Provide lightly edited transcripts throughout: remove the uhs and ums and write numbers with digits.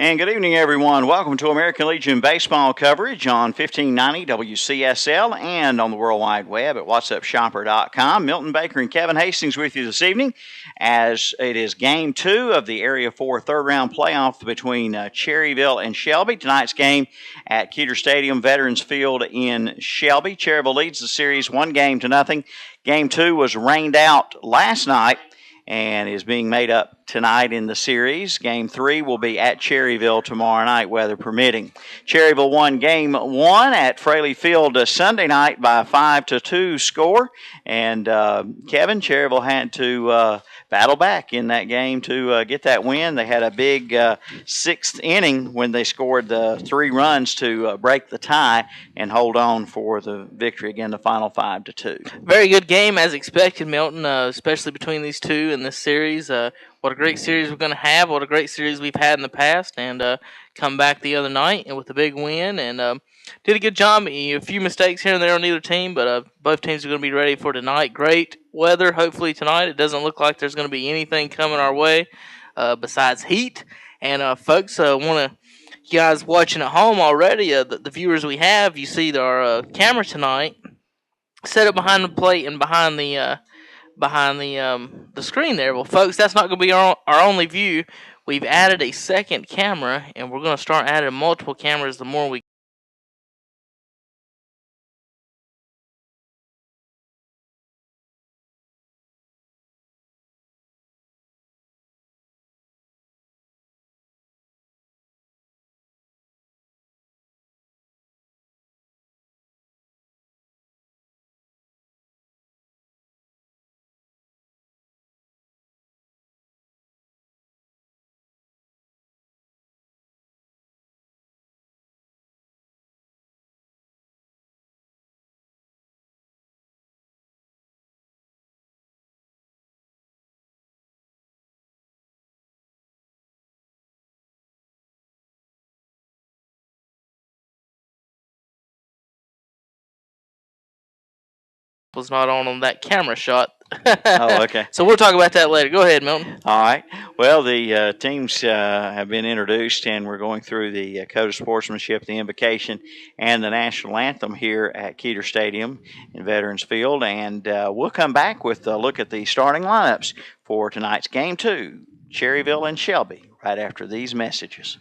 And good evening, everyone. Welcome to American Legion baseball coverage on 1590 WCSL and on the World Wide Web at whatsupshopper.com. Milton Baker and Kevin Hastings with you this evening as it is Game 2 of the Area 4 third-round playoff between Cherryville and Shelby. Tonight's game at Keeter Stadium, Veterans Field in Shelby. Cherryville leads the series 1-0. Game 2 was rained out last night and is being made up tonight in the series. Game 3 will be at Cherryville tomorrow night, weather permitting. Cherryville won Game 1 at Fraley Field Sunday night by a 5-2 score. And Kevin, Cherryville had to battle back in that game to get that win. They had a big sixth inning when they scored the 3 runs to break the tie and hold on for the victory. Again, the final 5-2. Very good game as expected, Milton, especially between these two in this series. What a great series we're going to have. What a great series we've had in the past. And come back the other night and with a big win. And did a good job. A few mistakes here and there on either team, but both teams are going to be ready for tonight. Great weather, hopefully, tonight. It doesn't look like there's going to be anything coming our way besides heat. And, folks, you guys watching at home already, the viewers we have, you see our camera tonight set up behind the plate and behind the screen there. Well, folks, that's not going to be our only view. We've added a second camera, and we're going to start adding multiple cameras the more we was not on that camera shot. Oh, okay. So we'll talk about that later. Go ahead, Milton. All right. Well, the teams have been introduced, and we're going through the code of sportsmanship, the invocation, and the national anthem here at Keeter Stadium in Veterans Field. And we'll come back with a look at the starting lineups for tonight's Game 2, Cherryville and Shelby, right after these messages.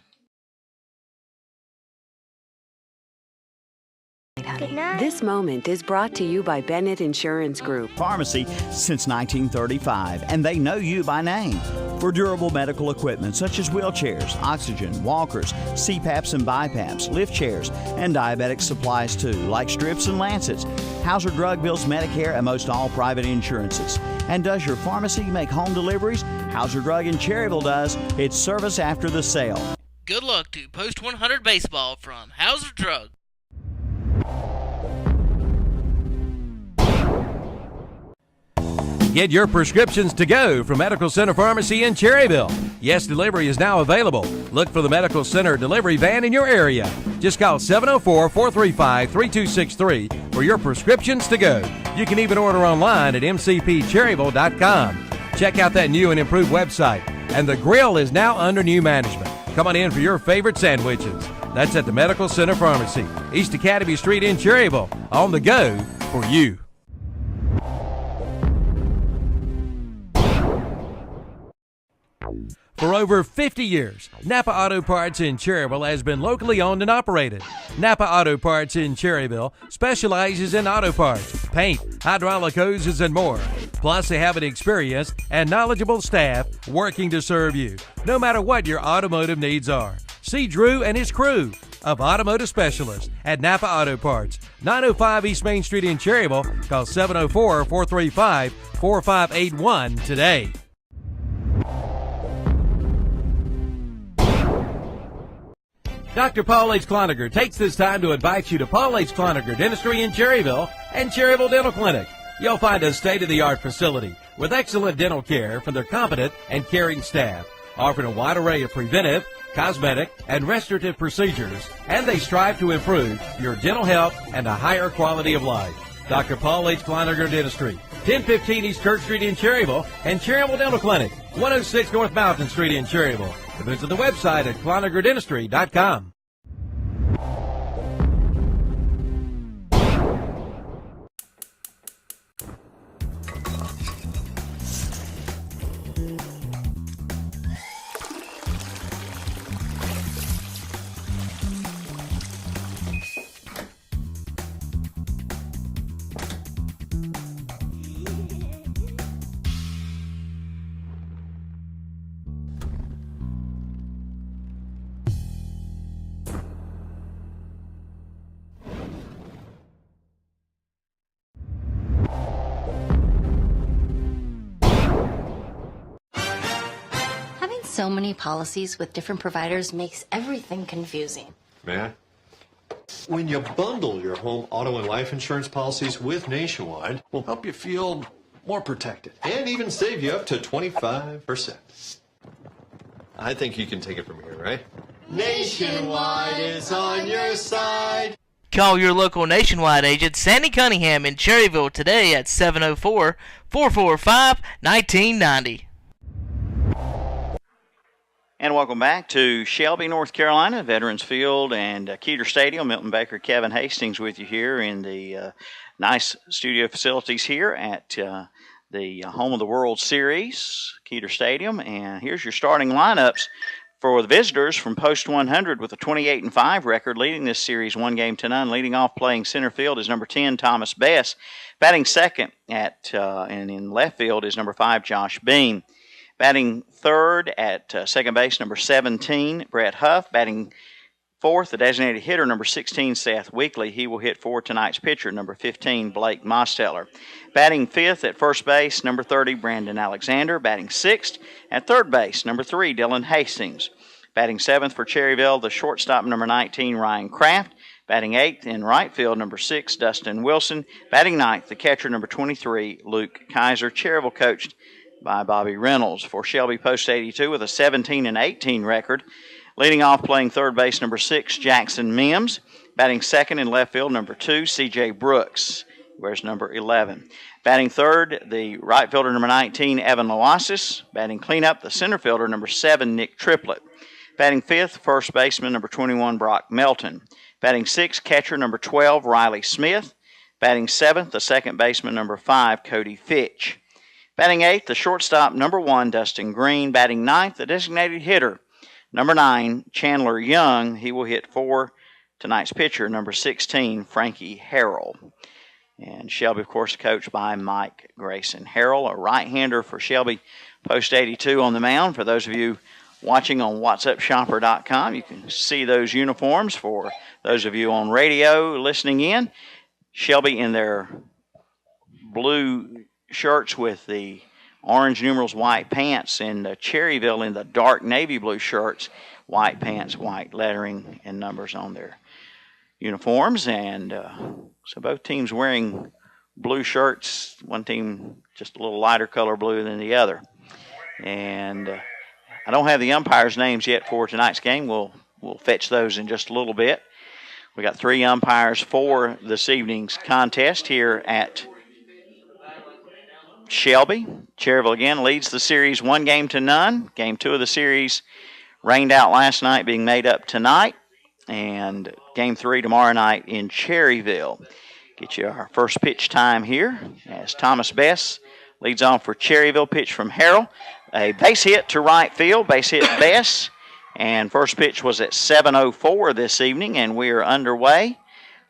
This moment is brought to you by Bennett Insurance Group. Pharmacy since 1935, and they know you by name. For durable medical equipment such as wheelchairs, oxygen, walkers, CPAPs and BiPAPs, lift chairs, and diabetic supplies too, like strips and lancets. Hauser Drug bills Medicare and most all private insurances. And does your pharmacy make home deliveries? Hauser Drug in Cherryville does. It's service after the sale. Good luck to Post 100 Baseball from Hauser Drug. Get your prescriptions to go from Medical Center Pharmacy in Cherryville. Yes, delivery is now available. Look for the Medical Center delivery van in your area. Just call 704-435-3263 for your prescriptions to go. You can even order online at mcpcherryville.com. Check out that new and improved website. And the grill is now under new management. Come on in for your favorite sandwiches. That's at the Medical Center Pharmacy, East Academy Street in Cherryville. On the go for you. For over 50 years, Napa Auto Parts in Cherryville has been locally owned and operated. Napa Auto Parts in Cherryville specializes in auto parts, paint, hydraulic hoses, and more. Plus, they have an experienced and knowledgeable staff working to serve you, no matter what your automotive needs are. See Drew and his crew of automotive specialists at Napa Auto Parts, 905 East Main Street in Cherryville. Call 704-435-4581 today. Dr. Paul H. Cloninger takes this time to invite you to Paul H. Cloninger Dentistry in Cherryville and Cherryville Dental Clinic. You'll find a state-of-the-art facility with excellent dental care from their competent and caring staff, offering a wide array of preventive, cosmetic, and restorative procedures, and they strive to improve your dental health and a higher quality of life. Dr. Paul H. Cloninger Dentistry, 1015 East Kirk Street in Cherryville, and Cherryville Dental Clinic, 106 North Mountain Street in Cherryville. Visit the website at clonagerdentistry.com. So many policies with different providers makes everything confusing. Man, when you bundle your home, auto, and life insurance policies with Nationwide, will help you feel more protected and even save you up to 25%. I think you can take it from here, right? Nationwide is on your side. Call your local Nationwide agent, Sandy Cunningham in Cherryville today at 704-445-1990. And welcome back to Shelby, North Carolina, Veterans Field and Keeter Stadium. Milton Baker, Kevin Hastings with you here in the nice studio facilities here at the home of the World Series, Keeter Stadium. And here's your starting lineups for the visitors from Post 100 with a 28-5 record, leading this series 1-0. Leading off playing center field is number 10, Thomas Bess. Batting second and in left field is number 5, Josh Beam. Batting third at second base, number 17, Brett Huff. Batting fourth, the designated hitter, number 16, Seth Weekly. He will hit for tonight's pitcher, number 15, Blake Mosteller. Batting fifth at first base, number 30, Brandon Alexander. Batting sixth at third base, number 3, Dylan Hastings. Batting seventh for Cherryville, the shortstop, number 19, Ryan Kraft. Batting eighth in right field, number 6, Dustin Wilson. Batting ninth, the catcher, number 23, Luke Kaiser. Cherryville coached by Bobby Reynolds. For Shelby Post 82 with a 17-18 record. Leading off playing third base, number 6, Jackson Mims. Batting second in left field, number 2, C.J. Brooks. Where's number 11? Batting third, the right fielder, number 19, Evan Loasis. Batting cleanup, the center fielder, number 7, Nick Triplett. Batting fifth, first baseman, number 21, Brock Melton. Batting sixth, catcher, number 12, Riley Smith. Batting seventh, the second baseman, number 5, Cody Fitch. Batting eighth, the shortstop, number 1, Dustin Green. Batting ninth, the designated hitter, number 9, Chandler Young. He will hit for tonight's pitcher, number 16, Frankie Harrell. And Shelby, of course, coached by Mike Grayson. Harrell, a right-hander for Shelby Post 82 on the mound. For those of you watching on whatsupshopper.com, you can see those uniforms. For those of you on radio listening in, Shelby in their blue shirts with the orange numerals, white pants, and Cherryville in the dark navy blue shirts, white pants, white lettering, and numbers on their uniforms. And so both teams wearing blue shirts. One team just a little lighter color blue than the other. And I don't have the umpires' names yet for tonight's game. We'll fetch those in just a little bit. We got 3 umpires for this evening's contest here at Shelby. Cherryville again leads the series 1-0. Game 2 of the series rained out last night, being made up tonight. And Game 3 tomorrow night in Cherryville. Get you our first pitch time here as Thomas Bess leads on for Cherryville. Pitch from Harrell. A base hit to right field. Base hit Bess. And first pitch was at 7:04 this evening, and we are underway.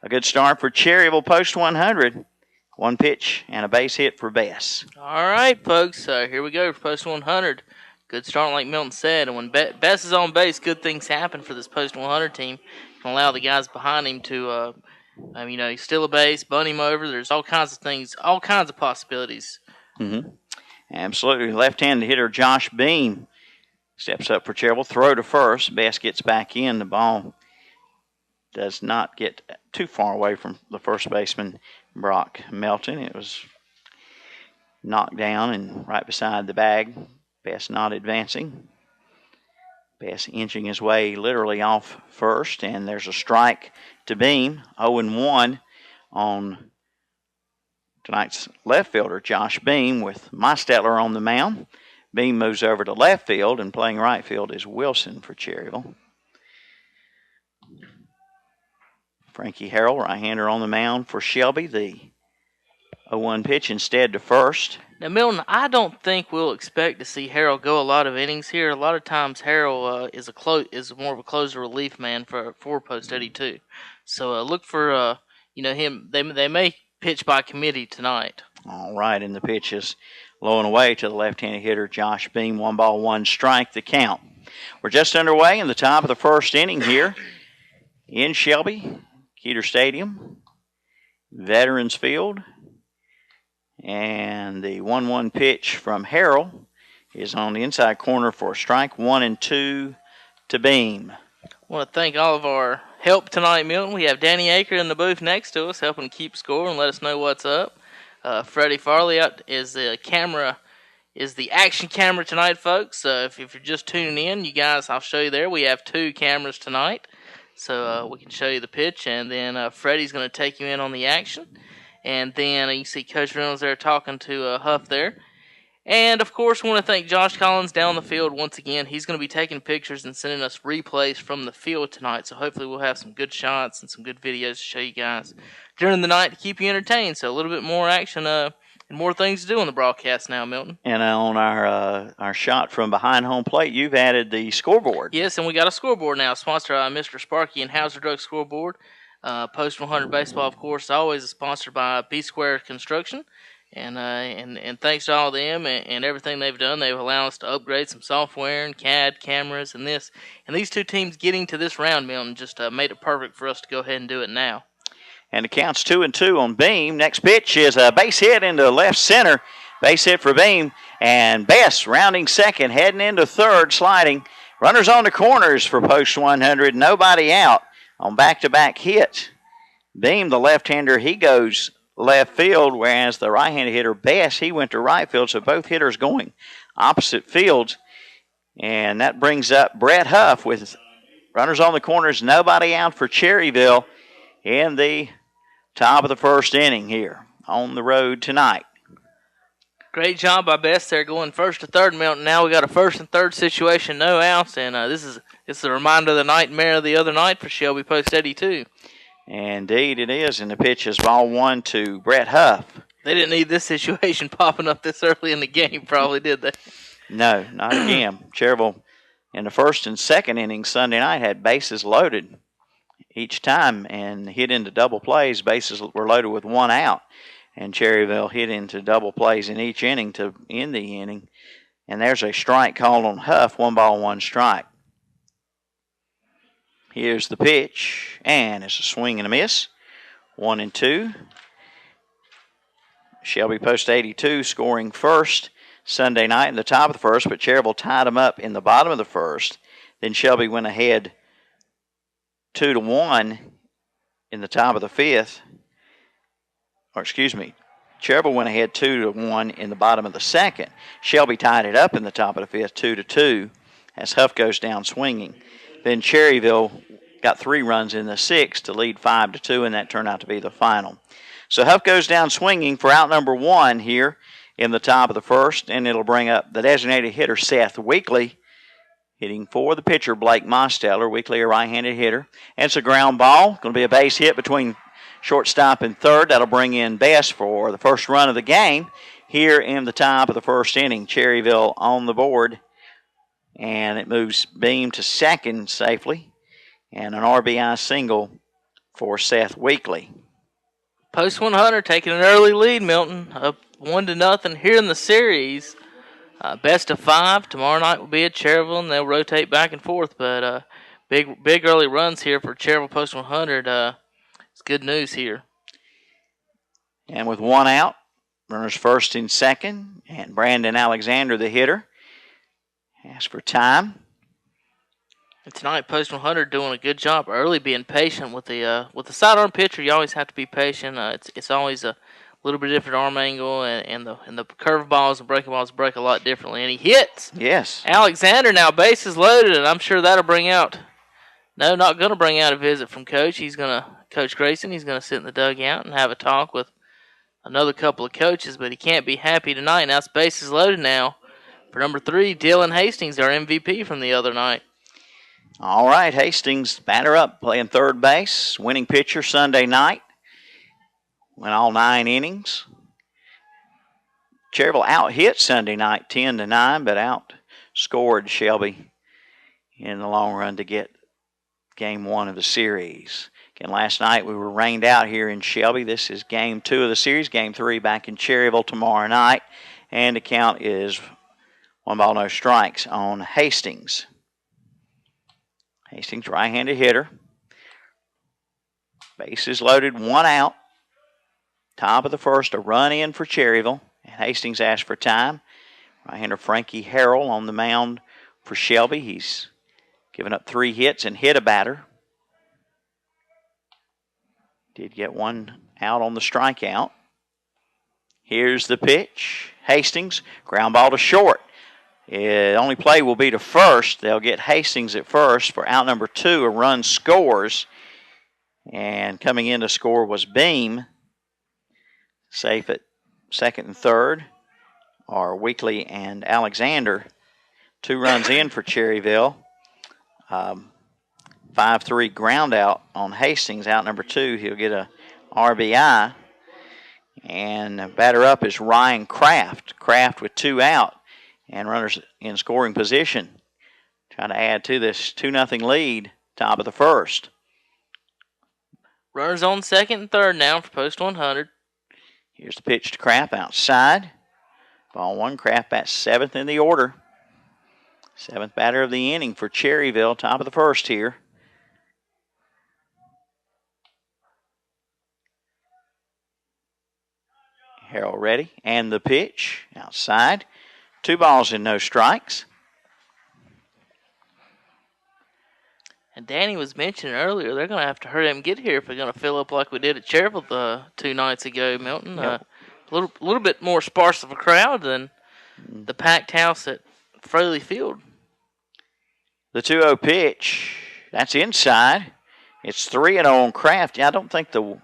A good start for Cherryville Post 100. 1 pitch and a base hit for Bess. All right, folks, here we go for Post 100. Good start, like Milton said. And when Bess is on base, good things happen for this Post 100 team. Can allow the guys behind him to, steal a base, bunt him over. There's all kinds of things, all kinds of possibilities. Mm-hmm. Absolutely. Left-handed hitter Josh Beam steps up for Cherryville. Throw to first. Bess gets back in. The ball does not get too far away from the first baseman, Brock Melton. It was knocked down and right beside the bag. Bess not advancing. Bess inching his way literally off first, and there's a strike to Beam. 0-1 on tonight's left fielder, Josh Beam, with Mosteller on the mound. Beam moves over to left field, and playing right field is Wilson for Cherryville. Frankie Harrell, right-hander on the mound for Shelby. The 0-1 pitch instead to first. Now, Milton, I don't think we'll expect to see Harrell go a lot of innings here. A lot of times, Harrell is more of a closer relief man for post 82. So look for him. They may pitch by committee tonight. All right, and the pitch is low and away to the left-handed hitter Josh Beam. 1 ball, 1 strike, the count. We're just underway in the top of the first inning here in Shelby, Keeter Stadium, Veterans Field. And the 1-1 pitch from Harrell is on the inside corner for a strike. 1-2 to Beam. I want to thank all of our help tonight, Milton. We have Danny Aker in the booth next to us helping keep score and let us know what's up. Freddie Farley out is the action camera tonight, folks. If you're just tuning in, you guys, I'll show you there. We have 2 cameras tonight, so we can show you the pitch. And then Freddie's going to take you in on the action. And then you can see Coach Reynolds there talking to Huff there. And, of course, we want to thank Josh Collins down the field once again. He's going to be taking pictures and sending us replays from the field tonight. So hopefully we'll have some good shots and some good videos to show you guys during the night to keep you entertained. So a little bit more action and more things to do on the broadcast now, Milton. And on our shot from behind home plate, you've added the scoreboard. Yes, and we got a scoreboard now, sponsored by Mr. Sparky and Hauser Drug Scoreboard. Post 100 Baseball, of course, always sponsored by B Square Construction. And thanks to all of them and everything they've done, they've allowed us to upgrade some software and CAD cameras and this. And these 2 teams getting to this round, Milton, just made it perfect for us to go ahead and do it now. And the count's 2-2 on Beam. Next pitch is a base hit into left center. Base hit for Beam. And Best rounding second, heading into third, sliding. Runners on the corners for post 100. Nobody out on back-to-back hits. Beam, the left-hander, he goes left field, whereas the right-handed hitter, Best, he went to right field, so both hitters going opposite fields. And that brings up Brett Huff with runners on the corners, nobody out for Cherryville in the top of the first inning here on the road tonight. Great job by Best there going first to third, Milton. Now we got a first and third situation, no outs, and this is a reminder of the nightmare of the other night for Shelby Post 82. Indeed it is, and the pitch is ball 1 to Brett Huff. They didn't need this situation popping up this early in the game, probably, did they? No, not again. Cherryville in the first and second innings Sunday night had bases loaded each time and hit into double plays. Bases were loaded with 1 out. And Cherryville hit into double plays in each inning to end the inning. And there's a strike called on Huff, 1 ball, 1 strike. Here's the pitch, and it's a swing and a miss. 1-2. Shelby Post 82 scoring first Sunday night in the top of the first, but Cherryville tied them up in the bottom of the first. Then Shelby went ahead 2-1 in the top of the fifth. Cherryville went ahead 2-1 in the bottom of the second. Shelby tied it up in the top of the fifth, 2-2, as Huff goes down swinging. Then Cherryville got 3 runs in the sixth to lead 5-2, and that turned out to be the final. So Huff goes down swinging for out number 1 here in the top of the first, and it'll bring up the designated hitter Seth Weekly, hitting for the pitcher Blake Mosteller. Weekly, a right-handed hitter. And it's a ground ball. Going to be a base hit between shortstop and third. That'll bring in Best for the first run of the game here in the top of the first inning. Cherryville on the board. And it moves Beam to second safely. And an RBI single for Seth Weekly. Post 100 taking an early lead, Milton. Up 1-0 here in the series. Best of 5. Tomorrow night will be at Cherryville, and they'll rotate back and forth. But big early runs here for Cherryville Post 100. It's good news here. And with 1 out, runners first and second, and Brandon Alexander, the hitter, asks for time. And tonight, Post 100 doing a good job early, being patient with the sidearm pitcher. You always have to be patient. It's always a little bit different arm angle, and the curve balls and breaking balls break a lot differently. And he hits. Yes. Alexander now bases loaded, and I'm sure that'll bring out. No, not going to bring out a visit from Coach. Coach Grayson. He's going to sit in the dugout and have a talk with another couple of coaches, but he can't be happy tonight. Now it's bases loaded now For number 3, Dylan Hastings, our MVP from the other night. All right, Hastings, batter up, playing third base, winning pitcher Sunday night. Went all 9 innings. Cherryville out-hit Sunday night 10-9, but outscored Shelby in the long run to get game 1 of the series. Again, last night we were rained out here in Shelby. This is game 2 of the series. Game 3 back in Cherryville tomorrow night. And the count is 1 ball, no strikes on Hastings. Hastings, right-handed hitter. Bases loaded, 1 out. Top of the first, a run in for Cherryville. And Hastings asked for time. Right-hander Frankie Harrell on the mound for Shelby. He's given up 3 hits and hit a batter. Did get 1 out on the strikeout. Here's the pitch. Hastings, ground ball to short. The only play will be to first. They'll get Hastings at first for out number 2. A run scores. And coming in to score was Beam. Safe at second and third are Weekly and Alexander. 2 runs in for Cherryville. 5-3 ground out on Hastings. Out number 2, he'll get a RBI. And batter up is Ryan Kraft. Kraft with 2 out and runners in scoring position. Trying to add to this 2-0 lead, top of the first. Runners on second and third now for post 100. Here's the pitch to Kraft outside. Ball 1, Kraft bats 7th in the order. 7th batter of the inning for Cherryville, top of the first here. Harrell ready, and the pitch outside. 2 balls and no strikes. And Danny was mentioning earlier, they're going to have to hurry up and get here if they're going to fill up like we did at Cherryville 2 nights ago, Milton. Yep. A little bit more sparse of a crowd than the packed house at Fraley Field. The 2-0 pitch, that's inside. It's 3-0 on Kraft. I don't think the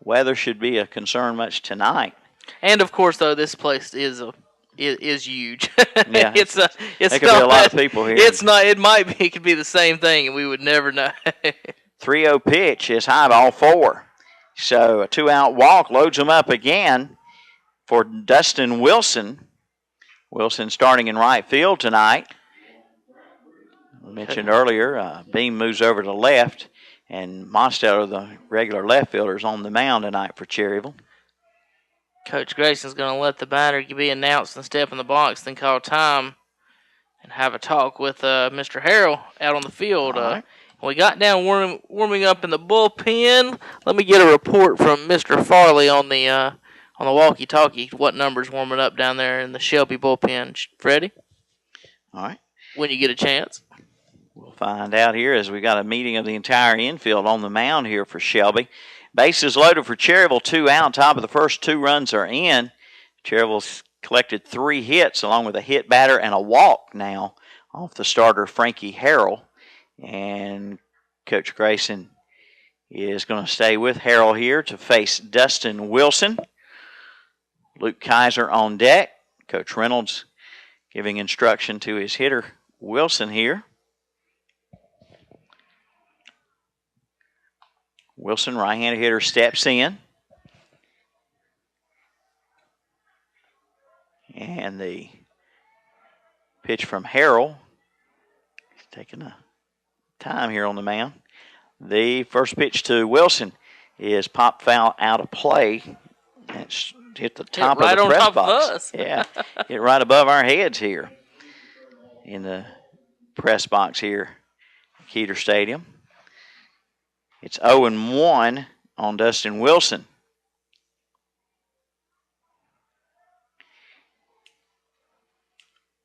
weather should be a concern much tonight. And of course, though, this place is huge. Yeah, it's there could be a lot of people here. It's not. It might be. It could be the same thing, and we would never know. 3-0 pitch is high ball 4. So a 2-out walk loads them up again for Dustin Wilson. Wilson starting in right field tonight. I mentioned earlier, Beam moves over to left, and Mosteller, the regular left fielder, is on the mound tonight for Cherryville. Coach Grayson's going to let the batter be announced and step in the box, then call time and have a talk with Mr. Harrell out on the field. Right. We got down warming up in the bullpen. Let me get a report from Mr. Farley on the walkie-talkie. What number's warming up down there in the Shelby bullpen, Freddie? All right. When you get a chance. We'll find out here as we got a meeting of the entire infield on the mound here for Shelby. Bases loaded for Cherryville, 2 out. Top of the first, 2 runs are in. Cherryville's collected 3 hits along with a hit batter and a walk now off the starter Frankie Harrell. And Coach Grayson is going to stay with Harrell here to face Dustin Wilson. Luke Kaiser on deck. Coach Reynolds giving instruction to his hitter Wilson here. Wilson, right-handed hitter, steps in. And the pitch from Harrell. He's taking a time here on the mound. The first pitch to Wilson is pop foul out of play. It's hit the top of the press box. Yeah, hit right above our heads here in the press box here at Keeter Stadium. It's 0-1 on Dustin Wilson.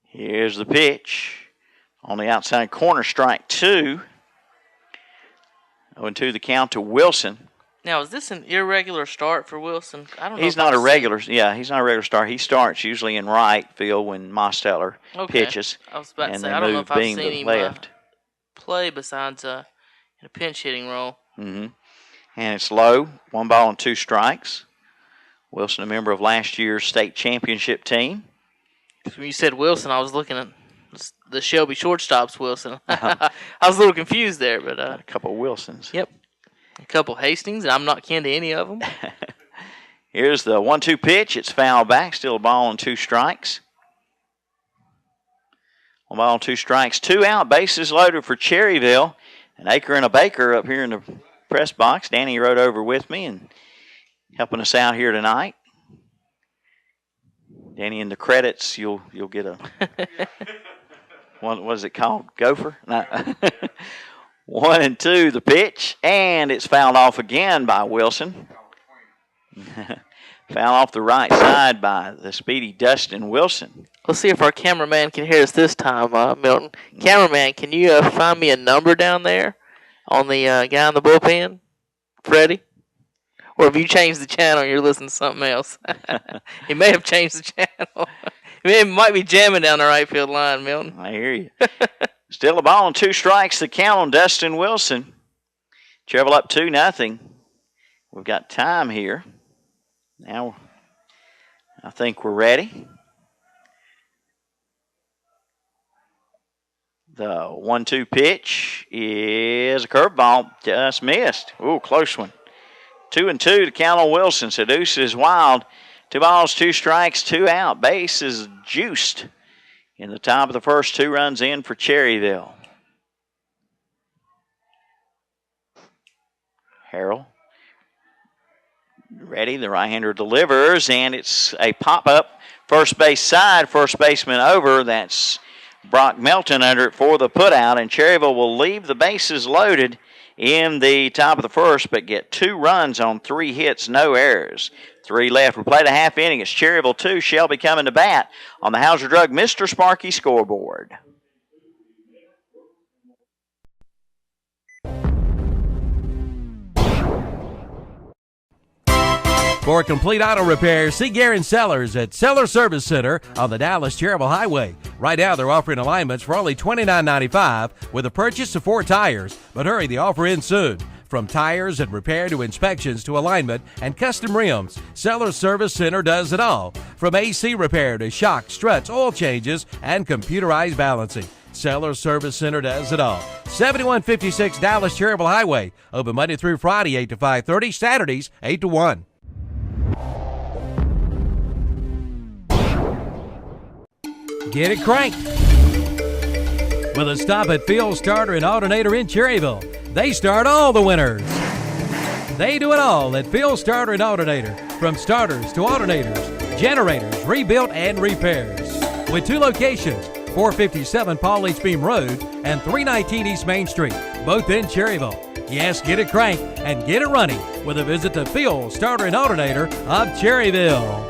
Here's the pitch on the outside corner, strike 2. 0-2 the count to Wilson. Now, is this an irregular start for Wilson? I don't know. He's not a regular. Yeah, he's not a regular start. He starts usually in right field when Mosteller pitches. I was about to and say, they I don't know move if I've Beam seen to him left. play besides in a pinch hitting role. Mm-hmm. And it's low, 1 ball and 2 strikes. Wilson, a member of last year's state championship team. When you said Wilson, I was looking at the Shelby shortstops Wilson. I was a little confused there, but a couple of Wilsons. Yep, a couple Hastings, and I'm not kin to any of them. Here's the 1-2 pitch. It's foul back. Still a ball and 2 strikes. 1 ball, 2 strikes. 2 out. Bases loaded for Cherryville. An Acre and a Baker up here in the press box. Danny rode over with me and helping us out here tonight. Danny, in the credits, you'll get a what is it called? Gopher? No. 1-2 the pitch, and it's fouled off again by Wilson. Foul off the right side by the speedy Dustin Wilson. Let's see if our cameraman can hear us this time, Milton. Cameraman, can you find me a number down there on the guy in the bullpen, Freddie? Or have you changed the channel and you're listening to something else? He may have changed the channel. He might be jamming down the right field line, Milton. I hear you. Still a ball and 2 strikes. The count on Dustin Wilson. Cherryville up 2-0. We've got time here. Now, I think we're ready. The 1-2 pitch is a curveball. Just missed. Ooh, close one. 2-2 to count on Wilson. Seduces wild. 2 balls, 2 strikes, 2 out. Base is juiced. In the top of the first, 2 runs in for Cherryville. Harrell. Ready, the right-hander delivers, and it's a pop-up. First base side, first baseman over. That's Brock Melton under it for the putout, and Cherryville will leave the bases loaded in the top of the first, but get 2 runs on 3 hits, no errors. 3 left. We played a half inning. It's Cherryville 2, Shelby coming to bat on the Hauser Drug Mr. Sparky scoreboard. For complete auto repair, see Garen Sellers at Seller Service Center on the Dallas-Cherryville Highway. Right now, they're offering alignments for only $29.95 with a purchase of 4 tires. But hurry, the offer ends soon. From tires and repair to inspections to alignment and custom rims, Seller Service Center does it all. From AC repair to shock, struts, oil changes, and computerized balancing. Seller Service Center does it all. 7156 Dallas-Cherryville Highway. Open Monday through Friday, 8 to 5:30, Saturdays, 8 to 1. Get it cranked with a stop at Field Starter and Alternator in Cherryville. They start all the winners. They do it all at Field Starter and Alternator, from starters to alternators, generators, rebuilt and repairs. With 2 locations, 457 Paul H. Beam Road and 319 East Main Street, both in Cherryville. Yes, get it cranked and get it running with a visit to Field Starter and Alternator of Cherryville.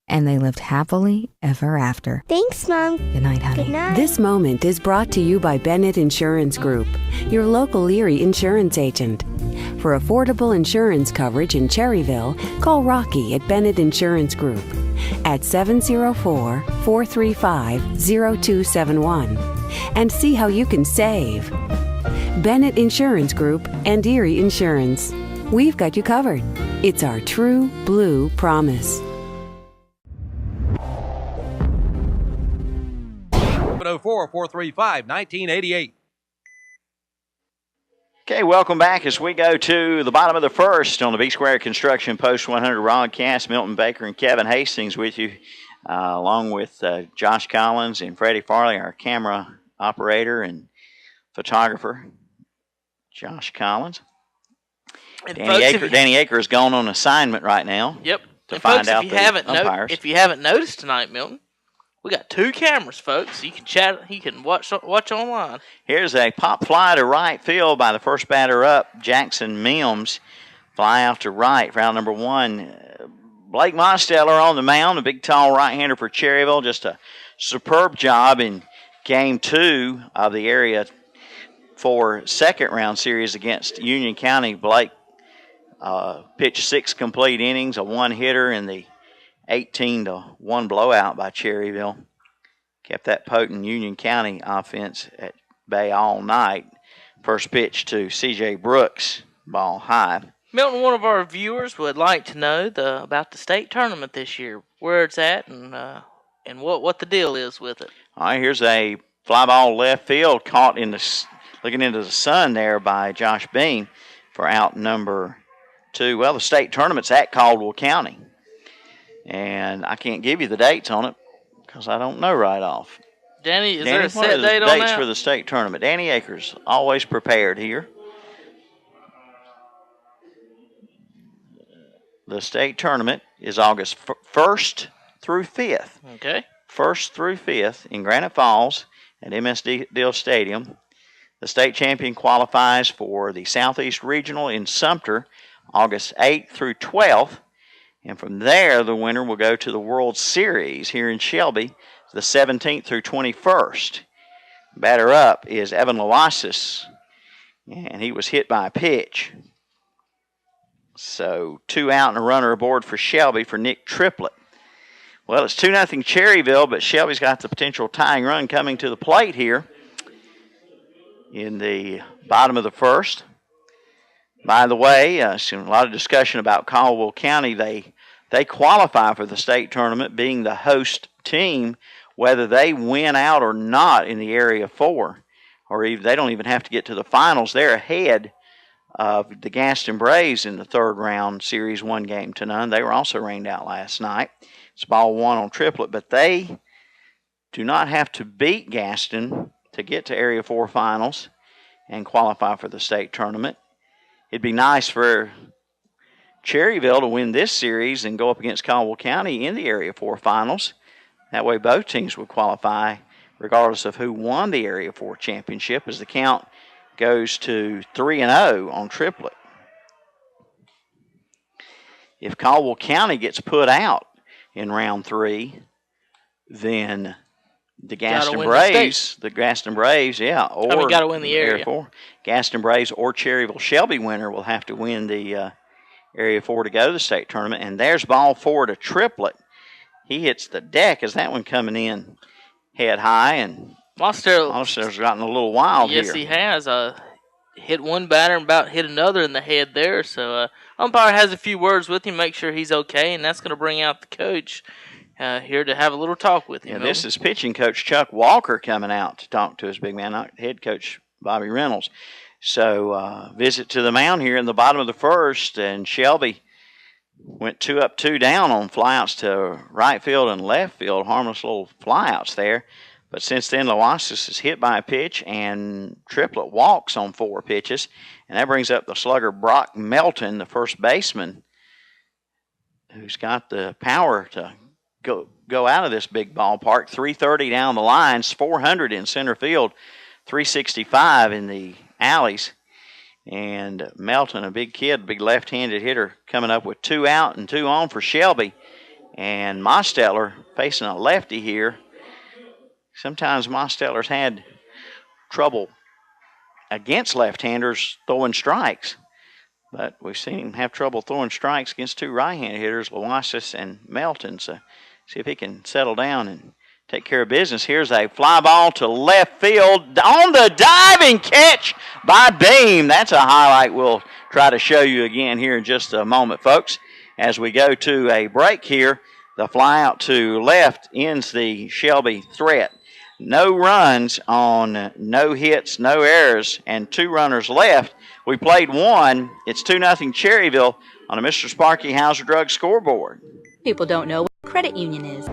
And they lived happily ever after. Thanks, Mom. Good night, honey. Good night. This moment is brought to you by Bennett Insurance Group, your local Erie insurance agent. For affordable insurance coverage in Cherryville, call Rocky at Bennett Insurance Group at 704-435-0271 and see how you can save. Bennett Insurance Group and Erie Insurance. We've got you covered. It's our true blue promise. 704-435-1988. Okay, welcome back as we go to the bottom of the first on the B-Square Construction Post 100 broadcast. Milton Baker and Kevin Hastings with you, along with Josh Collins and Freddie Farley, our camera operator and photographer, Josh Collins. Danny Aker is going on assignment right now. Yep. To and find folks, out the umpires. If you haven't noticed tonight, Milton, we got 2 cameras, folks. You can chat. You can watch online. Here's a pop fly to right field by the first batter up, Jackson Mims. Fly out to right, round number 1. Blake Mosteller on the mound, a big, tall right-hander for Cherryville. Just a superb job in Game 2 of the Area 4 second-round series against Union County. Blake pitched 6 complete innings, a 1-hitter in the 18-1 blowout by Cherryville. Kept that potent Union County offense at bay all night. First pitch to C.J. Brooks, ball high. Milton, one of our viewers would like to know about the state tournament this year, where it's at, and what the deal is with it. All right, here's a fly ball left field caught looking into the sun there by Josh Bean for out number 2. Well, the state tournament's at Caldwell County, and I can't give you the dates on it because I don't know right off. Danny, is Danny, there a set date on what are the dates that? for the state tournament? Danny Akers, always prepared here. The state tournament is August 1st through 5th. Okay. 1st through 5th in Granite Falls at MS Deal Stadium. The state champion qualifies for the Southeast Regional in Sumter, August 8th through 12th. And from there, the winner will go to the World Series here in Shelby, the 17th through 21st. Batter up is Evan Loasis, and he was hit by a pitch. So 2 out and a runner aboard for Shelby for Nick Triplett. Well, it's 2-0 Cherryville, but Shelby's got the potential tying run coming to the plate here in the bottom of the first. By the way, a lot of discussion about Caldwell County. They qualify for the state tournament, being the host team, whether they win out or not in the Area 4, or even, they don't even have to get to the finals. They're ahead of the Gaston Braves in the third round series, 1-0. They were also rained out last night. It's ball 1 on Triplett, but they do not have to beat Gaston to get to Area 4 finals and qualify for the state tournament. It'd be nice for Cherryville to win this series and go up against Caldwell County in the Area 4 finals. That way both teams would qualify regardless of who won the Area 4 championship, as the count goes to 3-0 on Triplett. If Caldwell County gets put out in round 3, then the Gaston Braves, or got to win the area. 4, Gaston Braves or Cherryville Shelby winner will have to win the Area 4 to go to the state tournament. And there's ball 4 to Triplett. He hits the deck as that one coming in head high, and Monster's gotten a little wild here. Yes, he has. Hit one batter and about hit another in the head there. So umpire has a few words with him, make sure he's okay, and that's going to bring out the coach here to have a little talk with him. Yeah, this is pitching coach Chuck Walker coming out to talk to his big man, not head coach Bobby Reynolds. So visit to the mound here in the bottom of the first, and Shelby went 2 up, 2 down on flyouts to right field and left field, harmless little flyouts there. But since then, Loasis is hit by a pitch, and Triplett walks on 4 pitches. And that brings up the slugger Brock Melton, the first baseman, who's got the power to go out of this big ballpark. 330 down the lines, 400 in center field, 365 in the alleys. And Melton, a big kid, big left-handed hitter, coming up with 2 out and 2 on for Shelby. And Mosteller facing a lefty here. Sometimes Mosteller's had trouble against left-handers throwing strikes, but we've seen him have trouble throwing strikes against 2 right-handed hitters, Loasis and Melton. So see if he can settle down and take care of business. Here's a fly ball to left field on the diving catch by Beam. That's a highlight we'll try to show you again here in just a moment, folks. As we go to a break here, the fly out to left ends the Shelby threat. No runs on no hits, no errors, and 2 runners left. We played 1. It's 2-0 Cherryville on a Mr. Sparky Hauser Drug scoreboard. People don't know what credit union is.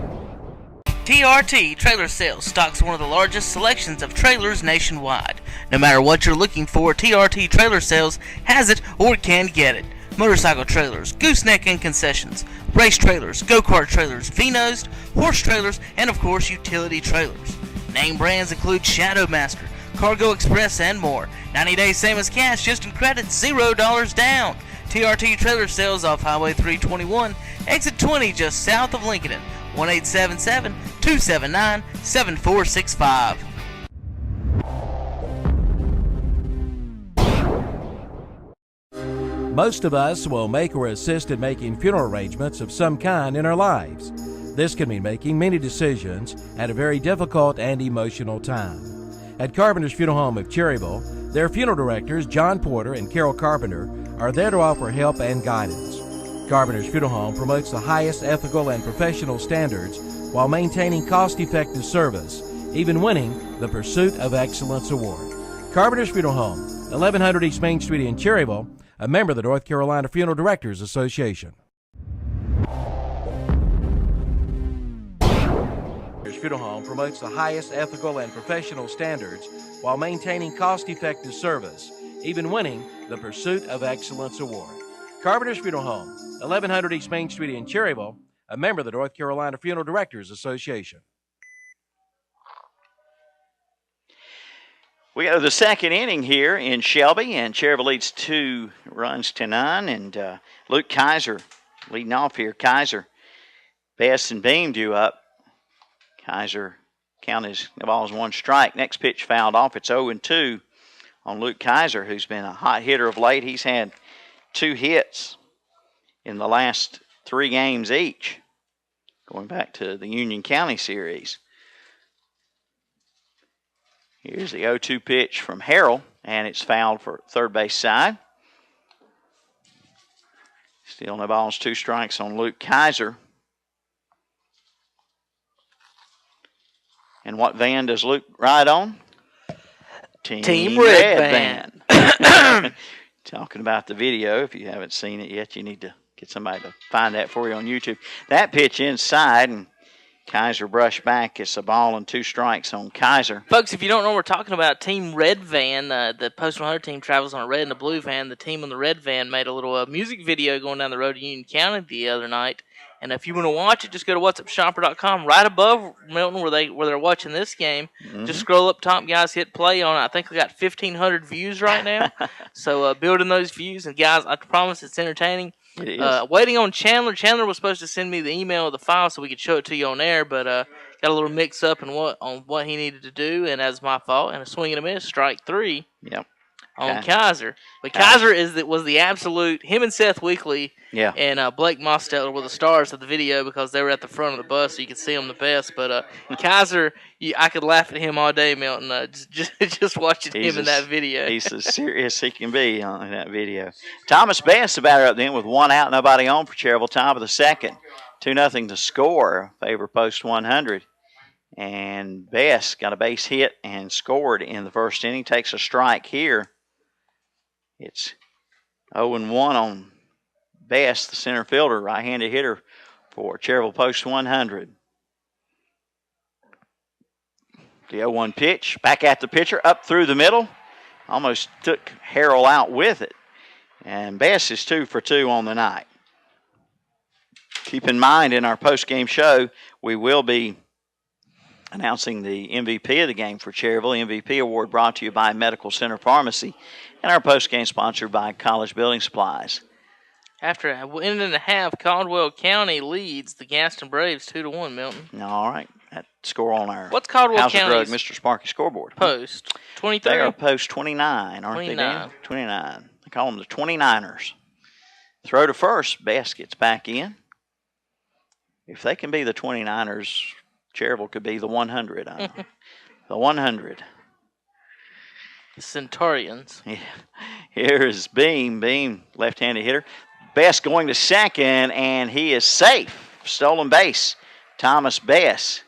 TRT Trailer Sales stocks one of the largest selections of trailers nationwide. No matter what you're looking for, TRT Trailer Sales has it or can get it. Motorcycle trailers, gooseneck and concessions, race trailers, go-kart trailers, V-nosed, horse trailers, and of course utility trailers. Name brands include Shadowmaster, Cargo Express, and more. 90 days same as cash, just in credit, $0 down. TRT Trailer Sales off Highway 321, exit 20 just south of Lincoln. 1-877-279-7465. Most of us will make or assist in making funeral arrangements of some kind in our lives. This can mean making many decisions at a very difficult and emotional time. At Carpenter's Funeral Home of Cherryville, their funeral directors, John Porter and Carol Carpenter, are there to offer help and guidance. Carpenter's Funeral Home promotes the highest ethical and professional standards while maintaining cost-effective service, even winning the Pursuit of Excellence Award. Carpenter's Funeral Home, 1100 East Main Street in Cherryville, a member of the North Carolina Funeral Directors Association. Carpenter's Funeral Home promotes the highest ethical and professional standards while maintaining cost-effective service, even winning the Pursuit of Excellence Award. Carpenter's Funeral Home, 1100 East Main Street in Cherryville, a member of the North Carolina Funeral Directors Association. We go to the second inning here in Shelby, and Cherryville leads 2-9, and Luke Kaiser leading off here. Kaiser, Bess and Beam due up. Kaiser counted the ball as 1 strike. Next pitch fouled off. It's 0-2 on Luke Kaiser, who's been a hot hitter of late. He's had 2 hits in the last 3 games each, going back to the Union County series. Here's the 0-2 pitch from Harrell, and it's fouled for third base side. Still no balls, 2 strikes on Luke Kaiser. And what van does Luke ride on? Team Red Van. Talking about the video. If you haven't seen it yet, you need to get somebody to find that for you on YouTube. That pitch inside, and Kaiser brushed back. It's a ball and 2 strikes on Kaiser. Folks, if you don't know what we're talking about, Team Red Van, the Post 100 team travels on a red and a blue van. The team on the red van made a little music video going down the road to Union County the other night. And if you want to watch it, just go to whatsupshopper.com. Right above Milton, where they're watching this game, just scroll up top, guys, hit play on it. I think we got 1,500 views right now. So building those views. And, guys, I promise it's entertaining. It is. Waiting on Chandler. Chandler was supposed to send me the email of the file so we could show it to you on air, but got a little mix up in what he needed to do, and that's my fault. And a swing and a miss, strike 3. Yep. On Kaiser. But Kaiser was the absolute, him and Seth Weekly and Blake Mosteller were the stars of the video because they were at the front of the bus so you could see them the best. But Kaiser, I could laugh at him all day, Milton, just watching him in that video. He's as serious he can be in that video. Thomas Bess, the batter up then with 1 out, nobody on for Cherryville, top of the second. 2-0 to score, favor Post 100. And Bess got a base hit and scored in the first inning, takes a strike here. It's 0-1 on Bess, the center fielder, right-handed hitter for Cherryville Post 100. The 0-1 pitch, back at the pitcher, up through the middle. Almost took Harrell out with it. And Bess is 2 for 2 on the night. Keep in mind, in our post-game show, we will be announcing the MVP of the game for Cherryville. MVP award brought to you by Medical Center Pharmacy, and our post-game sponsored by College Building Supplies. After an inning and a half, Caldwell County leads the Gaston Braves 2-1, Milton. All right. That score on our What's Caldwell House of County's Drug Mr. Sparky scoreboard. Post? 23? They are post 29, aren't they, Dan? 29. They call them the 29ers. Throw to first. Bess gets back in. If they can be the 29ers, Cherryville could be the 100. The 100. The Centurions. Yeah. Here's Beam. Beam, left-handed hitter. Bess going to second, and he is safe. Stolen base. Thomas Bess.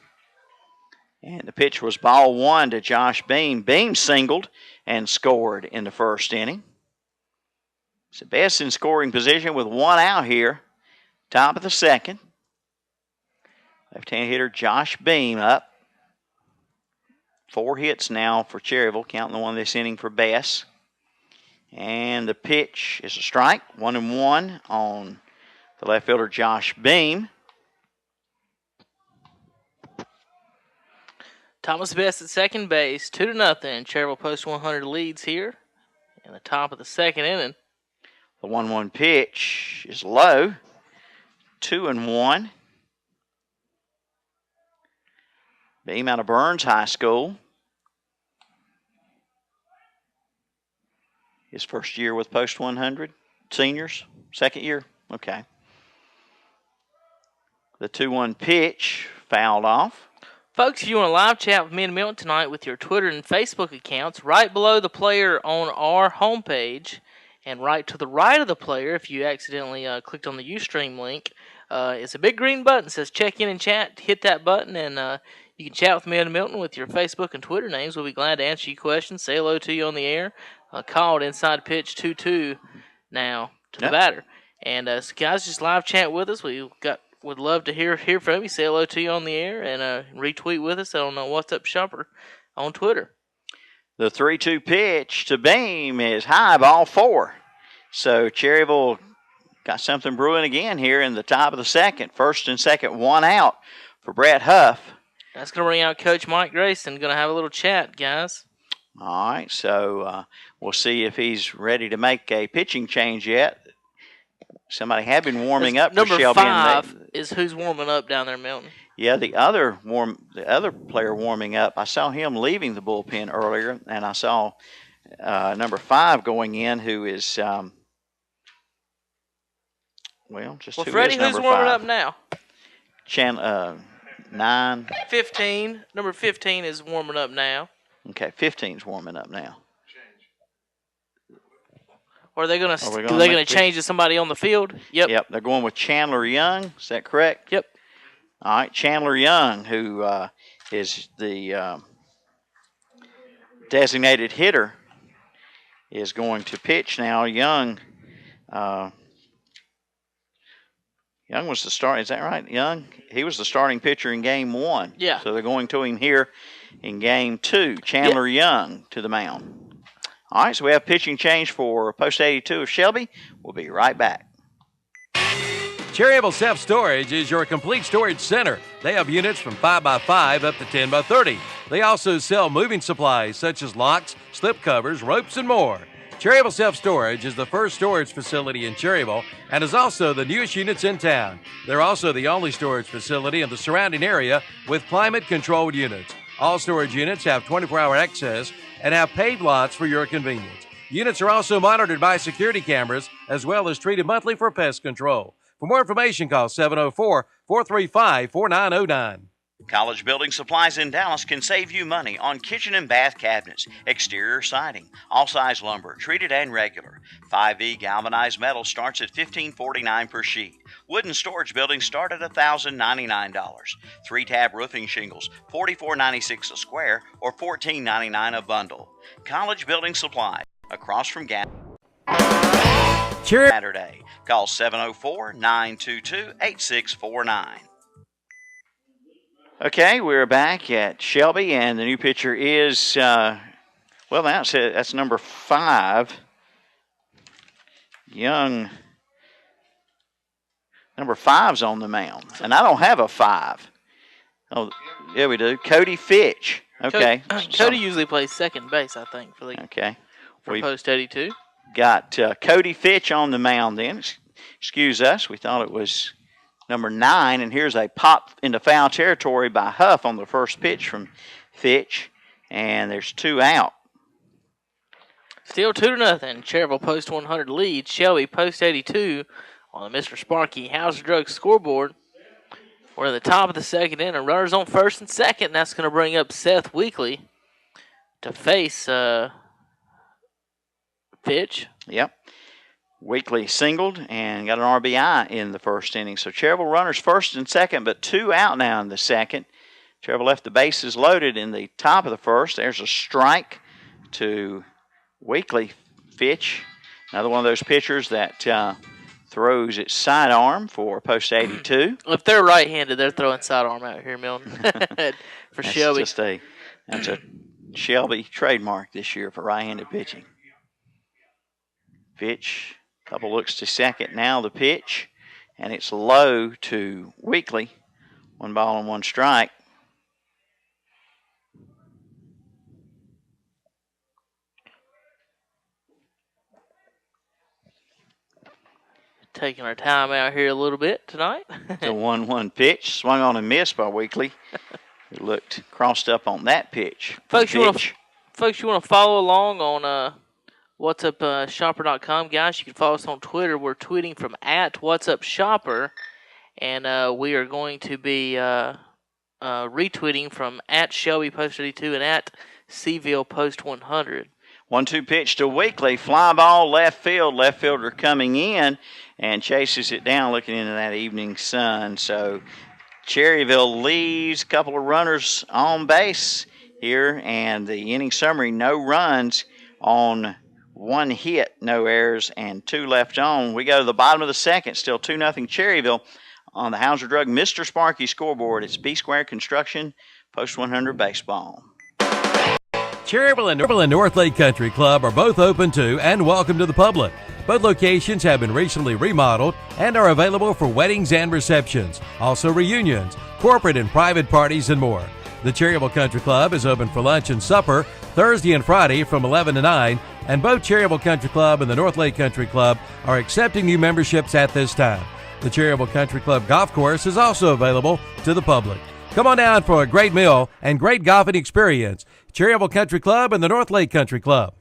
And the pitch was ball 1 to Josh Beam. Beam singled and scored in the first inning. So Bess in scoring position with 1 out here. Top of the second. Left-handed hitter Josh Beam up. 4 hits now for Cherryville, counting the one this inning for Bess. And the pitch is a strike, 1-1 on the left fielder Josh Beam. Thomas Bess at second base, 2-0. Cherryville Post 100 leads here in the top of the second inning. The 1-1 pitch is low, 2-1. Beam out of Burns High School. His first year with Post 100. Seniors, second year. Okay. The 2-1 pitch fouled off. Folks, if you want to live chat with me and Milton tonight with your Twitter and Facebook accounts, right below the player on our homepage And right to the right of the player, if you accidentally clicked on the Ustream link, it's a big green button that says check in and chat. Hit that button, and you can chat with me and Milton with your Facebook and Twitter names. We'll be glad to answer your questions, say hello to you on the air. Called inside pitch 2-2 now to the batter. And so guys, just live chat with us. Would love to hear from you. Say hello to you on the air, and retweet with us on What's Up Shopper on Twitter. The 3-2 pitch to Beam is high, ball 4. So Cherryville got something brewing again here in the top of the second. First and second, 1 out for Brett Huff. That's going to bring out Coach Mike Grayson. Going to have a little chat, guys. All right, so we'll see if he's ready to make a pitching change yet. Somebody had been warming up for Shelby. Number 5 is who's warming up down there, Milton. Yeah, the other player warming up, I saw him leaving the bullpen earlier, and I saw number 5 going in, who is Freddie, who's warming up now? 9. 15. Number 15 is warming up now. Okay, 15's warming up now. Or are they going to change to somebody on the field? Yep. Yep, they're going with Chandler Young. Is that correct? Yep. All right, Chandler Young, who is the designated hitter, is going to pitch now. Young was the start. Is that right? Young? He was the starting pitcher in game 1. Yeah. So they're going to him here in game 2. Chandler Young to the mound. All right, so we have pitching change for post 82 of Shelby. We'll be right back. Cherryville Self-Storage is your complete storage center. They have units from 5x5 up to 10x30. They also sell moving supplies such as locks, slip covers, ropes, and more. Cherryville Self-Storage is the first storage facility in Cherryville and is also the newest units in town. They're also the only storage facility in the surrounding area with climate-controlled units. All storage units have 24-hour access and have paved lots for your convenience. Units are also monitored by security cameras as well as treated monthly for pest control. For more information, call 704-435-4909. College Building Supplies in Dallas can save you money on kitchen and bath cabinets, exterior siding, all-size lumber, treated and regular. 5E galvanized metal starts at $15.49 per sheet. Wooden storage buildings start at $1,099. 3-tab roofing shingles, $44.96 a square or $14.99 a bundle. College Building Supplies, across from Gas. Saturday. Call 704-922-8649. Okay, we're back at Shelby, and the new pitcher is, that's number 5. Young. Number 5's on the mound, and I don't have a 5. Oh, yeah, we do. Cody Fitch. Okay. Cody usually plays second base, I think, for post 82. Got Cody Fitch on the mound then. Excuse us, we thought it was number 9, and here's a pop into foul territory by Huff on the first pitch from Fitch, and there's 2 out. Still 2-0. Cherryville post 100 lead. Shelby post 82 on the Mr. Sparky Hauser Drug scoreboard. We're at the top of the second inning. Runners on first and second. And that's going to bring up Seth Weekly to face Fitch. Yep. Weekly singled and got an RBI in the first inning. So Cherryville runners first and second, but 2 out now in the second. Cherryville left the bases loaded in the top of the first. There's a strike to Weekly. Fitch, another one of those pitchers that throws its sidearm for post 82. If they're right-handed, they're throwing sidearm out here, Milton. For Shelby. That's a Shelby trademark this year for right-handed pitching. Fitch, couple looks to second. Now the pitch, and it's low to Weekly. 1 ball and 1 strike. Taking our time out here a little bit tonight. The 1-1 pitch, swung on and missed by Weekly. He looked crossed up on that pitch. Folks, you want to follow along on whatsupshopper.com, guys? You can follow us on Twitter. We're tweeting from @whatsupshopper, and we are going to be retweeting from @ShelbyPost82 and @Seville Post 100. 1-2 pitch to Weekly. Fly ball left field. Left fielder coming in and chases it down looking into that evening sun. So Cherryville leaves a couple of runners on base here, and the inning summary, no runs on 1 hit, no errors, and 2 left on. We go to the bottom of the second, still 2-0 Cherryville on the Hauser Drug Mr. Sparky scoreboard. It's B-Square Construction, Post 100 Baseball. Cherryville and North Lake Country Club are both open to and welcome to the public. Both locations have been recently remodeled and are available for weddings and receptions, also reunions, corporate and private parties, and more. The Cherryville Country Club is open for lunch and supper Thursday and Friday from 11 to 9, and both Cherryville Country Club and the North Lake Country Club are accepting new memberships at this time. The Cherryville Country Club golf course is also available to the public. Come on down for a great meal and great golfing experience. Cherryville Country Club and the North Lake Country Club.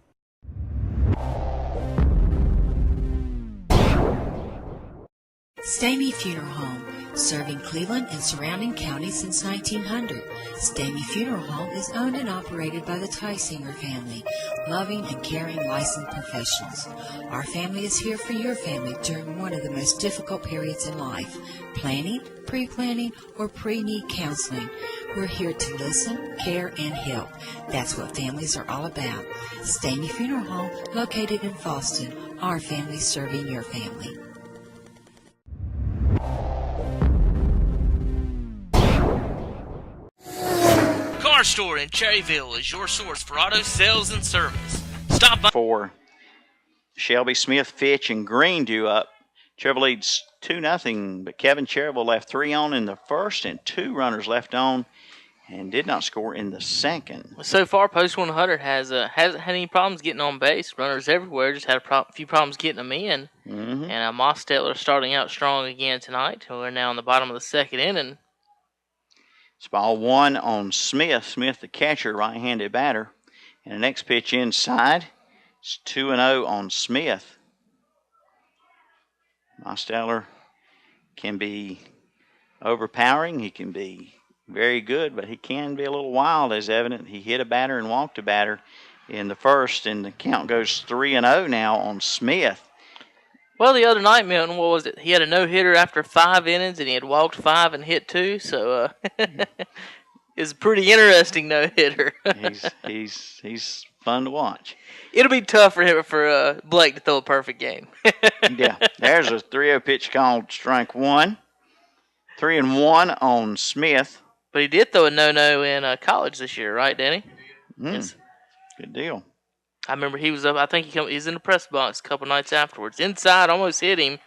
Stamey Funeral Home, serving Cleveland and surrounding counties since 1900. Stamey Funeral Home is owned and operated by the Tysinger family, loving and caring licensed professionals. Our family is here for your family during one of the most difficult periods in life, planning, pre-planning, or pre-need counseling. We're here to listen, care, and help. That's what families are all about. Stamey Funeral Home, located in Fallston, our family serving your family. Car Store in Cherryville is your source for auto sales and service. Stop by. For Shelby, Smith, Fitch, and Green due up. Cherryville leads 2-0, but Kevin Cherryville left 3 on in the first and 2 runners left on and did not score in the second. So far, Post 100 hasn't had any problems getting on base. Runners everywhere, just had a few problems getting them in. Mm-hmm. And Mostetler starting out strong again tonight. We're now in the bottom of the second inning. It's ball 1 on Smith. Smith, the catcher, right-handed batter. And the next pitch inside. It's 2-0 on Smith. Mostetler can be overpowering. He can be very good, but he can be a little wild, as evident. He hit a batter and walked a batter in the first, and the count goes 3-0 now on Smith. Well, the other night, Milton, what was it? He had a no-hitter after 5 innings, and he had walked 5 and hit 2, so it's a pretty interesting no-hitter. he's fun to watch. It'll be tough for him for Blake to throw a perfect game. Yeah, there's a 3-0 pitch called strike 1. 3-1 on Smith. But he did throw a no-no in college this year, right, Danny? Yes. Good deal. I remember he was up. I think he was in the press box a couple nights afterwards. Inside, almost hit him.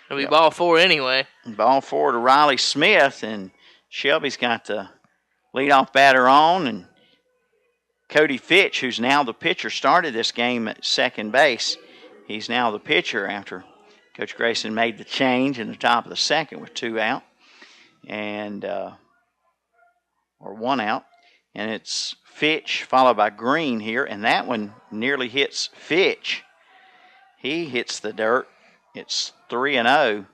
It'll be ball 4 anyway. Ball 4 to Riley Smith, and Shelby's got the leadoff batter on, and Cody Fitch, who's now the pitcher, started this game at second base. He's now the pitcher after Coach Grayson made the change in the top of the second with 2 out, and or 1 out, and it's Fitch followed by Green here, and that one nearly hits Fitch. He hits the dirt. It's 3-0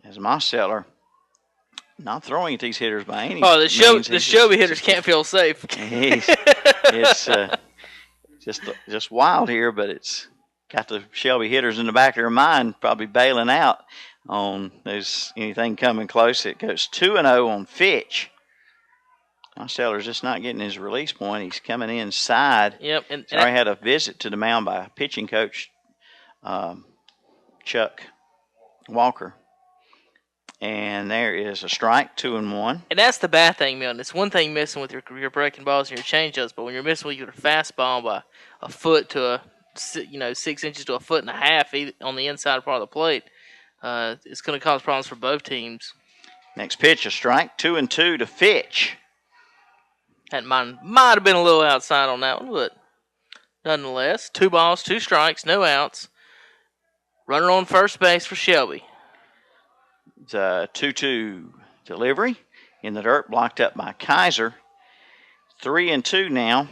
as Mostetler not throwing at these hitters by any means. Oh, the Shelby hitters can't feel safe. It's just wild here, but it's got the Shelby hitters in the back of their mind probably bailing out on there's anything coming close. It goes 2-0 on Fitch. Mostetler's just not getting his release point. He's coming inside. Yep. I had a visit to the mound by pitching coach Chuck Walker. And there is a strike, 2-1. And that's the bad thing, Milton. It's one thing missing with your breaking balls and your changeups, but when you're missing with your fastball by a foot to 6 inches to a foot and a half on the inside part of the plate, it's going to cause problems for both teams. Next pitch, a strike, 2-2 to Fitch. That might have been a little outside on that one, but nonetheless, 2 balls, 2 strikes, no outs. Runner on first base for Shelby. It's a 2-2 delivery in the dirt, blocked up by Kaiser. 3-2 now.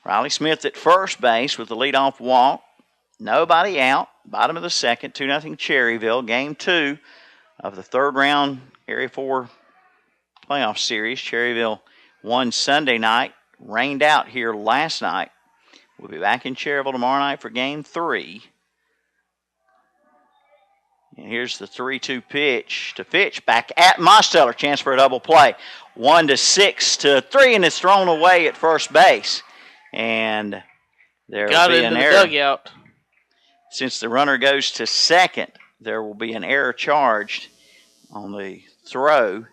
Riley Smith at first base with the leadoff walk. Nobody out. Bottom of the second, 2-0 Cherryville. Game 2 of the third round Area 4 playoff series. Cherryville won Sunday night, rained out here last night We'll be back in Cherryville tomorrow night for Game 3. And here's the 3-2 pitch to Fitch. Back at Mosteller. Chance for a double play. 1-6-3, and it's thrown away at first base. And there will be an error. Dugout. Since the runner goes to second, there will be an error charged on the throw.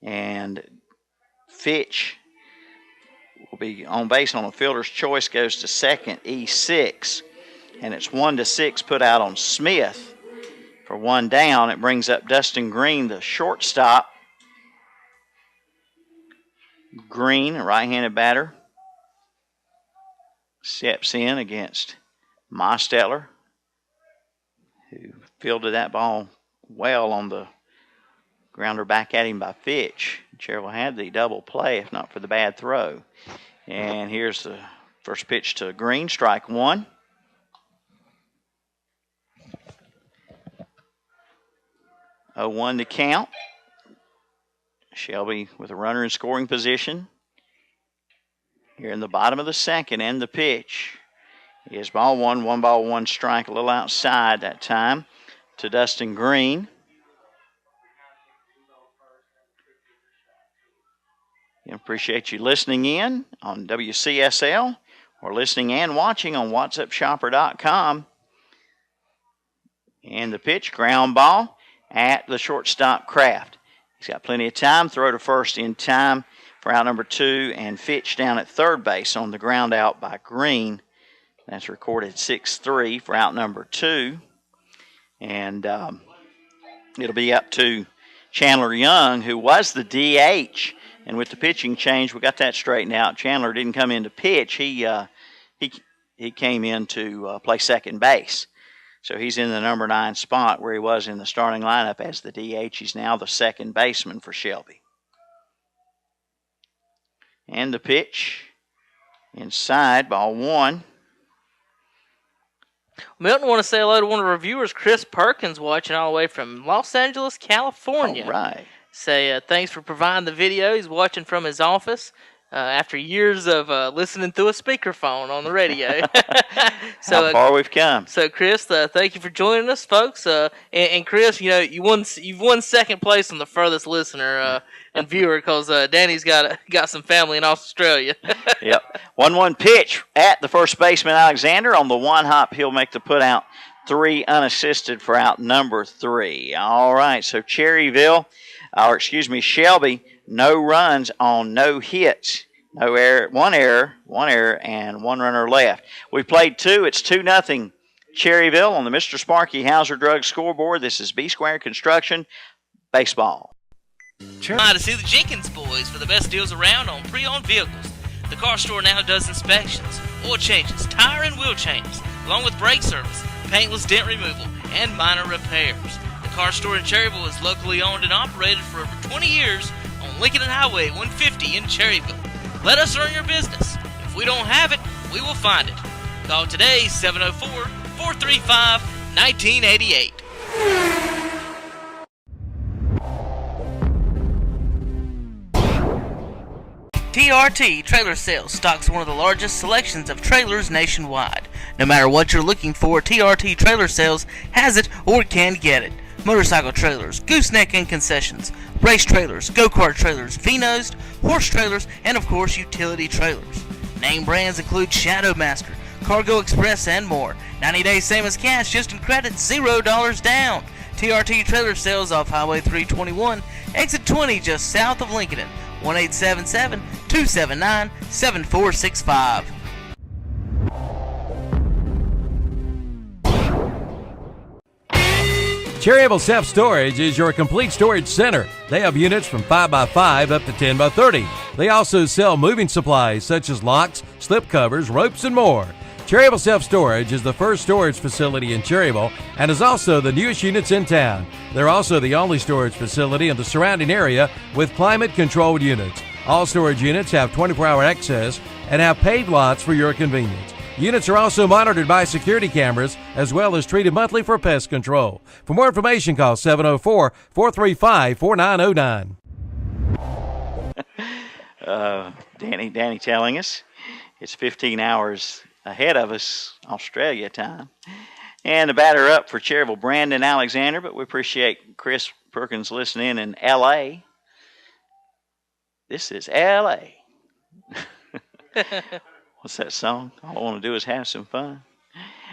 And Fitch will be on base on a fielder's choice, goes to second, E6. And it's 1-6 put out on Smith. For one down, it brings up Dustin Green, the shortstop. Green, a right-handed batter, steps in against Mosteller, who fielded that ball well on the grounder back at him by Fitch. Cherryville had the double play, if not for the bad throw. And here's the first pitch to Green, strike one. Oh, 1 to count. Shelby with a runner in scoring position. Here in the bottom of the second, and the pitch is ball one, 1-1 strike, a little outside that time to Dustin Green. I appreciate you listening in on WCSL or listening and watching on WhatsAppShopper.com. And the pitch, ground ball at the shortstop Kraft. He's got plenty of time. Throw to first in time for out number 2, and Fitch down at third base on the ground out by Green. That's recorded 6-3 for out number 2. And it'll be up to Chandler Young, who was the DH. And with the pitching change, we got that straightened out. Chandler didn't come in to pitch. He came in to play second base. So he's in the number 9 spot where he was in the starting lineup as the DH. He's now the second baseman for Shelby. And the pitch inside, ball 1. Milton, want to say hello to one of our viewers, Chris Perkins, watching all the way from Los Angeles, California. All right. Say thanks for providing the video. He's watching from his office after years of listening through a speakerphone on the radio. So, how far we've come. So, Chris, thank you for joining us, folks. And Chris, you know you've won second place on the furthest listener and viewer because Danny's got some family in Australia. Yep. 1-1 pitch at the first baseman Alexander on the one hop. He'll make the put out 3 unassisted for out number 3. All right. So Shelby. No runs on no hits. No error, one error, and 1 runner left. We've played 2. It's 2-0 Cherryville on the Mr. Sparky Hauser Drug scoreboard. This is B Square Construction Baseball. Try to see the Jenkins boys for the best deals around on pre-owned vehicles. The car store now does inspections, oil changes, tire and wheel changes, along with brake service, paintless dent removal, and minor repairs. The car store in Cherryville is locally owned and operated for over 20 years on Lincoln and Highway 150 in Cherryville. Let us earn your business. If we don't have it, we will find it. Call today 704-435-1988. TRT Trailer Sales stocks one of the largest selections of trailers nationwide. No matter what you're looking for, TRT Trailer Sales has it or can get it. Motorcycle trailers, gooseneck and concessions, race trailers, go-kart trailers, V-nosed, horse trailers, and of course utility trailers. Name brands include Shadowmaster, Cargo Express, and more. 90 days same as cash, just in credit, $0 down. TRT Trailer Sales off Highway 321, exit 20 just south of Lincoln. 1-877-279-7465. Cherryville Self-Storage is your complete storage center. They have units from 5x5 up to 10x30. They also sell moving supplies such as locks, slip covers, ropes, and more. Cherryville Self-Storage is the first storage facility in Cherryville and is also the newest units in town. They're also the only storage facility in the surrounding area with climate-controlled units. All storage units have 24-hour access and have paved lots for your convenience. Units are also monitored by security cameras as well as treated monthly for pest control. For more information, call 704-435-4909. Danny telling us it's 15 hours ahead of us, Australia time. And the batter up for Cherryville, Brandon Alexander, but we appreciate Chris Perkins listening in L.A. This is L.A. What's that song? All I want to do is have some fun.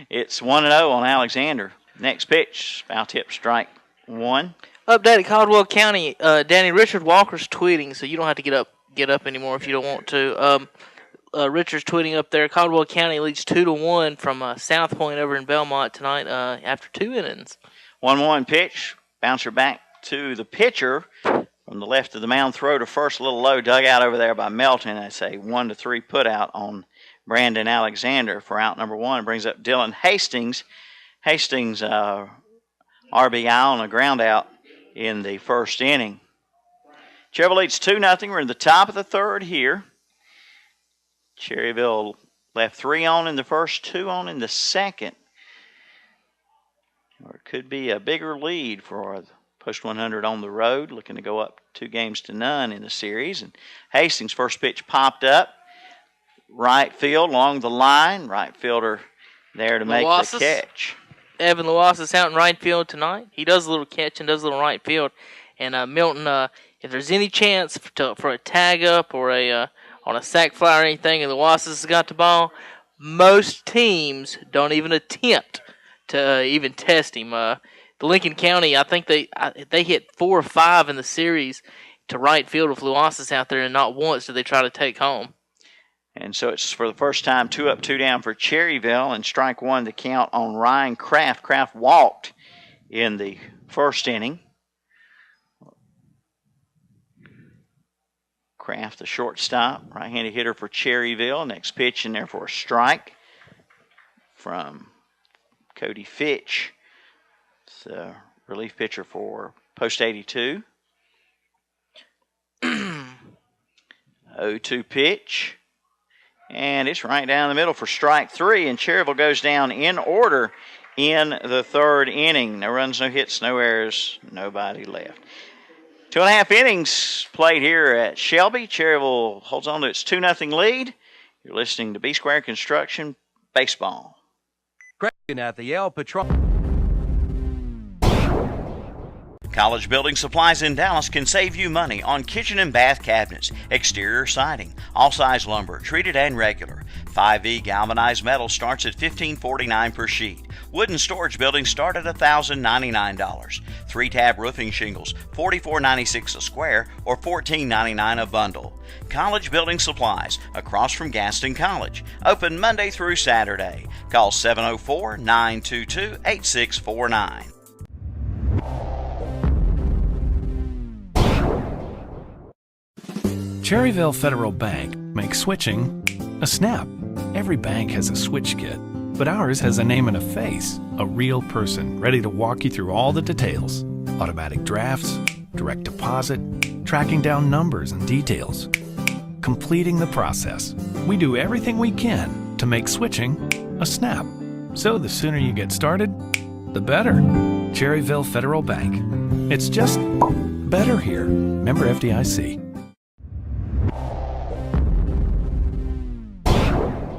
It's 1-0 on Alexander. Next pitch, foul tip, strike one. Update at Caldwell County. Danny, Richard Walker's tweeting, so you don't have to get up anymore if you don't want to. Richard's tweeting up there. Caldwell County leads 2-1 from South Point over in Belmont tonight after 2 innings. 1-1 pitch, bouncer back to the pitcher from the left of the mound. Throw to first, a little low, dug out over there by Melton. That's a 1-3 put out on Brandon Alexander for out number 1. It brings up Dylan Hastings. Hastings RBI on a ground out in the first inning. Cherryville leads 2-0. We're in the top of the third here. Cherryville left 3 on in the first, 2 on in the second. Or it could be a bigger lead for Post 100 on the road, looking to go up 2-0 in the series. And Hastings' first pitch popped up. Right field along the line. Right fielder there to make the catch. Evan Luas is out in right field tonight. He does a little catch and does a little right field. And Milton, if there's any chance for a tag up or on a sac fly or anything, and Luas has got the ball, most teams don't even attempt to even test him. The Lincoln County, I think they hit 4 or 5 in the series to right field with Luas is out there, and not once did they try to take home. And so it's for the first time 2 up, 2 down for Cherryville, and strike 1 to count on Ryan Kraft. Kraft walked in the first inning. Kraft, the shortstop, right-handed hitter for Cherryville. Next pitch in there for a strike from Cody Fitch. It's a relief pitcher for Post 82. 0-2 pitch. And it's right down the middle for strike 3, and Cherryville goes down in order in the third inning. No runs, no hits, no errors, nobody left. 2.5 innings played here at Shelby. Cherryville holds on to its 2-0 lead. You're listening to B Square Construction Baseball. Cracking at the El Patron. College Building Supplies in Dallas can save you money on kitchen and bath cabinets, exterior siding, all-size lumber, treated and regular. 5E galvanized metal starts at $15.49 per sheet. Wooden storage buildings start at $1,099. 3-tab roofing shingles, $44.96 a square or $14.99 a bundle. College Building Supplies, across from Gaston College. Open Monday through Saturday. Call 704-922-8649. Cherryville Federal Bank makes switching a snap. Every bank has a switch kit, but ours has a name and a face, a real person ready to walk you through all the details. Automatic drafts, direct deposit, tracking down numbers and details. Completing the process. We do everything we can to make switching a snap. So the sooner you get started, the better. Cherryville Federal Bank. It's just better here. Member FDIC.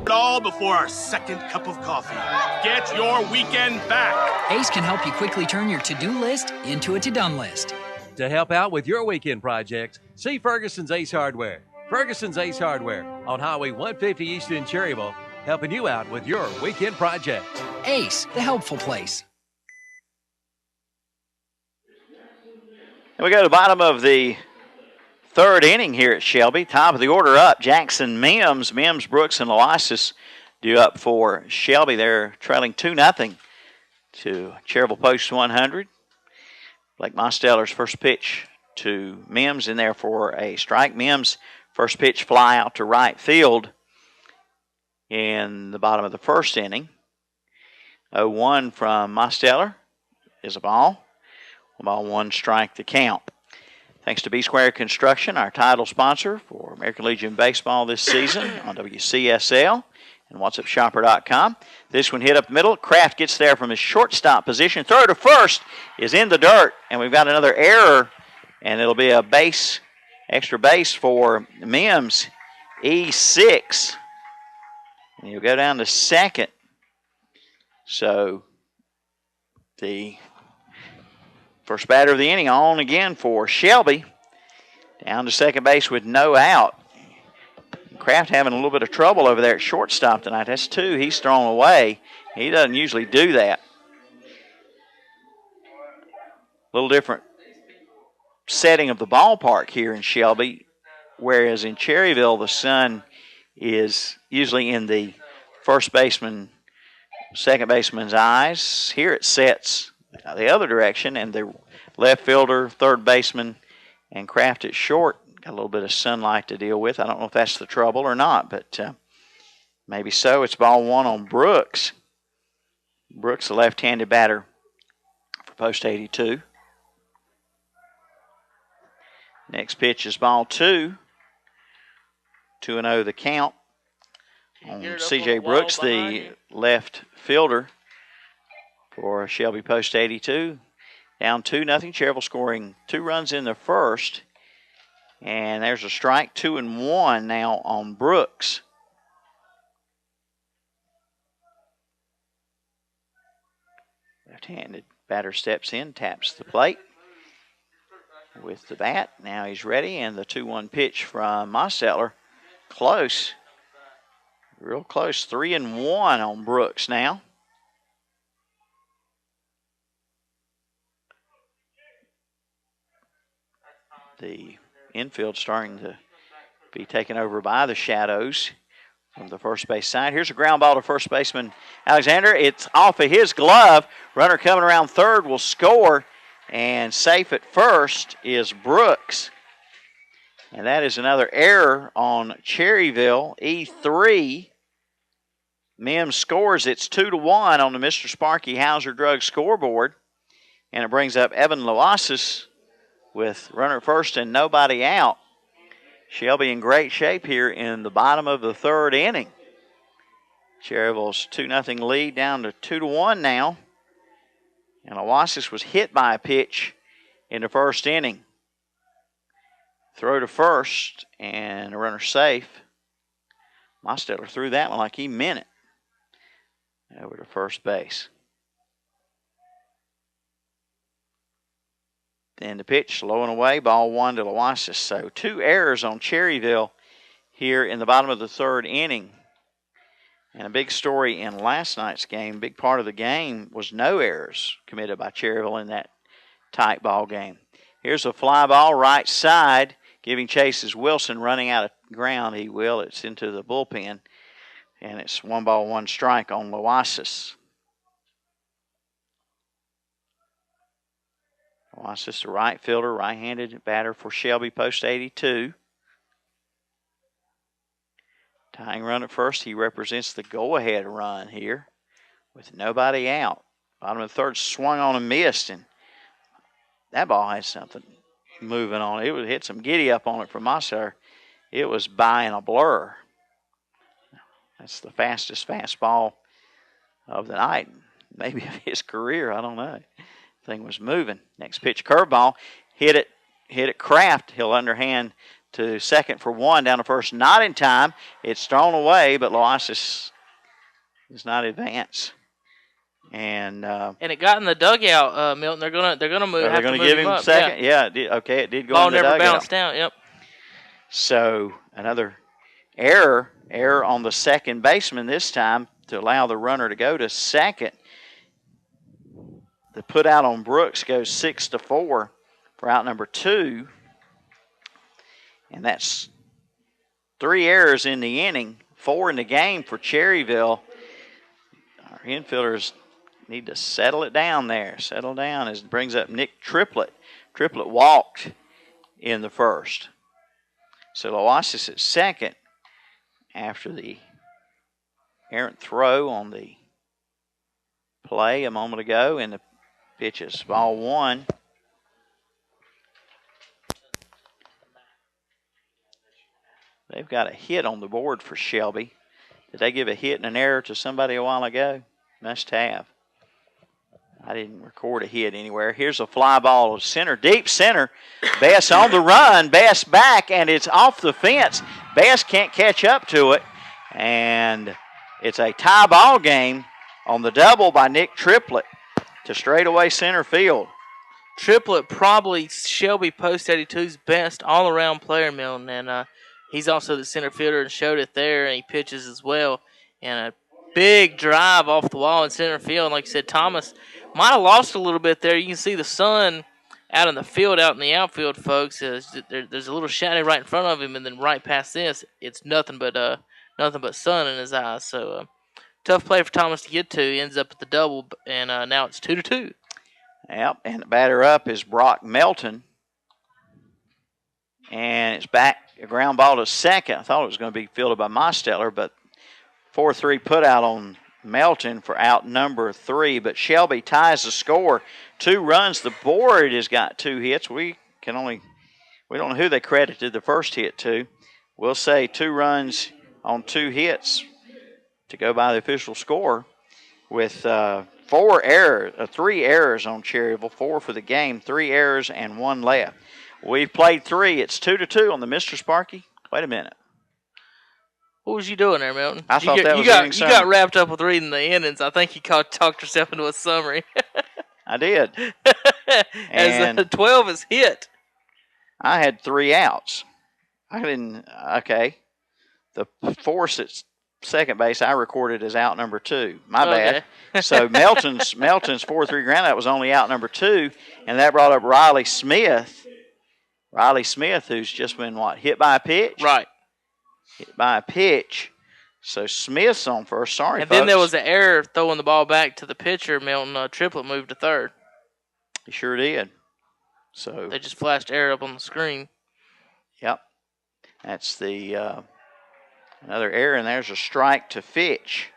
All before our second cup of coffee. Get your weekend back. ACE can help you quickly turn your to-do list into a to-done list. To help out with your weekend projects, see Ferguson's Ace Hardware. Ferguson's Ace Hardware on Highway 150 East in Cherryville, helping you out with your weekend projects. ACE, the helpful place. And we go to the bottom of the third inning here at Shelby. Top of the order up, Jackson Mims. Mims, Brooks, and Loisis due up for Shelby. They're trailing 2-0 to Cherryville Post 100. Blake Mosteller's first pitch to Mims in there for a strike. Mims' first pitch fly out to right field in the bottom of the first inning. 0-1 from Mosteller is a ball. 1-1 strike to count. Thanks to B Square Construction, our title sponsor for American Legion Baseball this season on WCSL and WhatsAppShopper.com. This one hit up the middle. Kraft gets there from his shortstop position. Throw to first is in the dirt, and we've got another error, and it'll be a base, extra base for Mims, E6. And he'll go down to second. So the first batter of the inning on again for Shelby. Down to second base with no out. Kraft having a little bit of trouble over there at shortstop tonight. That's 2 he's thrown away. He doesn't usually do that. A little different setting of the ballpark here in Shelby, whereas in Cherryville the sun is usually in the first baseman, second baseman's eyes. Here it sets the other direction, and the left fielder, third baseman, and Kraft at short got a little bit of sunlight to deal with. I don't know if that's the trouble or not, but maybe so. It's ball 1 on Brooks. Brooks, the left-handed batter for post 82. Next pitch is ball 2. 2-0 the count on C.J. Brooks, the left fielder for Shelby post 82. Down 2-0. Cherryville scoring 2 runs in the first. And there's a strike, 2-1 now on Brooks. Left-handed batter steps in, taps the plate with the bat. Now he's ready, and the 2-1 pitch from Mosteller. Close. Real close. 3-1 on Brooks now. The infield starting to be taken over by the shadows from the first base side. Here's a ground ball to first baseman Alexander. It's off of his glove. Runner coming around third will score, and safe at first is Brooks. And that is another error on Cherryville, E3. Mims scores. It's 2-1 on the Mr. Sparky Hauser Drug scoreboard. And it brings up Evan Loasis with runner at first and nobody out. Shelby in great shape here in the bottom of the third inning. Cherryville's 2-0 lead down to 2-1 now. And Loasis was hit by a pitch in the first inning. Throw to first, and a runner safe. Mosteller threw that one like he meant it. Over to first base. Then the pitch, low and away, ball 1 to Loasis. So 2 errors on Cherryville here in the bottom of the third inning. And a big story in last night's game, big part of the game was no errors committed by Cherryville in that tight ball game. Here's a fly ball right side. Giving chase is Wilson, running out of ground. He will. It's into the bullpen. And it's 1-1 strike on Loasis. Loasis, the right fielder, right-handed batter for Shelby, post 82. Tying run at first. He represents the go-ahead run here with nobody out. Bottom of the third, swung on and missed. And that ball had something moving on it. It would hit some giddy up on it from Mosteller. It was by in a blur. That's the fastest fastball of the night, maybe of his career. I don't know. Thing was moving. Next pitch, curveball. Hit it Kraft. He'll underhand to second for 1, down to first. Not in time. It's thrown away, but Loasis does not advance. And it got in the dugout, Milton. They're gonna move. They're going to give him second. Yeah, it did. Okay, it did go ball in the dugout. Ball never bounced down. Yep. So another error on the second baseman this time to allow the runner to go to second. The put out on Brooks goes 6-4 for out number 2, and that's 3 errors in the inning, 4 in the game for Cherryville. Our infielders need to settle it down there. Settle down as it brings up Nick Triplett. Triplett walked in the first. So Loasis at second after the errant throw on the play a moment ago, and the pitch is ball 1. They've got a hit on the board for Shelby. Did they give a hit and an error to somebody a while ago? Must have. I didn't record a hit anywhere. Here's a fly ball to center, deep center. Bess on the run. Bess back, and it's off the fence. Bess can't catch up to it, and It's a tie ball game on the double by Nick Triplett to straightaway center field. Triplett probably Shelby Post 82's best all-around player, Milton, and he's also the center fielder and showed it there, and he pitches as well. And a big drive off the wall in center field. And like you said, Thomas might have lost a little bit there. You can see the sun out in the field, out in the outfield, folks. There's a little shadow right in front of him, and then right past this, it's nothing but sun in his eyes. So tough play for Thomas to get to. He ends up at the double, and now it's 2-2. Yep, and the batter up is Brock Melton. And it's back, a ground ball to second. I thought it was going to be fielded by Mosteller, but 4-3 put out on Melton for out number 3. But Shelby ties the score. 2 runs. The board has got 2 hits. We don't know who they credited the first hit to. We'll say 2 runs on 2 hits to go by the official score with 3 errors on Cherryville, 4 for the game, 3 errors and 1 left. We've played 3. It's 2-2 on the Mr. Sparky. Wait a minute. What was you doing there, Milton? I thought that was you got wrapped up with reading the innings. I think you talked yourself into a summary. I did. As 12 is hit. I had 3 outs. Okay. The force at second base I recorded as out number 2. My bad. So Melton's 4-3 ground out was only out number 2, and that brought up Riley Smith. Riley Smith, who's just been hit by a pitch? Right. Hit by a pitch. So Smith's on first. Sorry, and folks. Then there was an error throwing the ball back to the pitcher. Milton Triplett moved to third. He sure did. So they just flashed error up on the screen. Yep. That's the another error, and there's a strike to Fitch.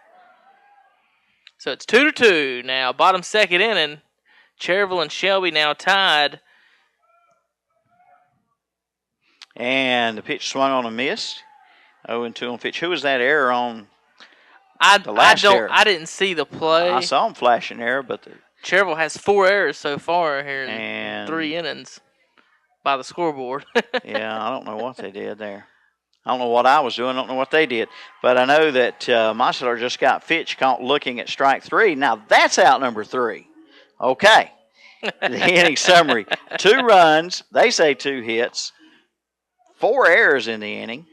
So it's 2-2 now. Bottom second inning. Cherryville and Shelby now tied. And the pitch swung on a miss. 0-2 on Fitch. Who was that error on? Error? I didn't see the play. I saw him flash an error, but Cherryville has 4 errors so far here in 3 innings by the scoreboard. Yeah, I don't know what they did there. I don't know what I was doing. I don't know what they did. But I know that Mosteller just got Fitch caught looking at strike 3. Now, that's out number 3. Okay. The inning summary. 2 runs. They say 2 hits. 4 errors in the inning.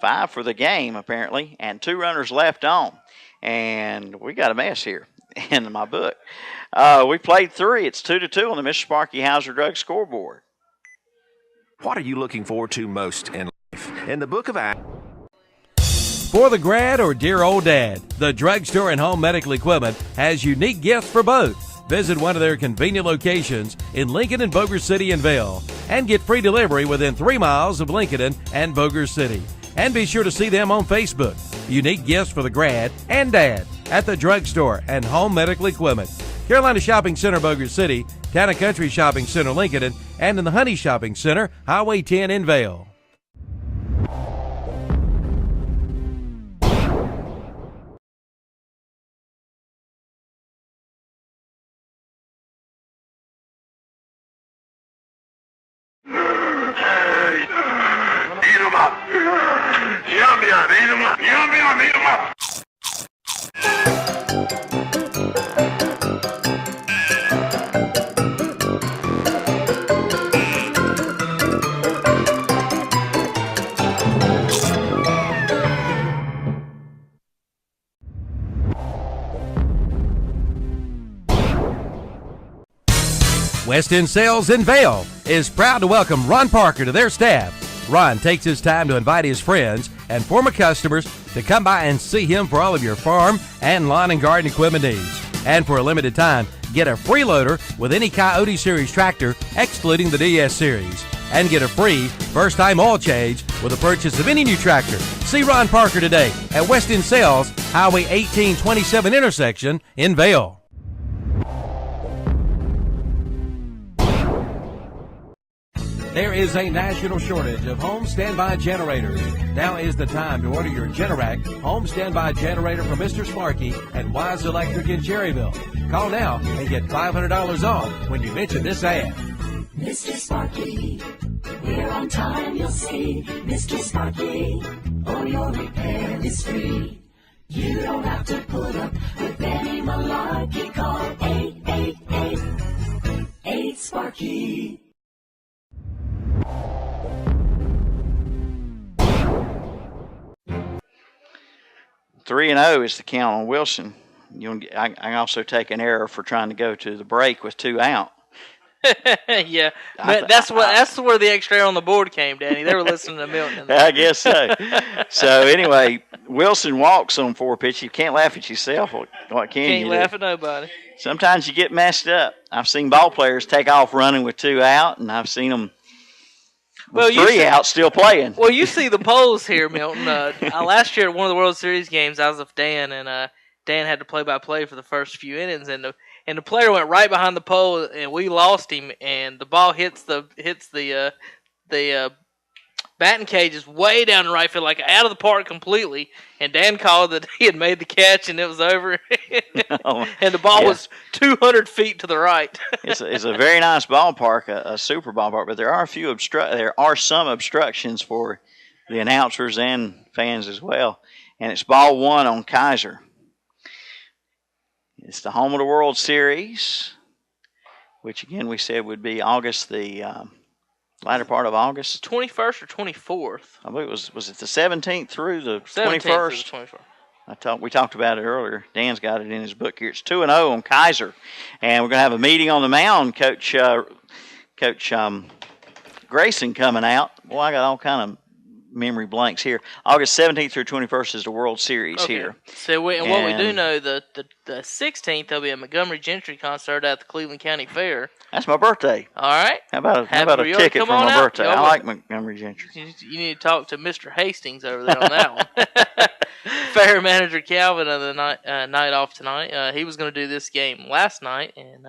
5 for the game, apparently. And 2 runners left on. And we got a mess here in my book. We played 3. It's 2-2 on the Mr. Sparky Hauser Drug scoreboard. What are you looking forward to most in life? In the book of Acts. For the grad or dear old dad, the Drugstore and Home Medical Equipment has unique gifts for both. Visit one of their convenient locations in Lincoln and Boger City and Vail and get free delivery within 3 miles of Lincoln and Boger City. And be sure to see them on Facebook. Unique gifts for the grad and dad at the Drugstore and Home Medical Equipment. Carolina Shopping Center, Boger City, Town and Country Shopping Center, Lincoln, and in the Honey Shopping Center, Highway 10 in Vail. West End Sales in Vail is proud to welcome Ron Parker to their staff. Ron takes his time to invite his friends and former customers to come by and see him for all of your farm and lawn and garden equipment needs. And for a limited time, get a free loader with any Coyote Series tractor, excluding the DS Series. And get a free first-time oil change with the purchase of any new tractor. See Ron Parker today at West End Sales, Highway 1827 intersection in Vail. There is a national shortage of home standby generators. Now is the time to order your Generac home standby generator from Mr. Sparky and Wise Electric in Cherryville. Call now and get $500 off when you mention this ad. Mr. Sparky, we're on time, you'll see. Mr. Sparky, all your repair is free. You don't have to put up with any malarkey. Call 888-8-SPARKY. Three and 0 is the count on Wilson. I also take an error for trying to go to the break with 2 out. Yeah, that's where the extra error on the board came, Danny. They were listening to Milton. I guess so. So anyway, Wilson walks on 4 pitches. You can't laugh at yourself. What can you do? Can't laugh at nobody. Sometimes you get messed up. I've seen ball players take off running with 2 out, and I've seen them with 3 out still playing. Well, you see the polls here, Milton. Last year at one of the World Series games, I was with Dan, and Dan had to play-by-play for the first few innings, and the player went right behind the pole, and we lost him. And the ball hits the batting cages way down the right field, like out of the park completely. And Dan called that he had made the catch, and it was over. And the ball was 200 feet to the right. It's a very nice ballpark, a super ballpark, but there are some obstructions for the announcers and fans as well. And it's ball 1 on Kaiser. It's the home of the World Series, which again we said would be August, the latter part of August. 21st or 24th? I believe was it the 17th through the 17th 21st? Through the 21st. We talked about it earlier. Dan's got it in his book here. It's 2-0 on Kaiser, and we're going to have a meeting on the mound. Coach Grayson coming out. Boy, I got all kind of memory blanks here. August 17th through 21st is the World Series here. So what we do know, the 16th there'll be a Montgomery Gentry concert at the Cleveland County Fair. That's my birthday. All right. How about a ticket for my birthday? I like Montgomery Gentry. You need to talk to Mr. Hastings over there on that one. Fair manager Calvin on the night off tonight. He was going to do this game last night, and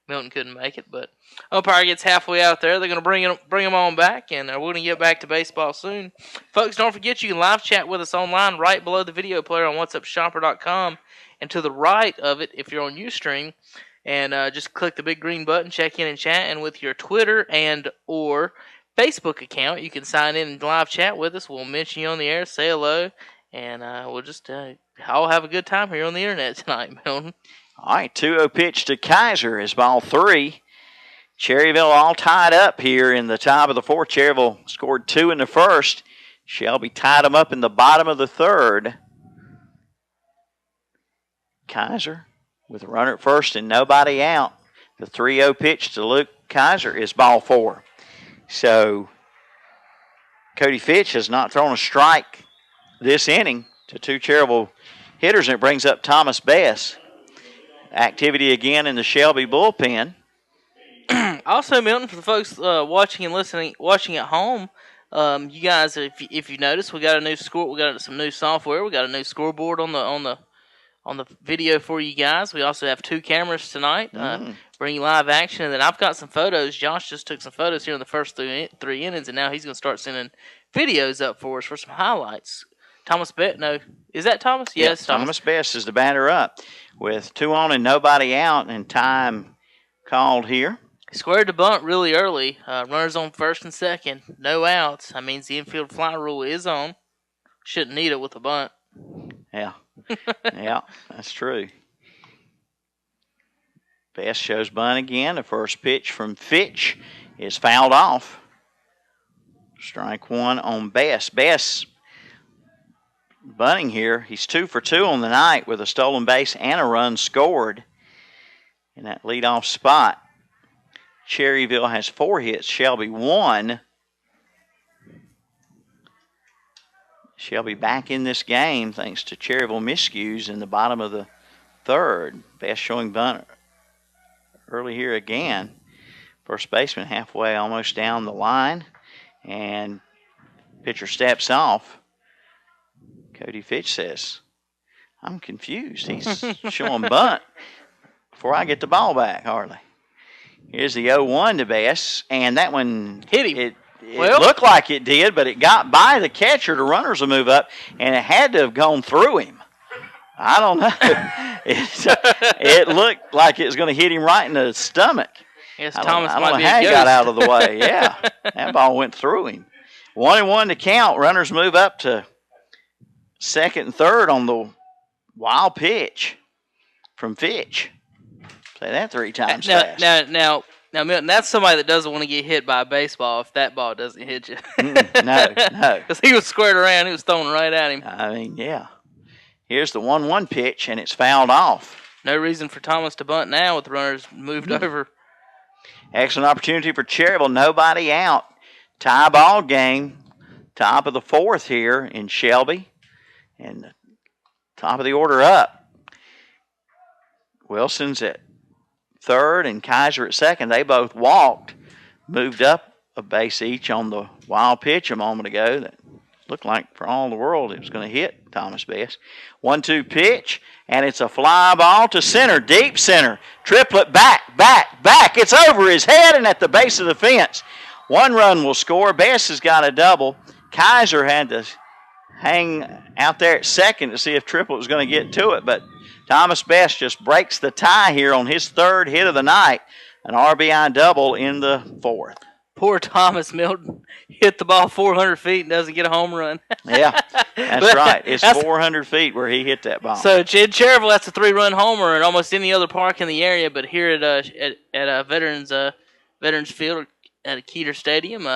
Milton couldn't make it, but umpire gets halfway out there. They're going to bring him on back, and we're going to get back to baseball soon. Folks, don't forget you can live chat with us online right below the video player on whatsupshopper.com, and to the right of it, if you're on Ustream, and just click the big green button, check in and chat, and with your Twitter and or Facebook account, you can sign in and live chat with us. We'll mention you on the air, say hello, and we'll just all have a good time here on the internet tonight, Milton. All right, 2-0 pitch to Kaiser is ball 3. Cherryville all tied up here in the top of the 4th. Cherryville scored 2 in the 1st. Shelby tied them up in the bottom of the 3rd. Kaiser with a runner at first and nobody out. The 3-0 pitch to Luke Kaiser is ball 4. So Cody Fitch has not thrown a strike this inning to 2 Cherryville hitters, and it brings up Thomas Bess. Activity again in the Shelby bullpen. Also, Milton, for the folks watching at home, you guys, if you notice, we got a new score. We got some new software. We got a new scoreboard on the video for you guys. We also have 2 cameras tonight, bringing live action, and then I've got some photos. Josh just took some photos here in the first 3 innings, and now he's going to start sending videos up for us for some highlights. Thomas Bess, no, is that Thomas? Yes, Thomas Bess is the batter up with 2 on and nobody out, and time called here. He squared the bunt really early. Runners on first and second, no outs. That means the infield fly rule is on. Shouldn't need it with a bunt. Yeah, yeah, that's true. Bess shows bunt again. The first pitch from Fitch is fouled off. Strike 1 on Bess. Bess bunting here. He's 2 for 2 on the night with a stolen base and a run scored in that leadoff spot. Cherryville has 4 hits. Shelby 1. Shelby back in this game thanks to Cherryville miscues in the bottom of the 3rd. Best showing bunt early here again. First baseman halfway almost down the line. And pitcher steps off. Cody Fitch says, I'm confused. He's showing bunt before I get the ball back, hardly. Here's the 0-1 to Bess, and that one hit him. It looked like it did, but it got by the catcher. The runners will move up, and it had to have gone through him. I don't know. It looked like it was going to hit him right in the stomach. Yes, I Thomas don't might know be how a he ghost. got out of the way. Yeah, that ball went through him. 1-1 to count. Runners move up to second and third on the Wild pitch from Fitch. Say that 3 times fast. Now, Milton, that's somebody that doesn't want to get hit by a baseball if that ball doesn't hit you. No. Because he was squared around. He was thrown right at him. I mean, yeah. Here's the 1-1 pitch, and it's fouled off. No reason for Thomas to bunt now with runners moved over. Excellent opportunity for Cherryville. Nobody out. Tie ball game. Top of the 4th here in Shelby. And top of the order up. Wilson's at 3rd and Kaiser at 2nd. They both walked. Moved up a base each on the wild pitch a moment ago that looked like for all the world it was going to hit Thomas Best. 1-2 pitch, and it's a fly ball to center, deep center. Triplet back. It's over his head and at the base of the fence. 1 run will score. Best has got a double. Kaiser had to hang out there at 2nd to see if Triplet was going to get to it, but Thomas Best just breaks the tie here on his 3rd hit of the night. An RBI double in the 4th. Poor Thomas Milton hit the ball 400 feet and doesn't get a home run. Yeah, that's right. It's 400 feet where he hit that ball. So in Cherryville, that's a 3-run homer in almost any other park in the area. But here at Veterans Field at a Keeter Stadium,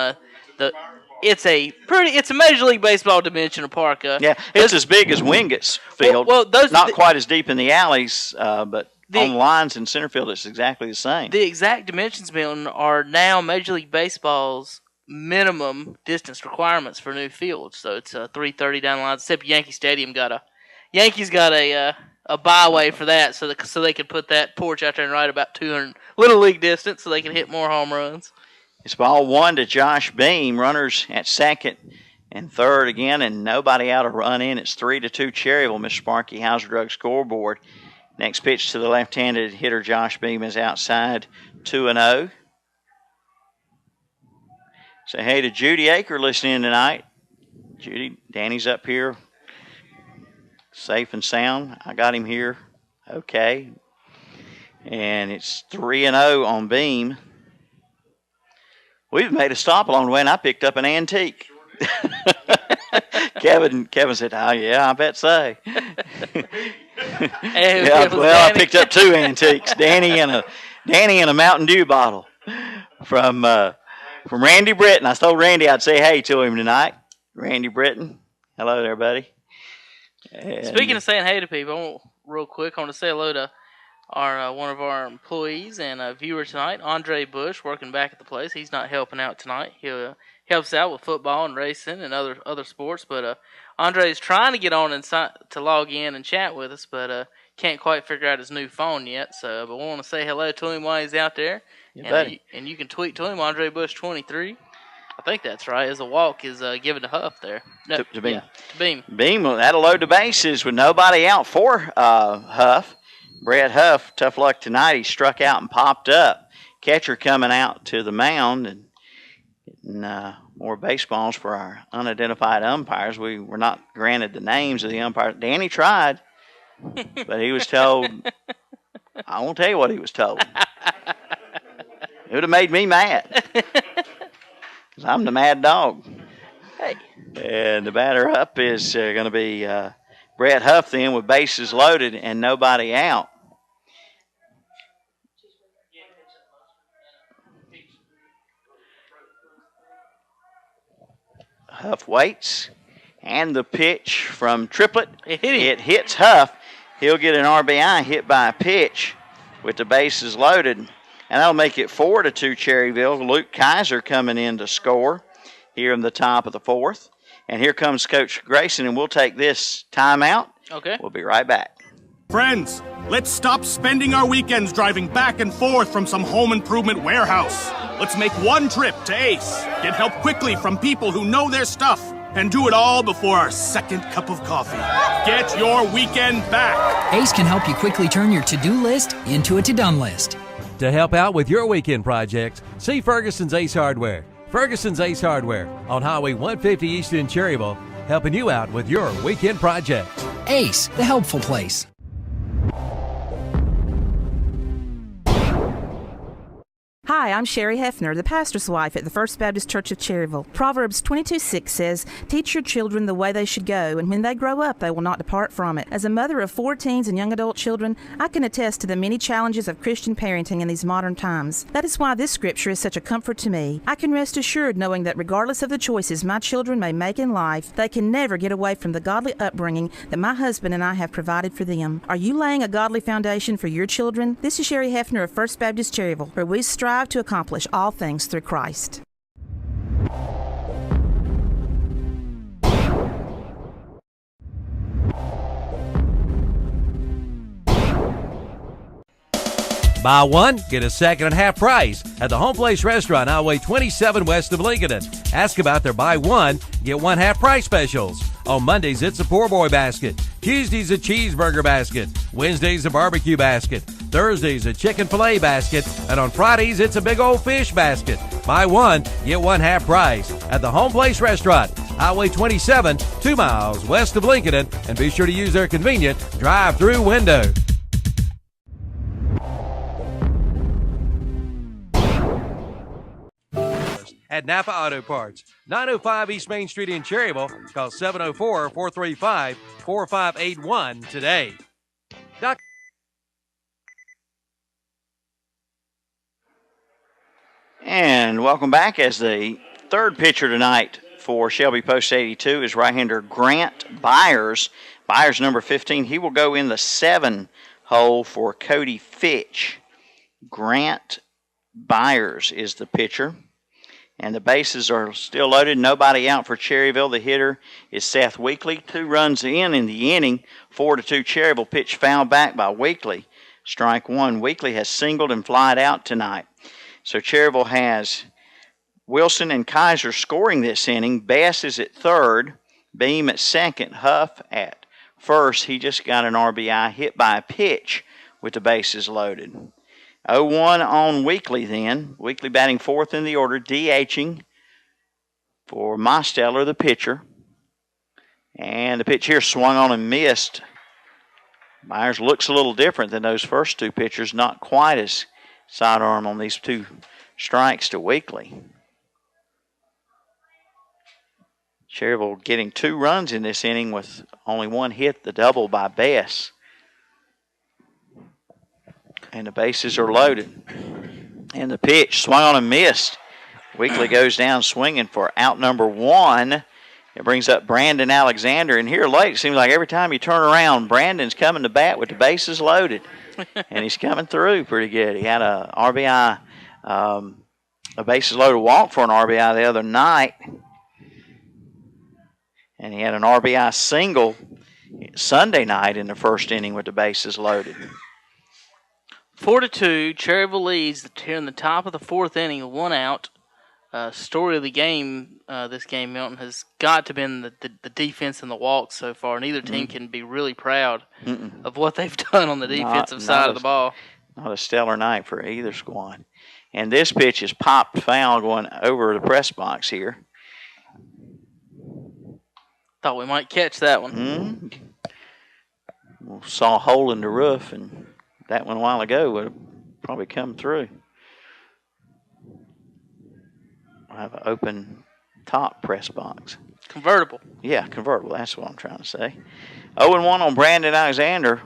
it's a Major League Baseball dimensional park. Yeah, it's as big as Wingett's Field. Not quite as deep in the alleys, but on the lines in center field, it's exactly the same. The exact dimensions, Milton, are now Major League Baseball's minimum distance requirements for new fields. So it's 330 down the line. Except Yankee Stadium Yankees got a byway for that, so they could put that porch out there and right about 200 Little League distance, so they can hit more home runs. It's ball 1 to Josh Beam. Runners at 2nd and 3rd again, and nobody out of run in. It's 3-2 Cherryville. Mr. Sparky Hauser Drug scoreboard. Next pitch to the left-handed hitter Josh Beam is outside, 2-0. Say hey to Judy Aker listening tonight. Judy, Danny's up here, safe and sound. I got him here, okay. And it's 3-0 on Beam. We've made a stop along the way, and I picked up an antique. Kevin said, "Oh yeah, I bet so." I picked up 2 antiques, Danny and a Mountain Dew bottle from Randy Britton. I told Randy I'd say hey to him tonight. Randy Britton, hello there, buddy. And speaking of saying hey to people, real quick, I want to say hello to our one of our employees and a viewer tonight, Andre Bush, working back at the place. He's not helping out tonight. He helps out with football and racing and other sports, but Andre is trying to get on and to log in and chat with us, but can't quite figure out his new phone yet. So, but we want to say hello to him while he's out there. And you can tweet to him, Andre Bush 23. I think that's right. As a walk is given to Huff there. No, to Beam. Yeah, to Beam. Beam, that'll load the bases with nobody out for Huff. Brett Huff, tough luck tonight. He struck out and popped up. Catcher coming out to the mound and getting more baseballs for our unidentified umpires. We were not granted the names of the umpires. Danny tried, but he was told, I won't tell you what he was told. It would have made me mad because I'm the mad dog. Hey. And the batter up is going to be Brett Huff then with bases loaded and nobody out. Huff waits, and the pitch from Triplet. It hits Huff. He'll get an RBI hit by a pitch with the bases loaded, and that'll make it 4-2 Cherryville. Luke Kaiser coming in to score here in the top of the 4th. And here comes Coach Grayson, and we'll take this timeout. Okay. We'll be right back. Friends, let's stop spending our weekends driving back and forth from some home improvement warehouse. Let's make one trip to Ace, get help quickly from people who know their stuff, and do it all before our 2nd cup of coffee. Get your weekend back. Ace can help you quickly turn your to-do list into a to-done list. To help out with your weekend projects, see Ferguson's Ace Hardware. Ferguson's Ace Hardware on Highway 150 East in Cherryville, helping you out with your weekend project. Ace, the helpful place. Hi, Hi, I'm Sherry Hefner, the pastor's wife at the First Baptist Church of Cherryville. Proverbs 22:6 says, "Teach your children the way they should go, and when they grow up, they will not depart from it." As a mother of 4 teens and young adult children, I can attest to the many challenges of Christian parenting in these modern times. That is why this scripture is such a comfort to me. I can rest assured knowing that regardless of the choices my children may make in life, they can never get away from the godly upbringing that my husband and I have provided for them. Are you laying a godly foundation for your children? This is Sherry Hefner of First Baptist Cherryville, where we strive to accomplish all things through Christ. Buy one, get a second at half price at the Home Place Restaurant, Highway 27 west of Lincoln. Ask about their buy one, get one half price specials. On Mondays, it's a poor boy basket. Tuesdays, a cheeseburger basket. Wednesdays, a barbecue basket. Thursdays, a chicken filet basket. And on Fridays, it's a big old fish basket. Buy one, get one half price at the Home Place Restaurant, Highway 27, 2 miles west of Lincoln. And be sure to use their convenient drive-through window. At Napa Auto Parts, 905 East Main Street in Cherryville. Call 704-435-4581 today. And welcome back. As the third pitcher tonight for Shelby Post 82 is right-hander Grant Byers. Byers, number 15. He will go in the 7 hole for Cody Fitch. Grant Byers is the pitcher. And the bases are still loaded. Nobody out for Cherryville. The hitter is Seth Weekly. 2 runs in the inning. 4-2 Cherryville. Pitch fouled back by Weekly. Strike 1. Weekly has singled and flied out tonight. So Cherryville has Wilson and Kaiser scoring this inning. Bass is at third. Beam at second. Huff at first. He just got an RBI hit by a pitch with the bases loaded. 0-1 on Weekly then. Weekly batting fourth in the order, DHing for Mosteller, the pitcher. And the pitch here swung on and missed. Myers looks a little different than those first 2 pitchers, not quite as sidearm on these 2 strikes to Weekly. Cherryville getting 2 runs in this inning with only 1 hit, the double by Bess. And the bases are loaded. And the pitch swung on and missed. Weekly goes down swinging for out number 1. It brings up Brandon Alexander. And here late, it seems like every time you turn around, Brandon's coming to bat with the bases loaded. And he's coming through pretty good. He had a RBI, a bases loaded walk for an RBI the other night. And he had an RBI single Sunday night in the first inning with the bases loaded. 4-2, Cherryville leads here in the top of the 4th inning, 1 out. Story of the game, this game, Milton, has got to been the defense and the walks so far. Neither team can be really proud of what they've done on the defensive side of the ball. Not a stellar night for either squad. And this pitch is popped foul going over the press box here. Thought we might catch that one. We saw a hole in the roof, and that one a while ago would have probably come through. I have an open top press box. Convertible. Yeah, convertible. That's what I'm trying to say. 0-1 on Brandon Alexander.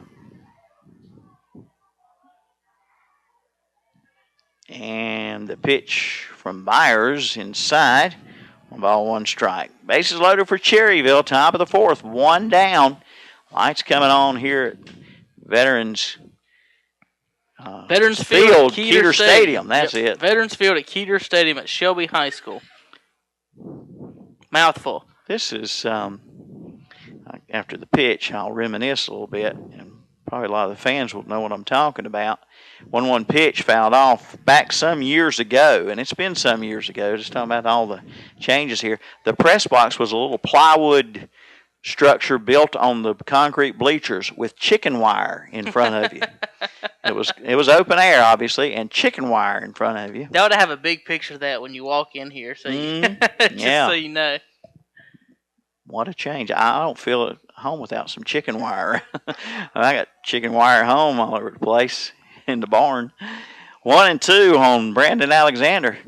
And the pitch from Byers inside. 1 ball, 1 strike. Bases loaded for Cherryville. Top of the 4th. 1 down. Lights coming on here at Veterans Field, Keeter Stadium. That's it. Veterans Field at Keeter Stadium at Shelby High School. Mouthful. This is, after the pitch, I'll reminisce a little bit, and probably a lot of the fans will know what I'm talking about. 1-1 pitch fouled off back some years ago, and it's been some years ago, just talking about all the changes here. The press box was a little plywood structure built on the concrete bleachers with chicken wire in front of you. It was open air, obviously, and chicken wire in front of you. They ought to have a big picture of that when you walk in here, so so you know. What a change. I don't feel at home without some chicken wire. I got chicken wire at home all over the place in the barn. 1-2 on Brandon Alexander.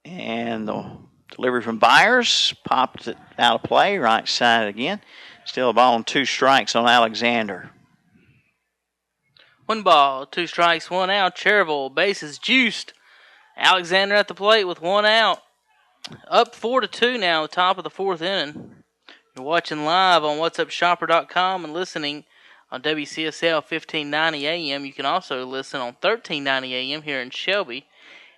And the delivery from Byers popped it out of play, right side again. Still a ball and 2 strikes on Alexander. 1 ball, 2 strikes, 1 out. Cherryville, bases juiced. Alexander at the plate with 1 out. Up 4-2 now, the top of the 4th inning. You're watching live on whatsupshopper.com and listening on WCSL 1590 AM. You can also listen on 1390 AM here in Shelby.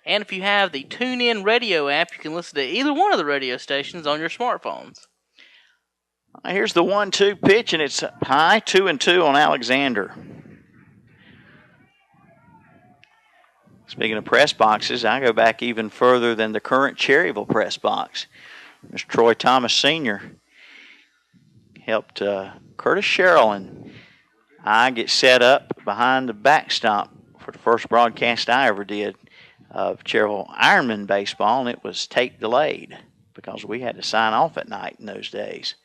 And if you have the TuneIn radio app, you can listen to either one of the radio stations on your smartphones. Here's the 1-2 pitch, and it's high, 2-2 on Alexander. Speaking of press boxes, I go back even further than the current Cherryville press box. Mr. Troy Thomas Sr. helped Curtis Sherrill and I get set up behind the backstop for the first broadcast I ever did of Cherryville Ironman baseball, and it was tape delayed because we had to sign off at night in those days.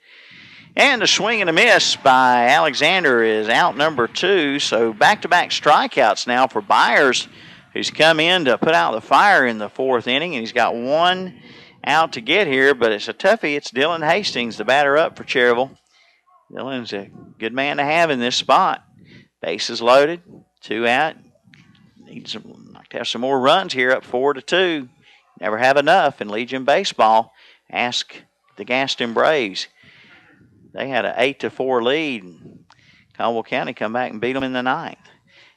And a swing and a miss by Alexander is out number 2, so back-to-back strikeouts now for Byers, who's come in to put out the fire in the 4th inning, and he's got 1 out to get here, but it's a toughie. It's Dylan Hastings, the batter up for Cherryville. Dylan's a good man to have in this spot. Bases loaded, 2 out. Needs to have some more runs here, up 4-2. Never have enough in Legion baseball. Ask the Gaston Braves. They had an 8-4 lead. Caldwell County come back and beat them in the 9th.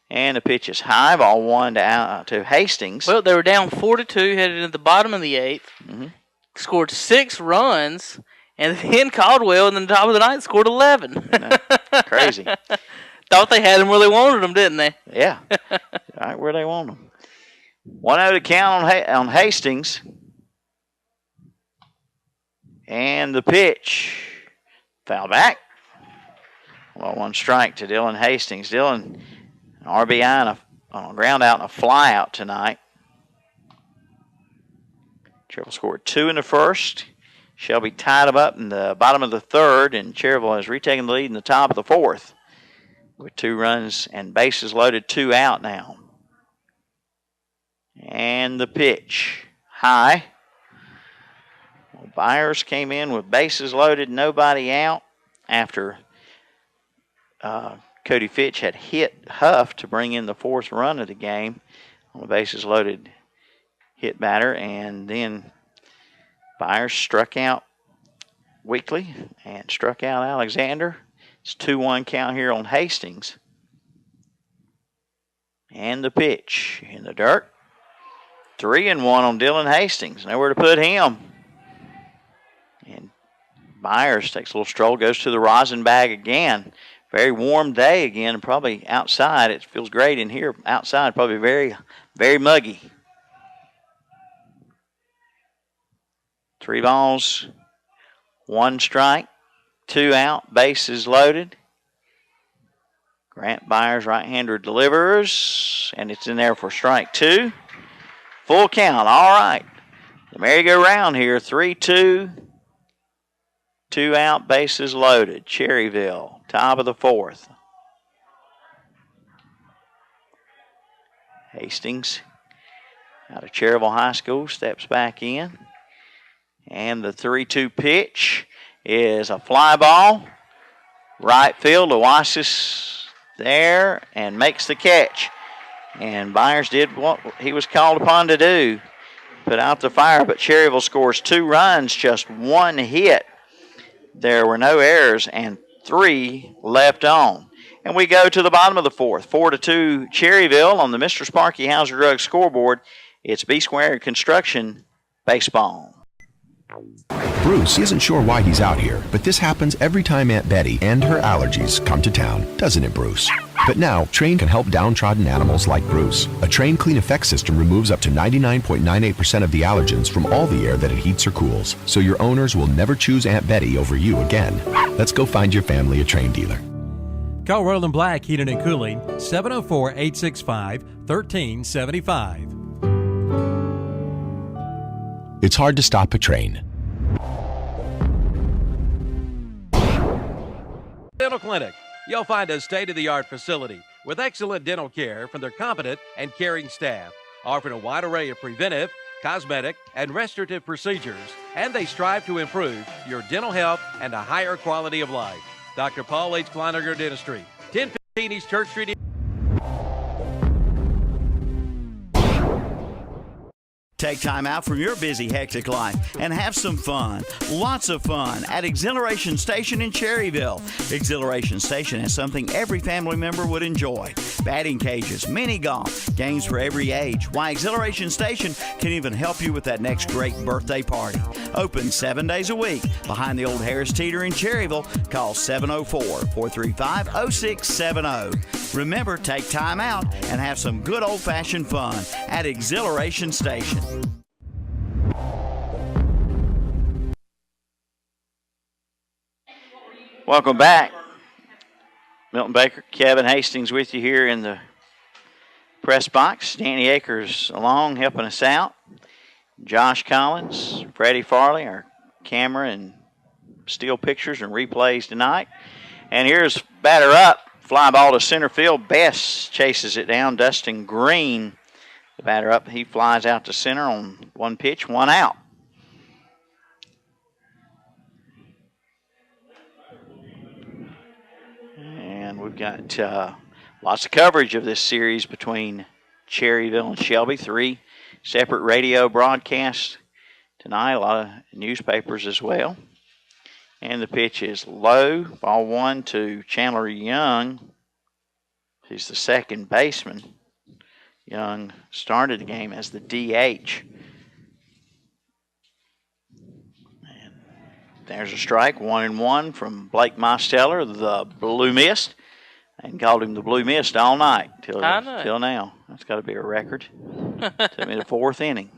And the pitch is high, ball 1 to Hastings. Well, they were down 4-2, headed into the bottom of the 8th. Mm-hmm. Scored 6 runs, and then Caldwell, in the top of the 9th, scored 11. Crazy. Thought they had him where they wanted him, didn't they? Yeah, right where they want him. 1-0 to count on Hastings. And the pitch. Foul back. Well, 1 strike to Dylan Hastings. Dylan, an RBI on a ground out and a fly out tonight. Cherryville scored 2 in the 1st. Shelby tied them up in the bottom of the 3rd, and Cherryville has retaken the lead in the top of the 4th with 2 runs and bases loaded, 2 out now. And the pitch. High. Well, Byers came in with bases loaded, nobody out after Cody Fitch had hit Huff to bring in the 4th run of the game on the bases loaded hit batter, and then Byers struck out Weekly and struck out Alexander. It's 2-1 count here on Hastings. And the pitch in the dirt. 3-1 on Dylan Hastings. Nowhere to put him. And Byers takes a little stroll, goes to the rosin bag again. Very warm day again, and probably outside. It feels great in here. Outside, probably very, very muggy. 3 balls, 1 strike, 2 out, bases loaded. Grant Byers, right-hander, delivers, and it's in there for strike 2. Full count, all right. The merry-go-round here, 3-2, 2 out, bases loaded. Cherryville, top of the 4th. Hastings, out of Cherryville High School, steps back in. And the 3-2 pitch is a fly ball. Right field, Oasis there and makes the catch. And Byers did what he was called upon to do, put out the fire, but Cherryville scores 2 runs, just 1 hit. There were no errors and 3 left on. And we go to the bottom of the 4th. 4-2 Cherryville on the Mr. Sparky Hauser Drug scoreboard. It's B-Square Construction Baseball. Bruce isn't sure why he's out here, but this happens every time Aunt Betty and her allergies come to town, doesn't it, Bruce? But now, Train can help downtrodden animals like Bruce. A Train Clean Effect system removes up to 99.98% of the allergens from all the air that it heats or cools, so your owners will never choose Aunt Betty over you again. Let's go find your family a Train dealer. Call Roland Black Heating and Cooling, 704-865-1375. It's hard to stop a train. Dental Clinic. you'll find a state-of-the-art facility with excellent dental care from their competent and caring staff, offering a wide array of preventive, cosmetic, and restorative procedures, and they strive to improve your dental health and a higher quality of life. Dr. Paul H. Kleiniger Dentistry, 1015 East Church Street. Take time out from your busy, hectic life and have some fun. Lots of fun at Exhilaration Station in Cherryville. Exhilaration Station has something every family member would enjoy. Batting cages, mini golf, games for every age. Why, Exhilaration Station can even help you with that next great birthday party. Open 7 days a week behind the old Harris Teeter in Cherryville. Call 704-435-0670. Remember, take time out and have some good old-fashioned fun at Exhilaration Station. Welcome back. Milton Baker, Kevin Hastings with you here in the press box. Danny Akers along helping us out. Josh Collins, Freddie Farley, our camera and still pictures and replays tonight. And here's batter up. Fly ball to center field. Best chases it down. Dustin Green, the batter up. He flies out to center on one pitch, one out. And we've got lots of coverage of this series between Cherryville and Shelby. 3 separate radio broadcasts tonight. A lot of newspapers as well. And the pitch is low. Ball 1 to Chandler Young. He's the second baseman. Young started the game as the DH. And there's a strike, 1-1 from Blake Mosteller, the Blue Mist. And called him the Blue Mist all night till now. That's got to be a record. Took me the 4th inning.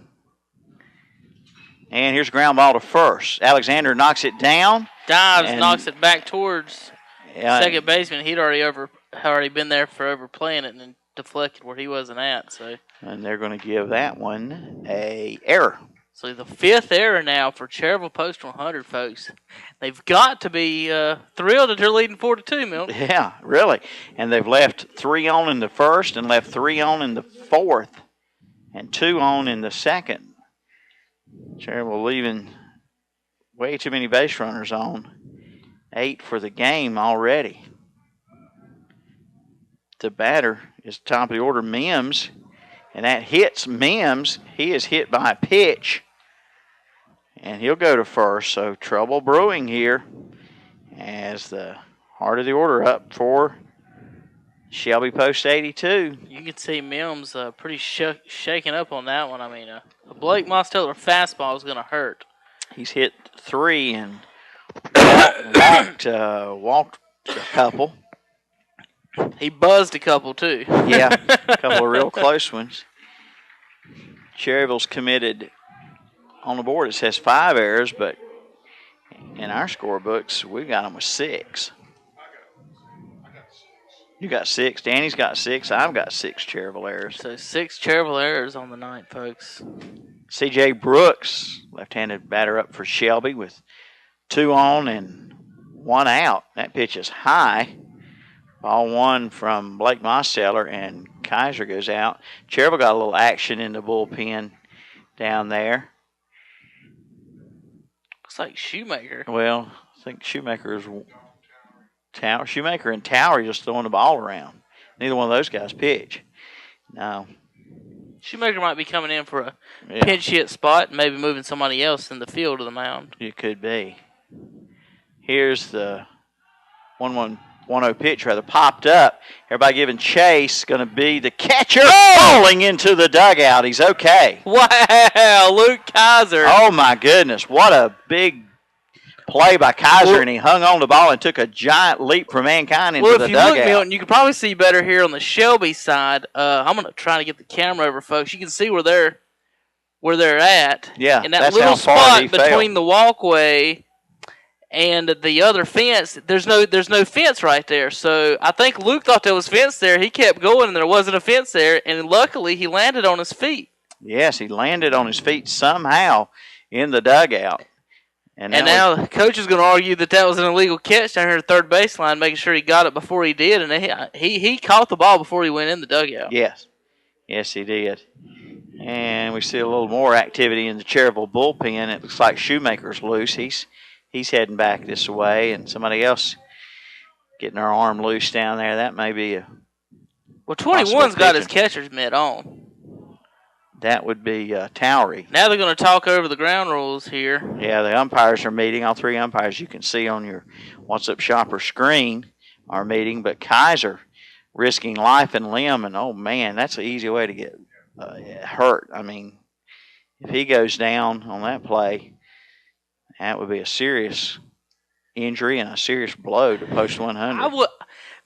And here's a ground ball to first. Alexander knocks it down. Dives, knocks it back towards second baseman. He'd already been there for overplaying it and deflected where he wasn't at. So. And they're going to give that one a error. So the 5th error now for Cherryville Post 100, folks. They've got to be thrilled that they're leading 4-2, Milton. Yeah, really. And they've left 3 on in the first and left 3 on in the fourth and 2 on in the second. Cherryville leaving way too many base runners on. 8 for the game already. The batter is top of the order, Mims. And that hits Mims. He is hit by a pitch. And he'll go to first. So trouble brewing here as the heart of the order up for Shelby Post 82. You can see Mims pretty shaken up on that one. I mean, a Blake Mosteller fastball is going to hurt. He's hit 3 and walked a couple. He buzzed a couple, too. Yeah, a couple of real close ones. Cherryville's committed on the board. It says 5 errors, but in our scorebooks, we've got them with 6. You got 6. Danny's got 6. I've got 6 Cherryville errors. So 6 Cherryville errors on the night, folks. C.J. Brooks, left-handed batter up for Shelby with 2 on and 1 out. That pitch is high. Ball 1 from Blake Mosteller, and Kaiser goes out. Cherryville got a little action in the bullpen down there. Looks like Shoemaker. Well, I think Shoemaker and Tower just throwing the ball around. Neither one of those guys pitch. No. Shoemaker might be coming in for a pinch hit spot and maybe moving somebody else in the field to the mound. It could be. Here's the 1-1. 1-0 pitch popped up. Everybody giving chase. Going to be the catcher falling into the dugout. He's okay. Wow, Luke Kaiser. Oh, my goodness. What a big play by Kaiser, and he hung on the ball and took a giant leap for mankind into the dugout. Well, if you look, Milton, you can probably see better here on the Shelby side. I'm going to try to get the camera over, folks. You can see where they're at. Yeah, in that little spot between the walkway and the other fence, there's no fence right there. So I think Luke thought there was fence there. He kept going, and there wasn't a fence there. And luckily, he landed on his feet. Yes, he landed on his feet somehow in the dugout. And now the coach is going to argue that was an illegal catch down here at third baseline, making sure he got it before he did, and he caught the ball before he went in the dugout. Yes. Yes, he did. And we see a little more activity in the Cherryville bullpen. It looks like Shoemaker's loose. He's heading back this way, and somebody else getting their arm loose down there. That may be a Well, 21's got his catcher's mitt on. That would be Towery. Now they're going to talk over the ground rules here. Yeah, the umpires are meeting. All three umpires you can see on your What's Up Shopper screen are meeting. But Kaiser risking life and limb, and oh man, that's an easy way to get hurt. I mean, if he goes down on that play, that would be a serious injury and a serious blow to post 100.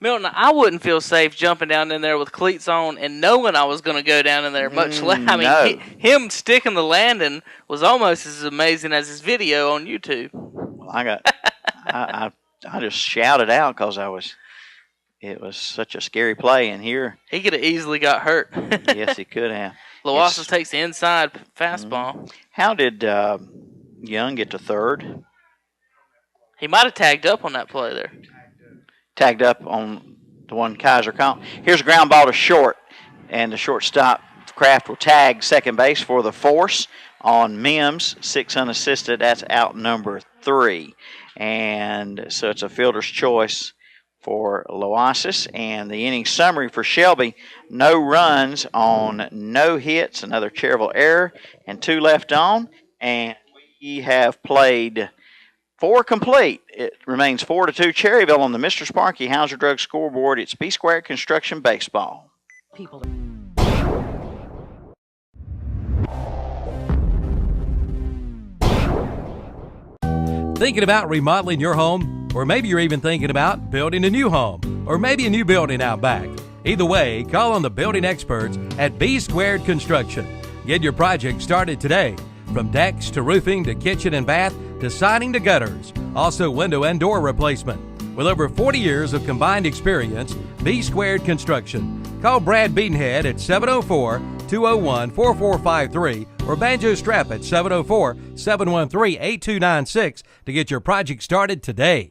Milton, I wouldn't feel safe jumping down in there with cleats on and knowing I was going to go down in there much less. I mean, no. him sticking the landing was almost as amazing as his video on YouTube. Well, I just shouted out because it was such a scary play. And here he could have easily got hurt. Yes, he could have. Loasis takes the inside fastball. How did Young get to third? He might have tagged up on that play there. Tagged up on the one Kaiser caught. Here's a ground ball to short, and the shortstop Kraft will tag second base for the force on Mims, 6 unassisted. That's out number 3, and so it's a fielder's choice for Loasis. And the inning summary for Shelby: no runs on no hits, another Cherryville error, and 2 left on, and we have played 4 complete. It remains 4-2 Cherryville on the Mr. Sparky Hauser Drug scoreboard. It's B Squared Construction Baseball. Thinking about remodeling your home? Or maybe you're even thinking about building a new home, or maybe a new building out back. Either way, call on the building experts at B Squared Construction. Get your project started today. From decks to roofing to kitchen and bath to siding to gutters. Also window and door replacement. With over 40 years of combined experience, B Squared Construction. Call Brad Beatonhead at 704-201-4453 or Banjo Strap at 704-713-8296 to get your project started today.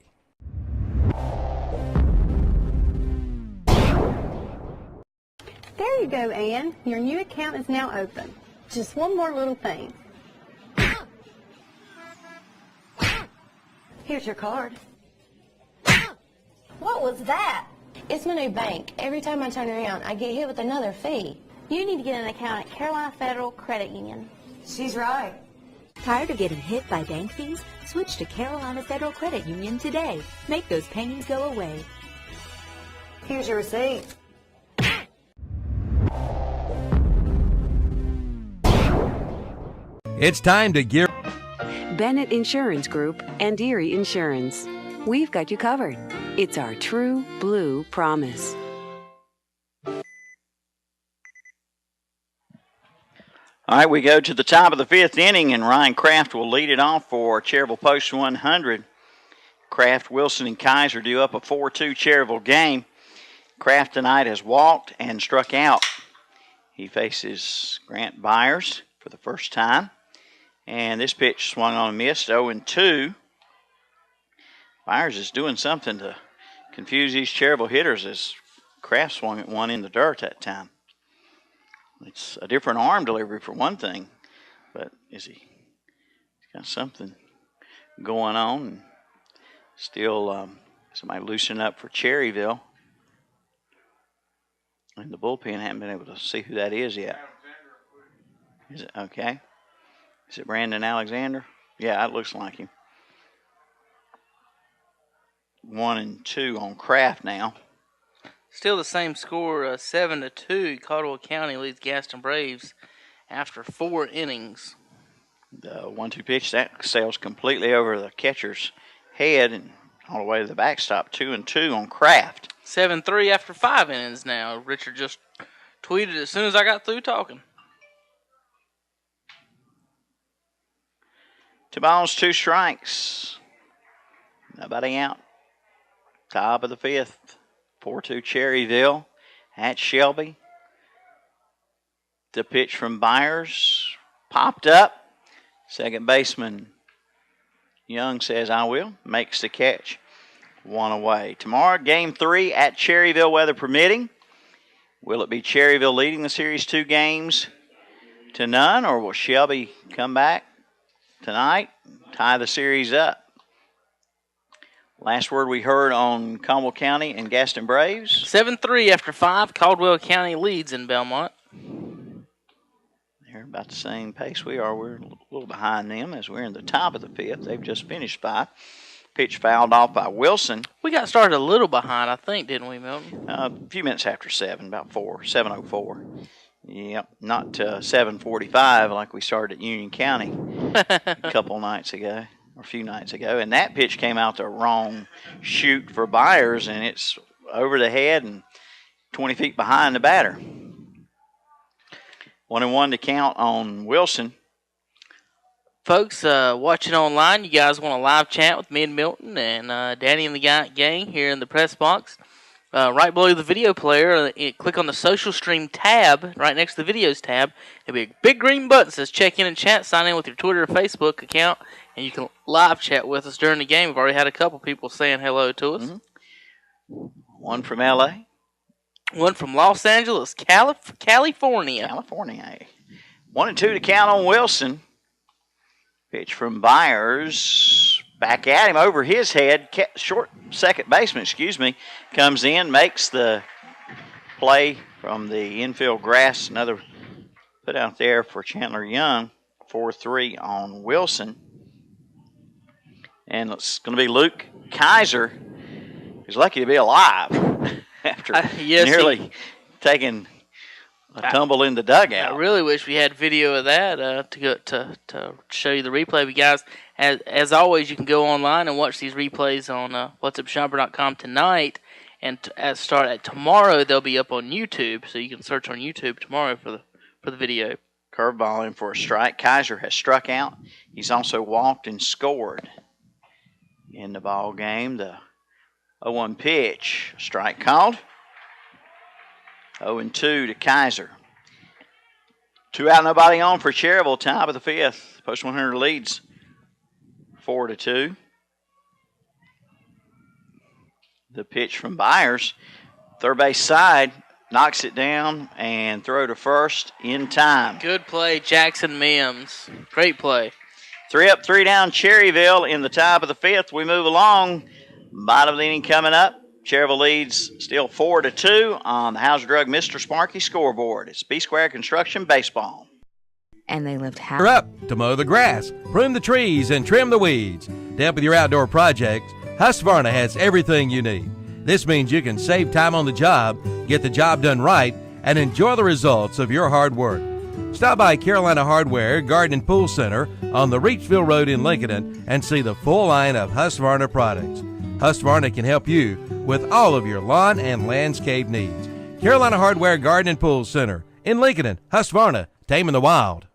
There you go, Ann. Your new account is now open. Just one more little thing. Here's your card. What was that? It's my new bank. Every time I turn around, I get hit with another fee. You need to get an account at Carolina Federal Credit Union. She's right. Tired of getting hit by bank fees? Switch to Carolina Federal Credit Union today. Make those pains go away. Here's your receipt. It's time to gear. Bennett Insurance Group and Erie Insurance. We've got you covered. It's our true blue promise. All right, we go to the top of the 5th inning, and Ryan Kraft will lead it off for Cherryville Post 100. Kraft, Wilson, and Kaiser do up a 4-2 Cherryville game. Kraft tonight has walked and struck out. He faces Grant Byers for the first time. And this pitch swung on and missed, 0-2. Byers is doing something to confuse these Cherryville hitters as Kraft swung at one in the dirt that time. It's a different arm delivery for one thing, but he's got something going on. And still somebody loosening up for Cherryville. And the bullpen haven't been able to see who that is yet. Is it okay? Is it Brandon Alexander? Yeah, it looks like him. 1-2 on Kraft now. Still the same score, 7-2. Caldwell County leads Gaston Braves after 4 innings. The 1-2 pitch, that sails completely over the catcher's head and all the way to the backstop. 2-2 on Kraft. 7-3 after 5 innings now. Richard just tweeted as soon as I got through talking. 2 balls, 2 strikes. Nobody out. Top of the 5th. 4-2 Cherryville at Shelby. The pitch from Byers popped up. Second baseman Young says, I will. Makes the catch. 1 away. Tomorrow, game 3 at Cherryville, weather permitting. Will it be Cherryville leading the series 2-0, or will Shelby come back tonight, tie the series up? Last word we heard on Conwell County and Gaston Braves. 7-3 after 5. Caldwell County leads in Belmont. They're about the same pace we are. We're a little behind them as we're in the top of the 5th. They've just finished 5. Pitch fouled off by Wilson. We got started a little behind, I think, didn't we, Milton? A few minutes after 7, about 7:04. Yep, not 7:45 like we started at Union County a couple nights ago, or a few nights ago. And that pitch came out the wrong chute for Byers, and it's over the head and 20 feet behind the batter. 1-1 to count on Wilson. Folks watching online, you guys want a live chat with me and Milton and Danny and the gang here in the press box. Right below the video player, click on the social stream tab right next to the videos tab. There'll be a big green button that says check in and chat. Sign in with your Twitter or Facebook account, and you can live chat with us during the game. We've already had a couple people saying hello to us. Mm-hmm. One from L.A. One from Los Angeles, California. 1-2 to count on Wilson. Pitch from Byers. Back at him over his head. Short second baseman, comes in, makes the play from the infield grass. Another put out there for Chandler Young. 4-3 on Wilson. And it's going to be Luke Kaiser, who's lucky to be alive after nearly taking a tumble in the dugout. I really wish we had video of that to show you the replay. But guys, as always, you can go online and watch these replays on whatsupshopper.com tonight. And start at tomorrow, they'll be up on YouTube, so you can search on YouTube tomorrow for the video. Curveball in for a strike. Kaiser has struck out. He's also walked and scored in the ball game. The 0-1 pitch, strike called. 0-2 to Kaiser. 2 out, nobody on for Cherryville. Top of the 5th. Post 100 leads 4-2. The pitch from Byers. Third base side. Knocks it down and throw to first in time. Good play, Jackson Mims. Great play. 3 up, 3 down, Cherryville in the top of the 5th. We move along. Bottom of the inning coming up. Cherryville leads still 4-2 on the Hauser Drug Mr. Sparky scoreboard. It's B-Square Construction Baseball. And they lived You're up to mow the grass, prune the trees, and trim the weeds. To help with your outdoor projects, Husqvarna has everything you need. This means you can save time on the job, get the job done right, and enjoy the results of your hard work. Stop by Carolina Hardware Garden and Pool Center on the Reachville Road in Lincoln and see the full line of Husqvarna products. Husqvarna can help you with all of your lawn and landscape needs. Carolina Hardware Garden and Pool Center in Lincoln. Husqvarna, taming the wild.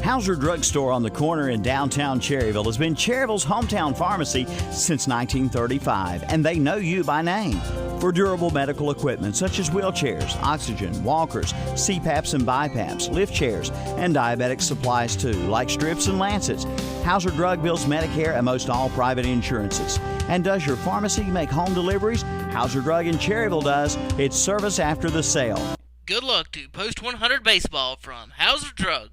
Hauser Drug Store on the corner in downtown Cherryville has been Cherryville's hometown pharmacy since 1935, and they know you by name. For durable medical equipment such as wheelchairs, oxygen, walkers, CPAPs and BiPAPs, lift chairs, and diabetic supplies too, like strips and lancets. Hauser Drug bills Medicare and most all private insurances. And does your pharmacy make home deliveries? Hauser Drug in Cherryville does. It's service after the sale. Good luck to Post 100 Baseball from Hauser Drug.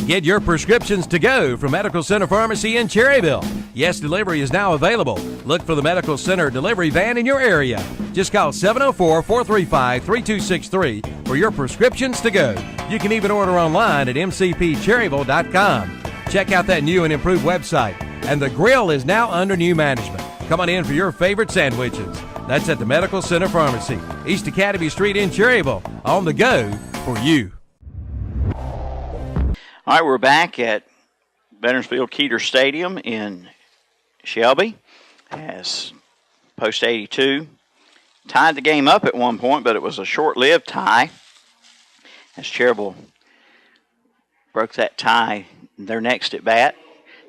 Get your prescriptions to go from Medical Center Pharmacy in Cherryville. Yes, delivery is now available. Look for the Medical Center delivery van in your area. Just call 704-435-3263 for your prescriptions to go. You can even order online at mcpcherryville.com. Check out that new and improved website. And the grill is now under new management. Come on in for your favorite sandwiches. That's at the Medical Center Pharmacy, East Academy Street in Cherryville. On the go for you. All right, we're back at Veterans Keeter Stadium in Shelby as Post 82 tied the game up at one point, but it was a short-lived tie as Cherryville broke that tie their next at bat.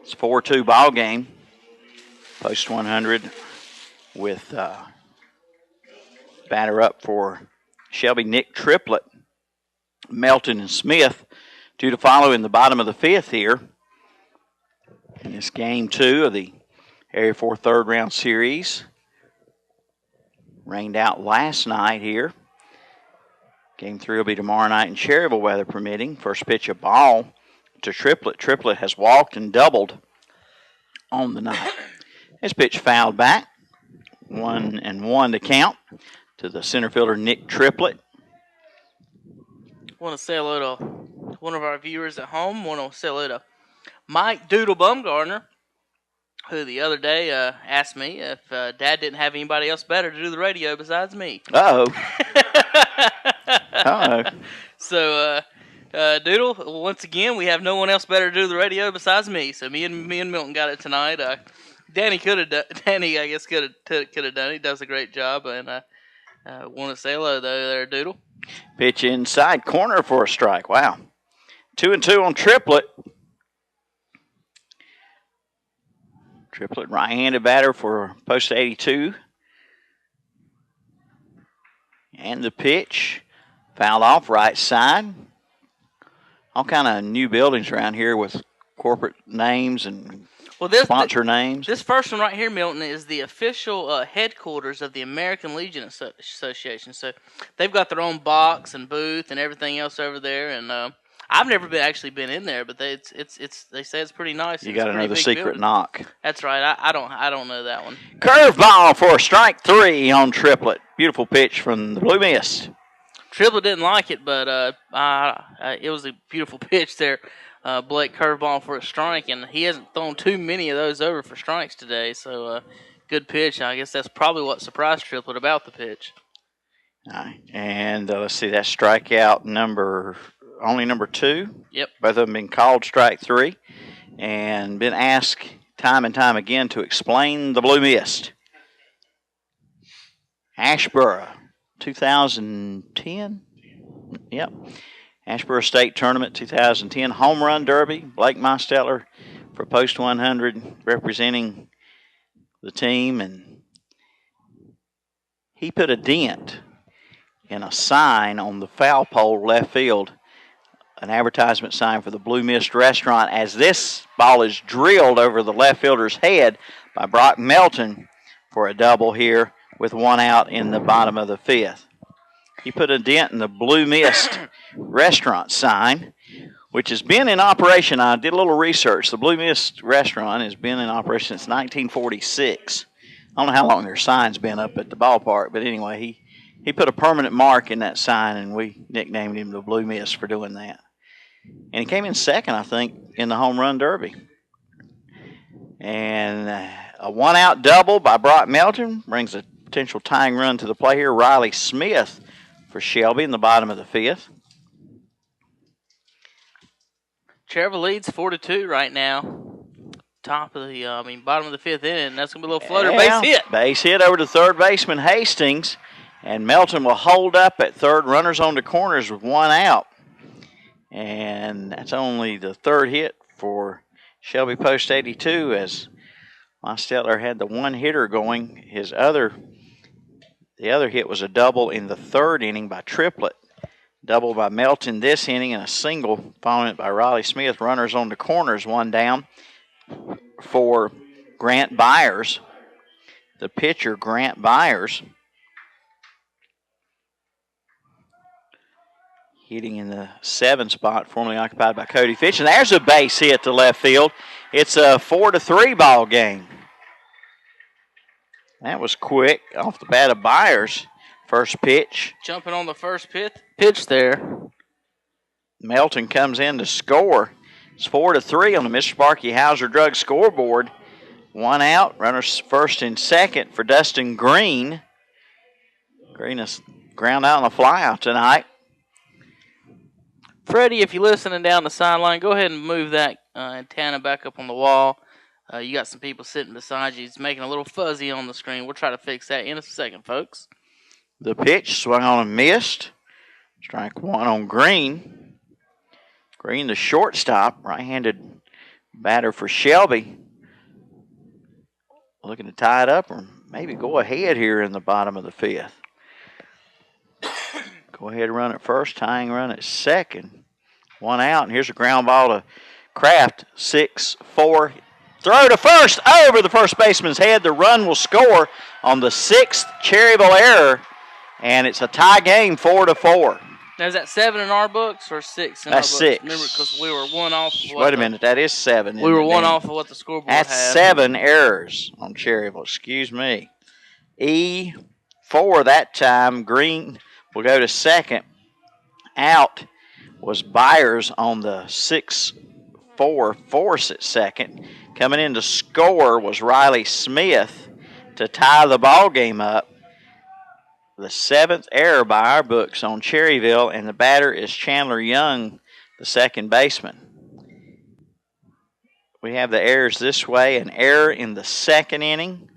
It's a 4-2 ball game. Post 100 with Batter up for Shelby, Nick Triplett. Melton and Smith due to follow in the bottom of the fifth here. In this game 2 of the Area 4 third round series. Rained out last night here. Game 3 will be tomorrow night in Cherryville, weather permitting. First pitch, a ball to Triplett. Triplett has walked and doubled on the night. This pitch fouled back. 1-1 to count to the center fielder, Nick Triplett. Want to say hello to one of our viewers at home. Want to say hello to Mike Doodle Bumgarner, who the other day asked me if Dad didn't have anybody else better to do the radio besides me. Uh-oh. Uh-oh. So, Doodle, once again, we have no one else better to do the radio besides me. So me and Milton got it tonight. Danny could have done. Danny, I guess, could have done it. He does a great job, and want to say hello though, there, Doodle. Pitch inside corner for a strike. Wow. 2-2 on Triplett. Triplett, right-handed batter for post 82. And the pitch fouled off right side. All kind of new buildings around here with corporate names and sponsor names. This first one right here, Milton, is the official headquarters of the American Legion Association. So they've got their own box and booth and everything else over there. And I've never actually been in there, but they say it's pretty nice. You got to know the secret knock. That's right. I don't know that one. Curveball for strike 3 on Triplett. Beautiful pitch from the Blue Mist. Triplett didn't like it, but it was a beautiful pitch there. Blake curveball for a strike, and he hasn't thrown too many of those over for strikes today. So good pitch. I guess that's probably what surprised Triplett about the pitch. All right. And let's see, that strikeout number 2. Yep. Both of them been called strike 3 and been asked time and time again to explain the Blue Mist. Ashboro, 2010. Yep. Ashboro State Tournament 2010 Home Run Derby. Blake Mosteller for Post 100 representing the team, and he put a dent in a sign on the foul pole left field, an advertisement sign for the Blue Mist Restaurant, as this ball is drilled over the left fielder's head by Brock Melton for a double here with 1 out in the bottom of the 5th. He put a dent in the Blue Mist Restaurant sign, which has been in operation. I did a little research. The Blue Mist Restaurant has been in operation since 1946. I don't know how long their sign's been up at the ballpark, but anyway, he put a permanent mark in that sign, and we nicknamed him the Blue Mist for doing that. And he came in second, I think, in the Home Run Derby. And a 1-out double by Brock Melton brings a potential tying run to the play here. Riley Smith for Shelby in the bottom of the 5th. Cherryville leads 4-2 right now. Top of the, bottom of the 5th inning. That's going to be a little floater base hit. Base hit over to third baseman Hastings. And Melton will hold up at third. Runners on the corners with 1 out. And that's only the third hit for Shelby Post 82, as Mosteller had the 1 hitter going. The other hit was a double in the 3rd inning by Triplett. Double by Melton this inning, and a single following it by Riley Smith. Runners on the corners, 1 down for Grant Byers. The pitcher, Grant Byers, hitting in the 7 spot, formerly occupied by Cody Fitch. And there's a base hit to left field. It's a 4-3 ball game. That was quick off the bat of Byers. First pitch. Jumping on the first pitch there. Melton comes in to score. It's 4-3 on the Mr. Sparky Hauser Drug scoreboard. 1 out. Runners first and second for Dustin Green. Green is ground out on a flyout tonight. Freddie, if you're listening down the sideline, go ahead and move that antenna back up on the wall. You got some people sitting beside you. It's making a little fuzzy on the screen. We'll try to fix that in a second, folks. The pitch swung on and missed. Strike 1 on Green. Green, the shortstop, right-handed batter for Shelby. Looking to tie it up or maybe go ahead here in the bottom of the 5th. go ahead and run at first. Tying run at second. One out, and here's a ground ball to Kraft. 6-4. Throw to first over the first baseman's head. The run will score on the 6th Cherryville error, and it's a tie game, 4-4. Now, is that 7 in our books or 6 in That's our books? 6. Remember, because we were one off. Wait a minute, that is 7. We were one off of what the scoreboard That's had. 7 errors on Cherryville. Excuse me. E4 that time. Green will go to second. Out was Byers on the 6-4 force at second. Coming in to score was Riley Smith to tie the ball game up. The 7th error by our books on Cherryville, and the batter is Chandler Young, the second baseman. We have the errors this way: an error in the second inning,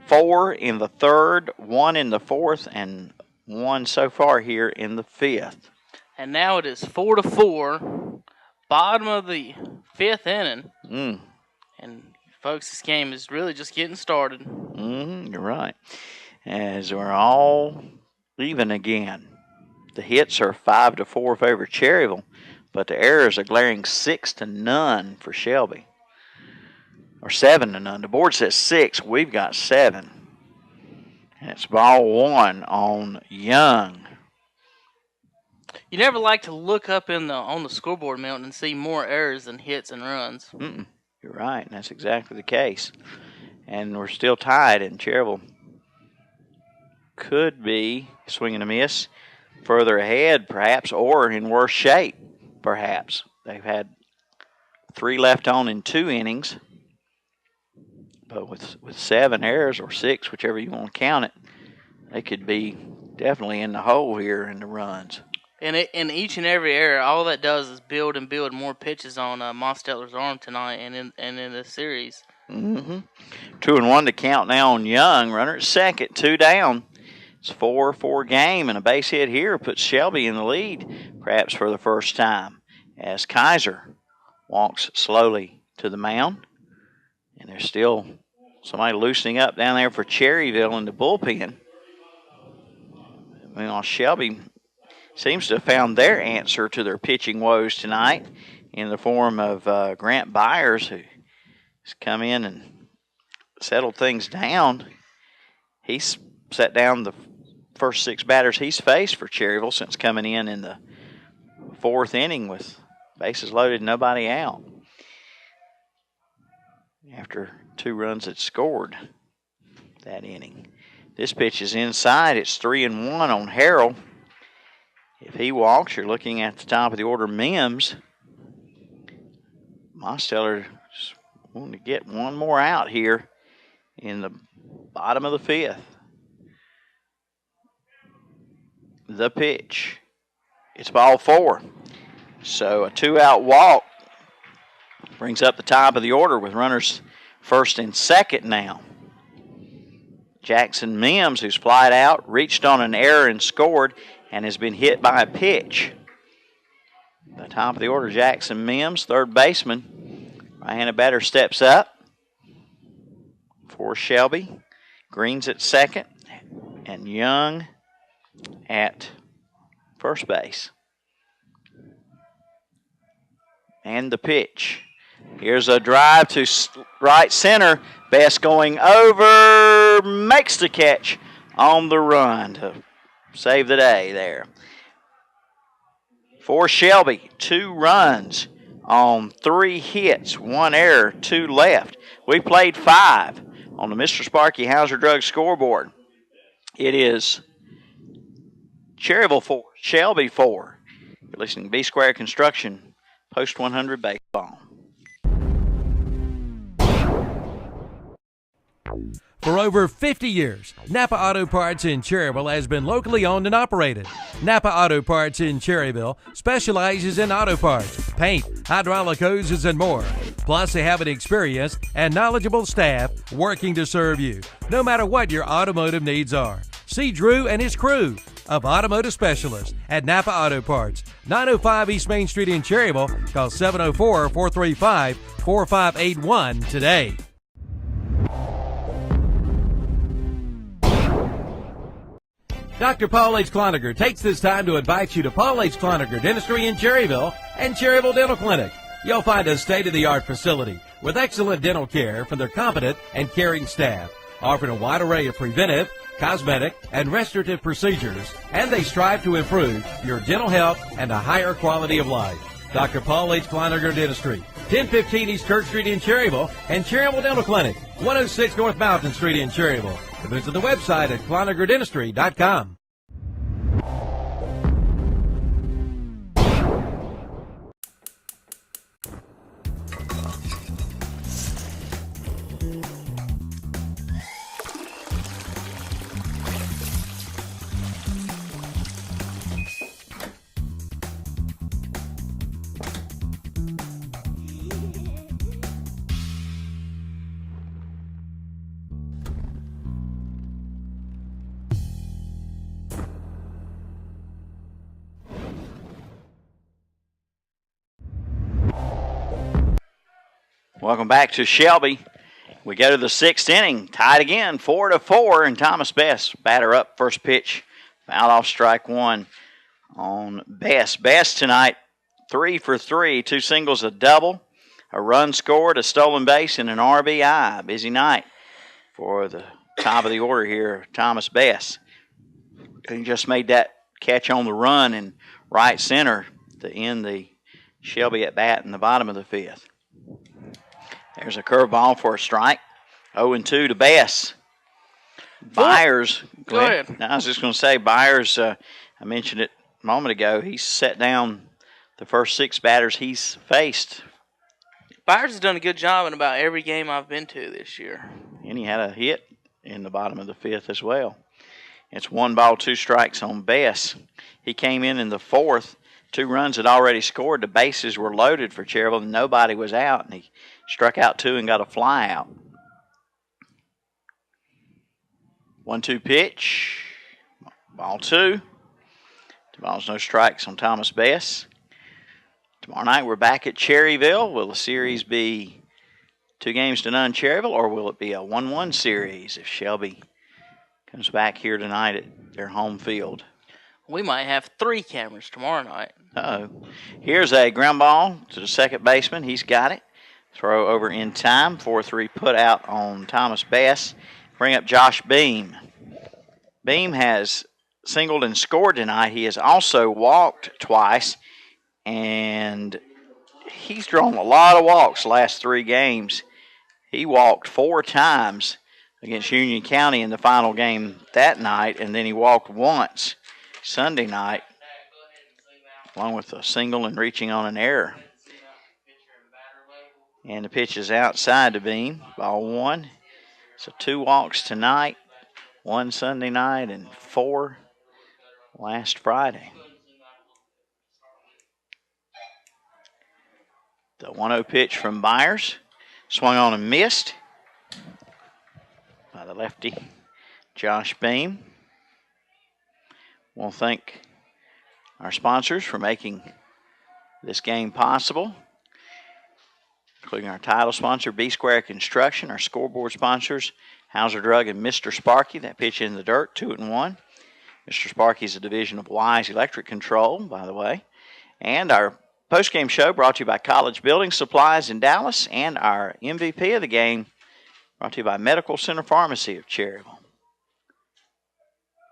4 in the third, 1 in the fourth, and 1 so far here in the 5th. And now it is 4-4, bottom of the 5th inning. And folks, this game is really just getting started. You're right. As we're all even again. The hits are 5-4 favor Cherryville, but the errors are glaring 6-0 for Shelby. Or 7-0. The board says 6. We've got 7. And it's ball 1 on Young. You never like to look up on the scoreboard, Milton, and see more errors than hits and runs. You're right, and that's exactly the case. And we're still tied, and Cherryville could be swinging a miss further ahead, perhaps, or in worse shape, perhaps. They've had 3 left on in 2 innings, but with 7 errors or 6, whichever you want to count it, they could be definitely in the hole here in the runs. And in each and every error, all that does is build and build more pitches on Mosteller's arm tonight and in the series. 2-1 to count now on Young. Runner at second, 2 down. It's 4-4 game, and a base hit here puts Shelby in the lead, perhaps for the first time, as Kaiser walks slowly to the mound. And there's still somebody loosening up down there for Cherryville in the bullpen. Meanwhile, Shelby seems to have found their answer to their pitching woes tonight in the form of Grant Byers, who has come in and settled things down. He's set down the first 6 batters he's faced for Cherryville since coming in the 4th inning with bases loaded, nobody out. After 2 runs had scored that inning. This pitch is inside. It's 3-1 on Harrell. If he walks, you're looking at the top of the order, Mims. Mosteller wanting to get one more out here in the bottom of the 5th. The pitch. It's ball 4. So a 2-out walk brings up the top of the order with runners first and second now. Jackson Mims, who's flied out, reached on an error and scored, and has been hit by a pitch. The top of the order, Jackson Mims, third baseman. Right-handed batter steps up for Shelby. Green's at second, and Young at first base. And the pitch. Here's a drive to right center. Best going over, makes the catch on the run to save the day there. For Shelby, 2 runs on 3 hits, 1 error, 2 left. We played 5 on the Mr. Sparky Hauser Drug scoreboard. It is Cherryville 4, Shelby 4. You're listening to B Square Construction, Post 100 Baseball. For over 50 years, Napa Auto Parts in Cherryville has been locally owned and operated. Napa Auto Parts in Cherryville specializes in auto parts, paint, hydraulic hoses, and more. Plus, they have an experienced and knowledgeable staff working to serve you, no matter what your automotive needs are. See Drew and his crew of automotive specialists at Napa Auto Parts, 905 East Main Street in Cherryville. Call 704-435-4581 today. Dr. Paul H. Cloninger takes this time to invite you to Paul H. Cloninger Dentistry in Cherryville and Cherryville Dental Clinic. You'll find a state-of-the-art facility with excellent dental care from their competent and caring staff, offering a wide array of preventive, cosmetic, and restorative procedures, and they strive to improve your dental health and a higher quality of life. Dr. Paul H. Cloninger Dentistry, 1015 East Kirk Street in Cherryville, and Cherryville Dental Clinic, 106 North Mountain Street in Cherryville. Visit the website at CloningerDentistry.com. Welcome back to Shelby. We go to the 6th inning, tied again, 4-4, and Thomas Best, batter up, first pitch, fouled off strike one on Best. Best tonight, 3 for 3, 2 singles, a double, a run scored, a stolen base, and an RBI. Busy night for the top of the order here, Thomas Best. He just made that catch on the run in right center to end the Shelby at bat in the bottom of the 5th. There's a curveball for a strike. 0-2 to Bass. Byers. Go ahead. I was just going to say, Byers, I mentioned it a moment ago, he's set down the first 6 batters he's faced. Byers has done a good job in about every game I've been to this year. And he had a hit in the bottom of the 5th as well. It's 1 ball, 2 strikes on Bass. He came in the 4th. 2 runs had already scored. The bases were loaded for Cherryville, and nobody was out. And he struck out 2 and got a fly out. 1-2 pitch. Ball 2. 2 balls, no strikes on Thomas Best. Tomorrow night we're back at Cherryville. Will the series be 2-0 Cherryville, or will it be a 1-1 series if Shelby comes back here tonight at their home field? We might have 3 cameras tomorrow night. Here's a ground ball to the second baseman. He's got it. Throw over in time. 4-3 put out on Thomas Bass. Bring up Josh Beam. Beam has singled and scored tonight. He has also walked twice, and he's drawn a lot of walks the last 3 games. He walked 4 times against Union County in the final game that night, and then he walked once Sunday night, along with a single and reaching on an error. And the pitch is outside to Beam. Ball 1. So 2 walks tonight, 1 Sunday night, and 4 last Friday. The 1-0 pitch from Byers. Swung on and missed by the lefty, Josh Beam. We'll thank our sponsors for making this game possible, including our title sponsor, B Square Construction, our scoreboard sponsors, Hauser Drug and Mr. Sparky. That pitch in the dirt, 2-1. Mr. Sparky is a division of Wise Electric Control, by the way. And our postgame show brought to you by College Building Supplies in Dallas, and our MVP of the game brought to you by Medical Center Pharmacy of Cherryville.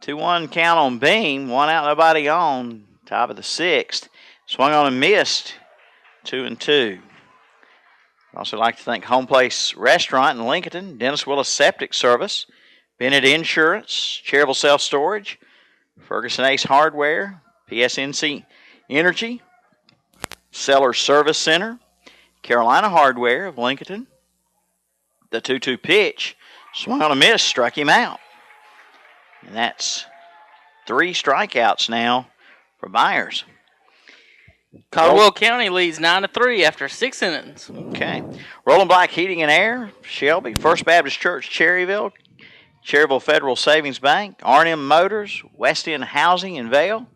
2-1 count on Beam, 1 out, nobody on. Top of the 6th. Swung on and missed. 2-2. I'd also like to thank Home Place Restaurant in Lincoln, Dennis Willis Septic Service, Bennett Insurance, Cherryville Self Storage, Ferguson Ace Hardware, PSNC Energy, Sellers Service Center, Carolina Hardware of Lincoln. The 2-2 pitch, swung on a miss, struck him out. And that's 3 strikeouts now for Byers. Caldwell County leads 9-3 after 6 innings. Okay. Rolling Black Heating and Air, Shelby, First Baptist Church, Cherryville, Cherryville Federal Savings Bank, R&M Motors, West End Housing in Vale.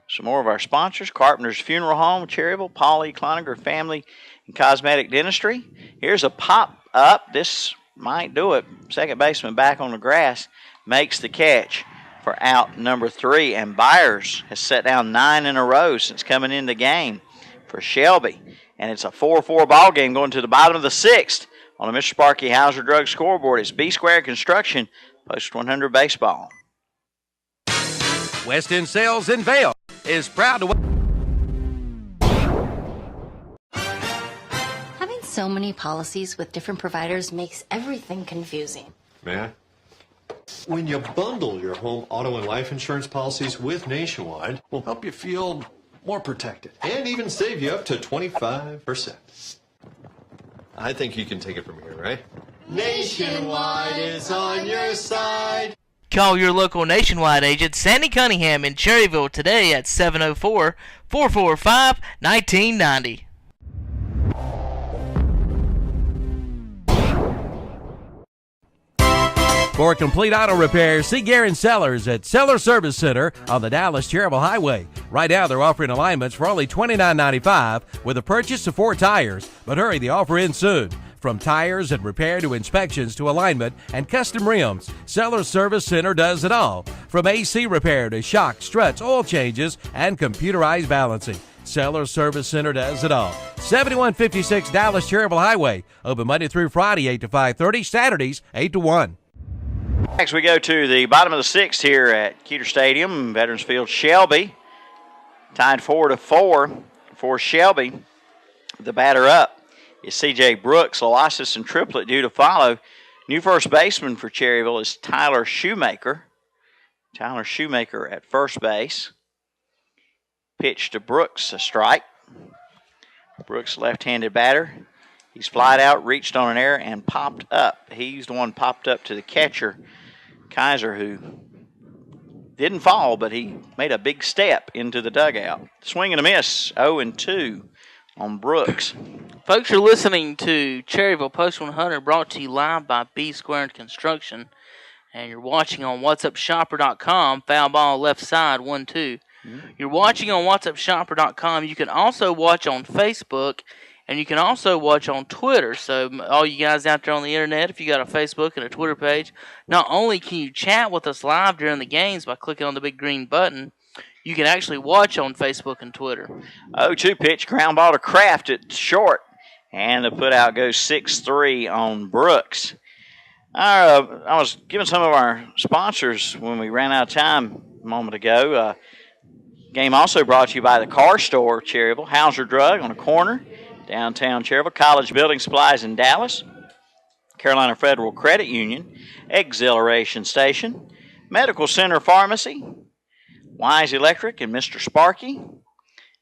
Some more of our sponsors, Carpenter's Funeral Home, Cherryville, Paul E. Cloninger Family and Cosmetic Dentistry. Here's a pop-up. This might do it. Second baseman back on the grass makes the catch. for out number 3. And Byers has set down 9 in a row since coming in the game for Shelby. And it's a 4-4 ball game going to the bottom of the 6th on the Mr. Sparky Hauser Drug scoreboard. It's B Square Construction, Post 100 baseball. West End Sales in Vail is proud to... Having so many policies with different providers makes everything confusing. May I? When you bundle your home, auto, and life insurance policies with Nationwide, will help you feel more protected and even save you up to 25%. I think you can take it from here, right? Nationwide is on your side. Call your local Nationwide agent, Sandy Cunningham in Cherryville today at 704-445-1990. For complete auto repair, see Garen Sellers at Seller Service Center on the Dallas-Cherryville Highway. Right now, they're offering alignments for only $29.95 with a purchase of 4 tires. But hurry, the offer ends soon. From tires and repair to inspections to alignment and custom rims, Seller Service Center does it all. From AC repair to shock, struts, oil changes, and computerized balancing. Seller Service Center does it all. 7156 Dallas-Cherryville Highway. Open Monday through Friday, 8 to 5:30, Saturdays, 8 to 1. Next, we go to the bottom of the 6th here at Keeter Stadium, Veterans Field. Shelby tied 4-4 for Shelby. The batter up is C.J. Brooks. Loasis and Triplet due to follow. New first baseman for Cherryville is Tyler Shoemaker. Tyler Shoemaker at first base. Pitch to Brooks, a strike. Brooks, left-handed batter. He's flied out, reached on an error, and popped up. He's the one popped up to the catcher, Kaiser, who didn't fall, but he made a big step into the dugout. Swing and a miss, 0-2 on Brooks. Folks, you're listening to Cherryville Post 100, brought to you live by B Square Construction. And you're watching on whatsupshopper.com, foul ball left side, 1-2. You're watching on whatsupshopper.com. You can also watch on Facebook, and you can also watch on Twitter. So all you guys out there on the internet, if you got a Facebook and a Twitter page, not only can you chat with us live during the games by clicking on the big green button, you can actually watch on Facebook and Twitter. 0-2 pitch, ground ball to Kraft at short. And the putout goes 6-3 on Brooks. I was giving some of our sponsors when we ran out of time a moment ago. Game also brought to you by the Car Store, Cherryville, Hauser Drug on a corner. Downtown Cherryville, College Building Supplies in Dallas, Carolina Federal Credit Union, Exhilaration Station, Medical Center Pharmacy, Wise Electric and Mr. Sparky,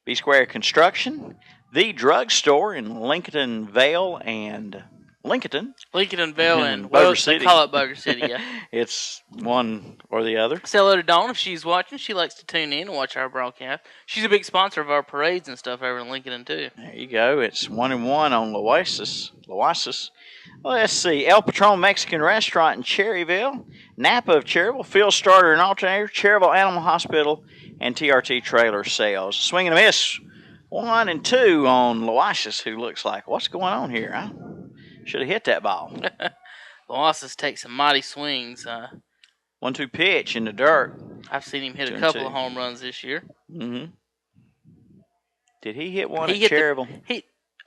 B Square Construction, The Drug Store in Lincoln Vale and Lincoln Vale and Boger City. They call it Boger City, yeah. It's one or the other. Say hello to Dawn if she's watching. She likes to tune in and watch our broadcast. She's a big sponsor of our parades and stuff over in Lincoln, too. There you go. It's 1-1 on Loasis. Well, let's see. El Patron Mexican Restaurant in Cherryville, Napa of Cherryville, Field Starter and Alternator, Cherryville Animal Hospital, and TRT Trailer Sales. Swing and a miss. 1-2 on Loasis, who looks like, what's going on here? I should have hit that ball. Loasis takes some mighty swings. 1-2 pitch in the dirt. I've seen him hit a couple of home runs this year. Mm-hmm. Did he hit one at Cherryville?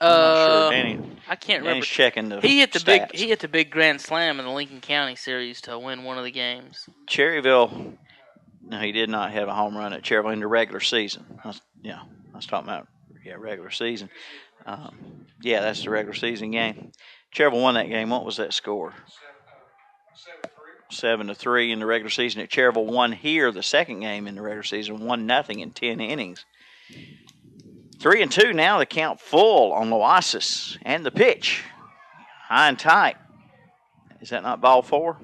I'm not sure. Danny, I can't remember. Danny's checking the He hit the stats. He hit the big grand slam in the Lincoln County Series to win one of the games. Cherryville. No, he did not have a home run at Cherryville in the regular season. I was talking about regular season. That's the regular season game. Cherryville won that game. What was that score? 7-3 in the regular season. At Cherryville won here the second game in the regular season, 1-0 in 10 innings. 3-2 now. The count full on Loasis and the pitch, high and tight. Is that not ball 4?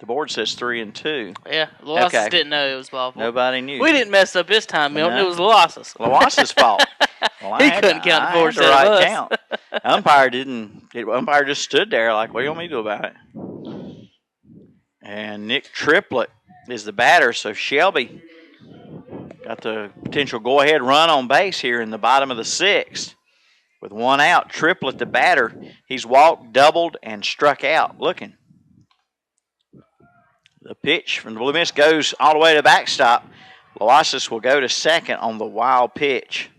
The board says 3-2. Yeah, Loasis didn't know it was ball 4. Nobody knew. We didn't mess up this time, Milton. No. It was Loasis. Loasis' fault. Well, he couldn't count the 4 the right count. Umpire didn't. Umpire just stood there like, what do you want me to do about it? And Nick Triplet is the batter, so Shelby got the potential go-ahead run on base here in the bottom of the 6th. With 1 out, Triplet the batter. He's walked, doubled, and struck out. Looking. The pitch from the Blue Mist goes all the way to the backstop. Loasis will go to second on the wild pitch.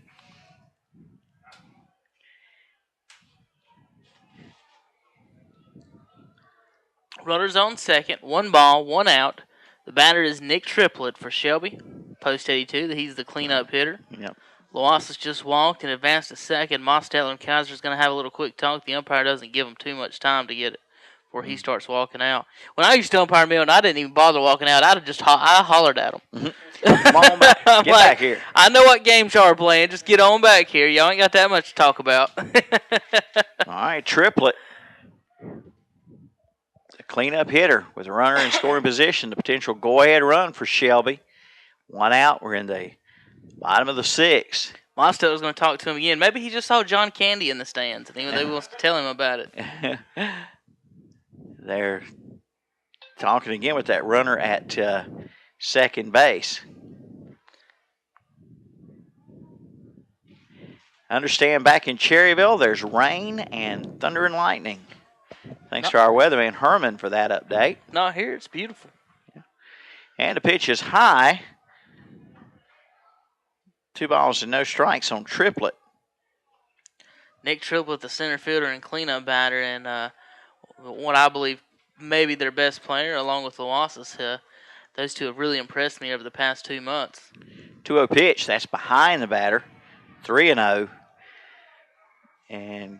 Runners on second, 1 ball, 1 out. The batter is Nick Triplett for Shelby, post 82. He's the cleanup hitter. Yep. Loasis just walked and advanced to second. Mosteller and Kaiser's going to have a little quick talk. The umpire doesn't give him too much time to get it before he starts walking out. When I used to umpire Milton, I didn't even bother walking out. I'd have just I hollered at him. Come on back. Get back here. I know what games y'all are playing. Just get on back here. Y'all ain't got that much to talk about. All right, Triplett. The cleanup hitter with a runner in scoring position. The potential go-ahead run for Shelby. 1 out. We're in the bottom of the 6th. Mosteller was going to talk to him again. Maybe he just saw John Candy in the stands, and he wants to tell him about it. They're talking again with that runner at second base. Understand back in Cherryville, there's rain and thunder and lightning. Thanks to our weatherman Herman for that update. No, here it's beautiful. And the pitch is high. 2 balls and no strikes on Triplett. Nick Triplett, the center fielder and cleanup batter, and what I believe maybe their best player, along with Loasis. Those two have really impressed me over the past 2 months. 2-0 pitch. That's behind the batter. 3-0. And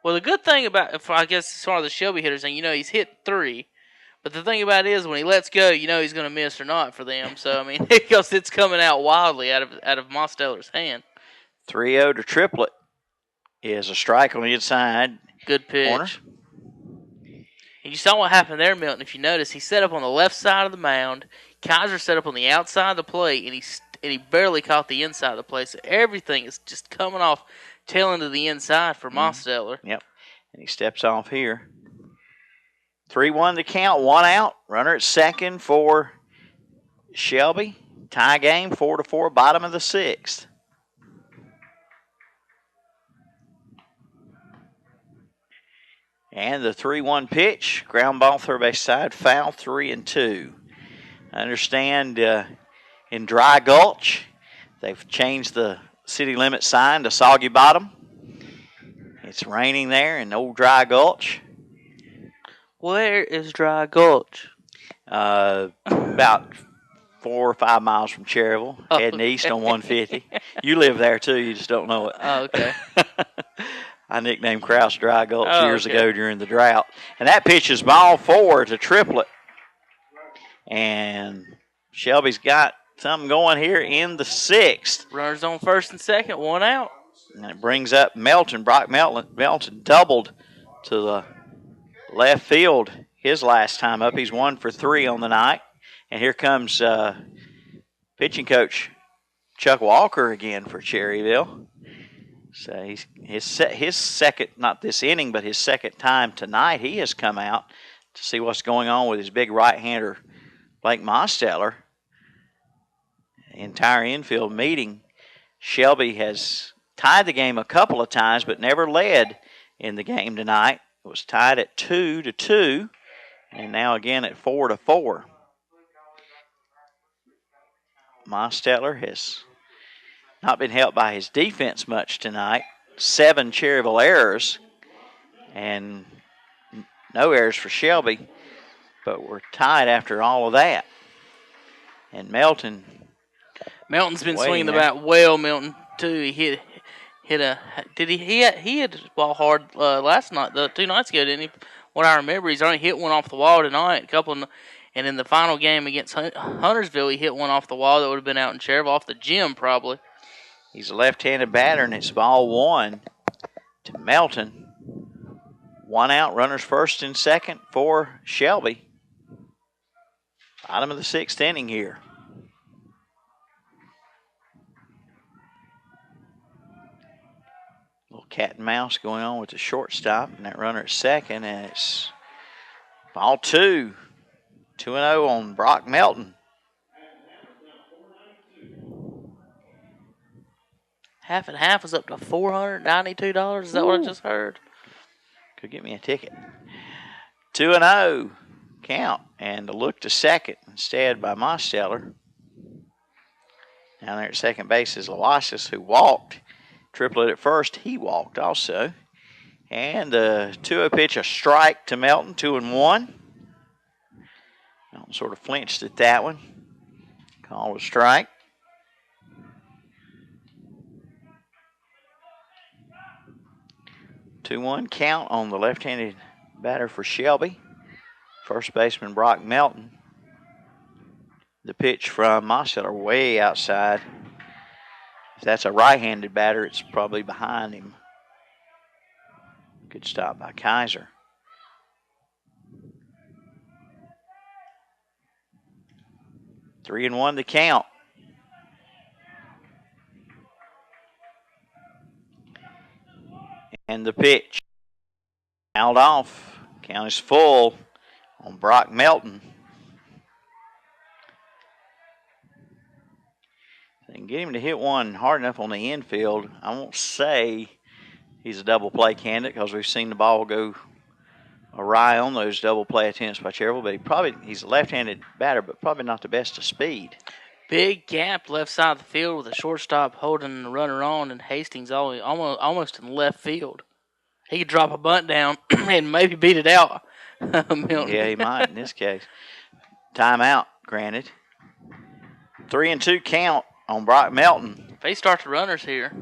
well, the good thing about, I guess, as far as the Shelby hitters, and he's hit 3. But the thing about it is, when he lets go, he's going to miss or not for them. So, I mean, because it's coming out wildly out of Mosteller's hand. 3-0 to Triplett is a strike on the inside. Good pitch. Corner. And you saw what happened there, Milton. If you notice, he set up on the left side of the mound. Kaiser set up on the outside of the plate, and he barely caught the inside of the plate. So everything is just coming off tail end of the inside for Mosteller. Yep. And he steps off here. 3-1 the count, 1 out. Runner at second for Shelby. Tie game, 4-4, bottom of the 6th. And the 3-1 pitch, ground ball, third base side, foul, 3-2. I understand in Dry Gulch, they've changed the city limit sign to Soggy Bottom. It's raining there in Old Dry Gulch. Where is Dry Gulch? About 4 or 5 miles from Cherryville, heading east on 150. You live there too, you just don't know it. Oh, okay. I nicknamed Krause Dry Gulch years ago during the drought. And that pitch is ball 4 to Triplett. And Shelby's got something going here in the 6th. Runners on first and second, 1 out. And it brings up Melton. Brock Melton doubled to the left field his last time up. He's 1 for 3 on the night. And here comes pitching coach Chuck Walker again for Cherryville. So he's his second, not this inning, but his second time tonight, he has come out to see what's going on with his big right-hander, Blake Mosteller. The entire infield meeting. Shelby has tied the game a couple of times, but never led in the game tonight. It was tied at 2-2, and now again at 4-4. Mosteller has not been helped by his defense much tonight. 7 Cherryville errors and no errors for Shelby, but we're tied after all of that. And Melton's been swinging the bat well, Milton, too. He hit a he hit the ball hard last night, 2 nights ago, didn't he? What I remember, he's only hit one off the wall tonight, and in the final game against Huntersville, he hit one off the wall that would have been out in Cherryville, off the gym probably. He's a left-handed batter, and it's ball 1 to Melton. 1 out, runners first and second for Shelby. Bottom of the 6th inning here. Little cat and mouse going on with the shortstop, and that runner at second, and it's ball 2. 2-0 on Brock Melton. Half and half is up to $492. Is that what I just heard? Could get me a ticket. 2-0 count. And a look to second instead by Mosteller. Down there at second base is Loasis, who walked. Triplett at first, he walked also. And the 2-0 pitch, a strike to Melton, 2-1. Melton sort of flinched at that one. Called a strike. Two-one count on the left-handed batter for Shelby. First baseman Brock Melton. The pitch from Mosteller way outside. If that's a right-handed batter, it's probably behind him. Good stop by Kaiser. 3-1 the count. And the pitch. Fouled off. Count is full on Brock Melton. They can get him to hit one hard enough on the infield. I won't say he's a double play candidate because we've seen the ball go awry on those double play attempts by Cherryville, but he's a left-handed batter, but probably not the best of speed. Big gap left side of the field with a shortstop holding the runner on, and Hastings almost in left field. He could drop a bunt down and maybe beat it out. Yeah, he might in this case. Timeout, granted. 3-2 count on Brock Melton. If they start the runners here,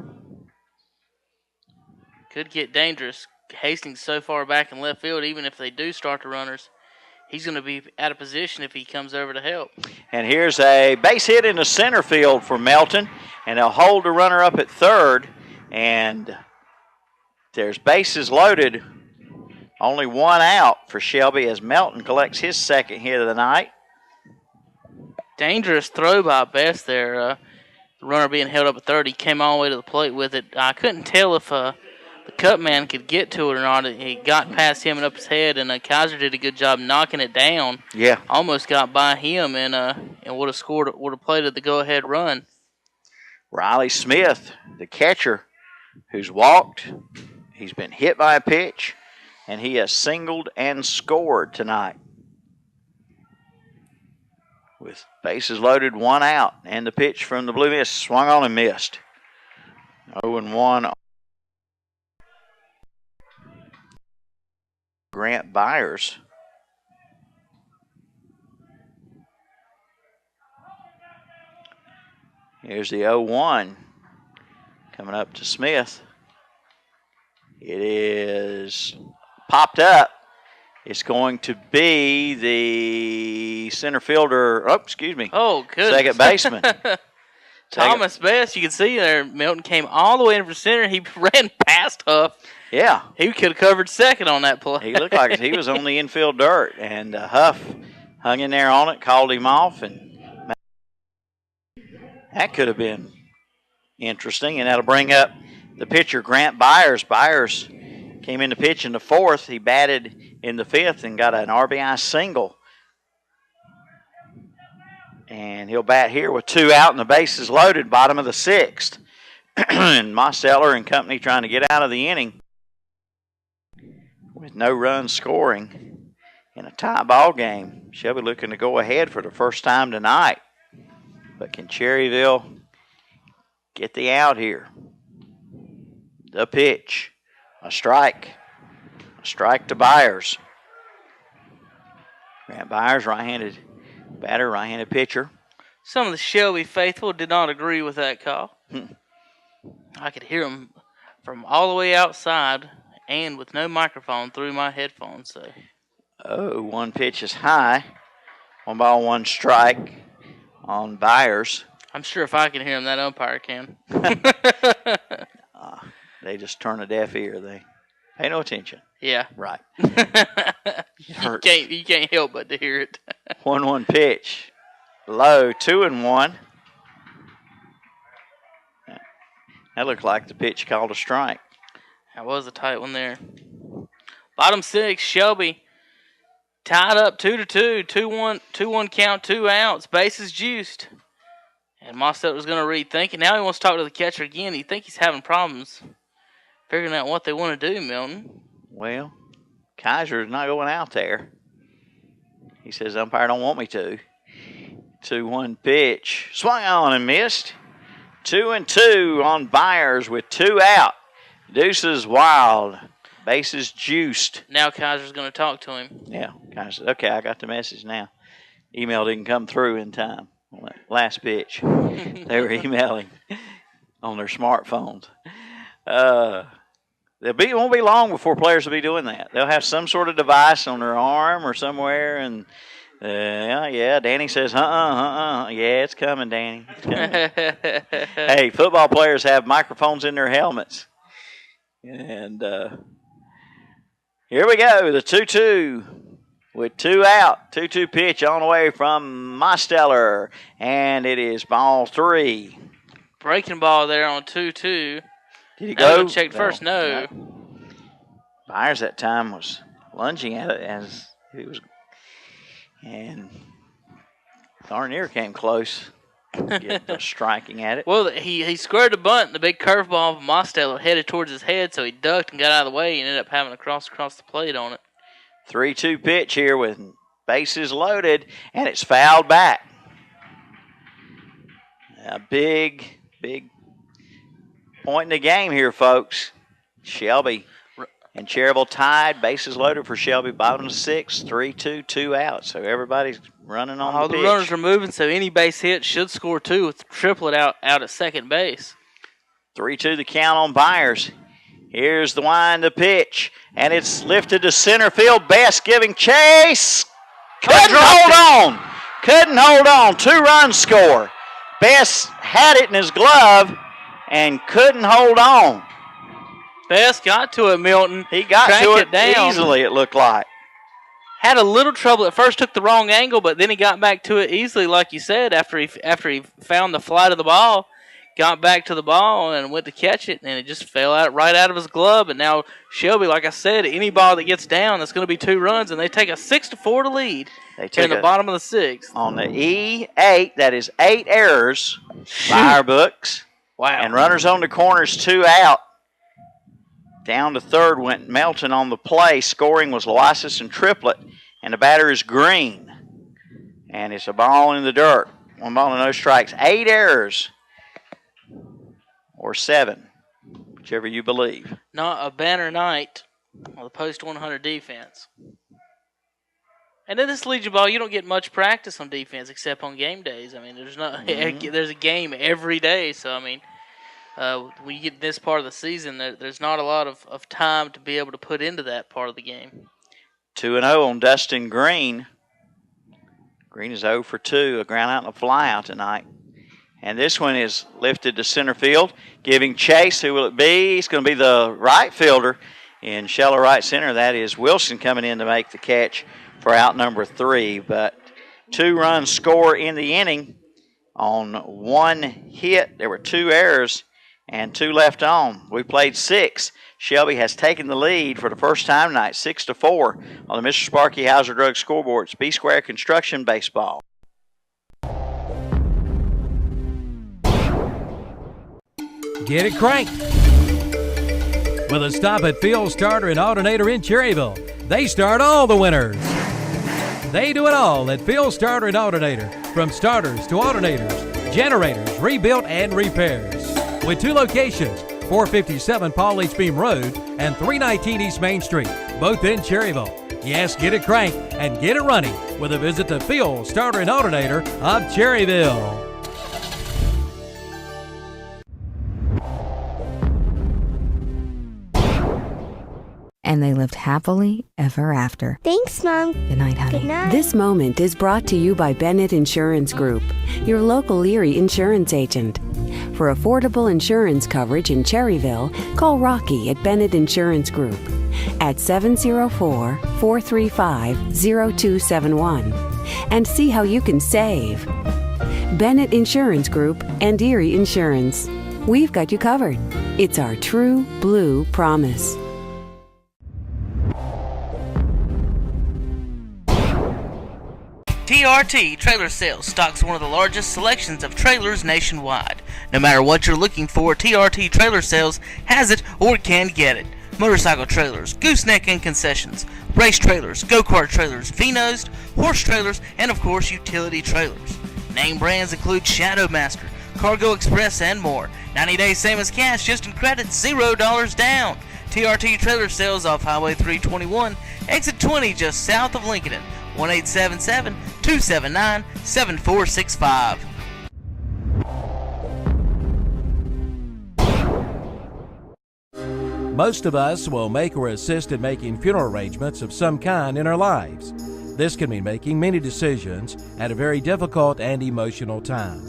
could get dangerous. Hastings so far back in left field, even if they do start the runners, he's going to be out of position if he comes over to help. And here's a base hit in the center field for Melton, and they'll hold the runner up at third, and there's bases loaded. Only one out for Shelby as Melton collects his second hit of the night. Dangerous throw by Best there. The runner being held up at third. He came all the way to the plate with it. I couldn't tell if the cut man could get to it or not. He got past him and up his head, and Kaiser did a good job knocking it down. Yeah. Almost got by him and would have scored, would have played the go-ahead run. Riley Smith, the catcher, who's walked. He's been hit by a pitch, and he has singled and scored tonight. With bases loaded, one out, and the pitch from the Blue Mist swung on and missed. 0-1. Grant Byers. Here's the 0-1 coming up to Smith. It is popped up. It's going to be the center fielder. Oh, excuse me. Oh, good. Second baseman. Thomas Best, you can see there, Milton came all the way in for center. He ran past Huff. Yeah. He could have covered second on that play. He looked like he was on the infield dirt, and Huff hung in there on it, called him off, and that could have been interesting, and that'll bring up the pitcher, Grant Byers. Byers came in to pitch in the fourth. He batted in the fifth and got an RBI single. And he'll bat here with two out and the bases loaded, bottom of the sixth. And Mosteller and company trying to get out of the inning with no runs scoring in a tie ball game. Shelby looking to go ahead for the first time tonight. But can Cherryville get the out here? The pitch. A strike. A strike to Byers. Grant Byers, right-handed batter, right-handed pitcher. Some of the Shelby faithful did not agree with that call. I could hear them from all the way outside and with no microphone through my headphones. So. Oh, one pitch is high. 1-1 strike on Byers. I'm sure if I can hear him, that umpire can. They just turn a deaf ear. They pay no attention. Yeah. Right. You can't help but to hear it. 1-1 pitch. Low, 2-1. That looked like the pitch called a strike. That was a tight one there. Bottom six, Shelby tied up 2-2. 2-1 count, 2 outs. Bases juiced. And Mosteller was going to rethink it. Now he wants to talk to the catcher again. You think he's having problems figuring out what they want to do, Milton? Well, Kaiser is not going out there. He says, umpire don't want me to. 2-1 pitch. Swung on and missed. 2-2 on Byers with 2 out. Deuces wild. Bases juiced. Now Kaiser's going to talk to him. Yeah, Kaiser. Okay, I got the message now. Email didn't come through in time. Last pitch. They were emailing on their smartphones. It won't be long before players will be doing that. They'll have some sort of device on their arm or somewhere, and Danny says, yeah, it's coming, Danny. It's coming. Hey, football players have microphones in their helmets. And here we go, the 2-2 with 2 out. 2-2 pitch on the way from Mosteller, and it is ball 3. Breaking ball there on 2-2. Did he go? Checked first. No. Byers that time was lunging at it as he was, and darn near came close. Striking at it. Well, he squared the bunt, and the big curveball of Mosteller headed towards his head, so he ducked and got out of the way and ended up having to cross across the plate on it. 3-2 pitch here with bases loaded, and it's fouled back. A big point in the game here, folks. Shelby and Cherryville tied. Bases loaded for Shelby. Bottom of the 6th. 3-2, 2 out. So everybody's running on all the pitch. The runners are moving, so any base hit should score 2 with triplet out at second base. 3-2 the count on Byers. Here's the wind to pitch, and it's lifted to center field. Best giving chase. Couldn't hold on. 2-run score. Best had it in his glove and couldn't hold on. Best got to it, Milton. He got to it down easily, it looked like. Had a little trouble. At first took the wrong angle, but then he got back to it easily, like you said, after he found the flight of the ball. Got back to the ball and went to catch it, and it just fell right out of his glove. And now Shelby, like I said, any ball that gets down, that's going to be 2 runs, and they take a 6-4 lead in the bottom of the 6th. On the E8, that is 8 errors by our books. Wow. And runners on the corners, 2 out. Down to third went Melton on the play. Scoring was Loisis and Triplet, and the batter is Green. And it's a ball in the dirt. 1 ball and no strikes. 8 errors. Or 7, whichever you believe. Not a banner night on the post 100 defense. And in this Legion ball, you don't get much practice on defense except on game days. I mean, there's a game every day. So, I mean, when you get this part of the season, there's not a lot of time to be able to put into that part of the game. 2-0 on Dustin Green. Green is 0 for 2, a ground out and a fly out tonight. And this one is lifted to center field, giving chase. Who will it be? It's going to be the right fielder in shallow right center. That is Wilson coming in to make the catch for out number 3. But 2-run score in the inning on 1 hit. There were 2 errors and 2 left on. We played 6. Shelby has taken the lead for the first time tonight, 6-4 on the Mr. Sparky Hauser Drug scoreboard. It's B-Square Construction Baseball. Get it cranked with a stop at Phil Starter and Alternator in Cherryville. They start all the winners. They do it all at Phil Starter and Alternator, from starters to alternators, generators, rebuilt and repairs. With 2 locations, 457 Paul H. Beam Road and 319 East Main Street, both in Cherryville. Yes, get it cranked and get it running with a visit to Phil Starter and Alternator of Cherryville. And they lived happily ever after. Thanks, Mom. Good night, honey. Good night. This moment is brought to you by Bennett Insurance Group, your local Erie insurance agent. For affordable insurance coverage in Cherryville, call Rocky at Bennett Insurance Group at 704-435-0271 and see how you can save. Bennett Insurance Group and Erie Insurance. We've got you covered. It's our true blue promise. TRT Trailer Sales stocks one of the largest selections of trailers nationwide. No matter what you're looking for, TRT Trailer Sales has it or can get it. motorcycle trailers, gooseneck and concessions, race trailers, go-kart trailers, V-nosed, horse trailers, and of course utility trailers. Name brands include Shadowmaster, Cargo Express, and more. 90 days same as cash, just in credit, $0 down. TRT Trailer Sales off Highway 321, exit 20 just south of Lincoln. 1-877-279-7465. Most of us will make or assist in making funeral arrangements of some kind in our lives. This can mean making many decisions at a very difficult and emotional time.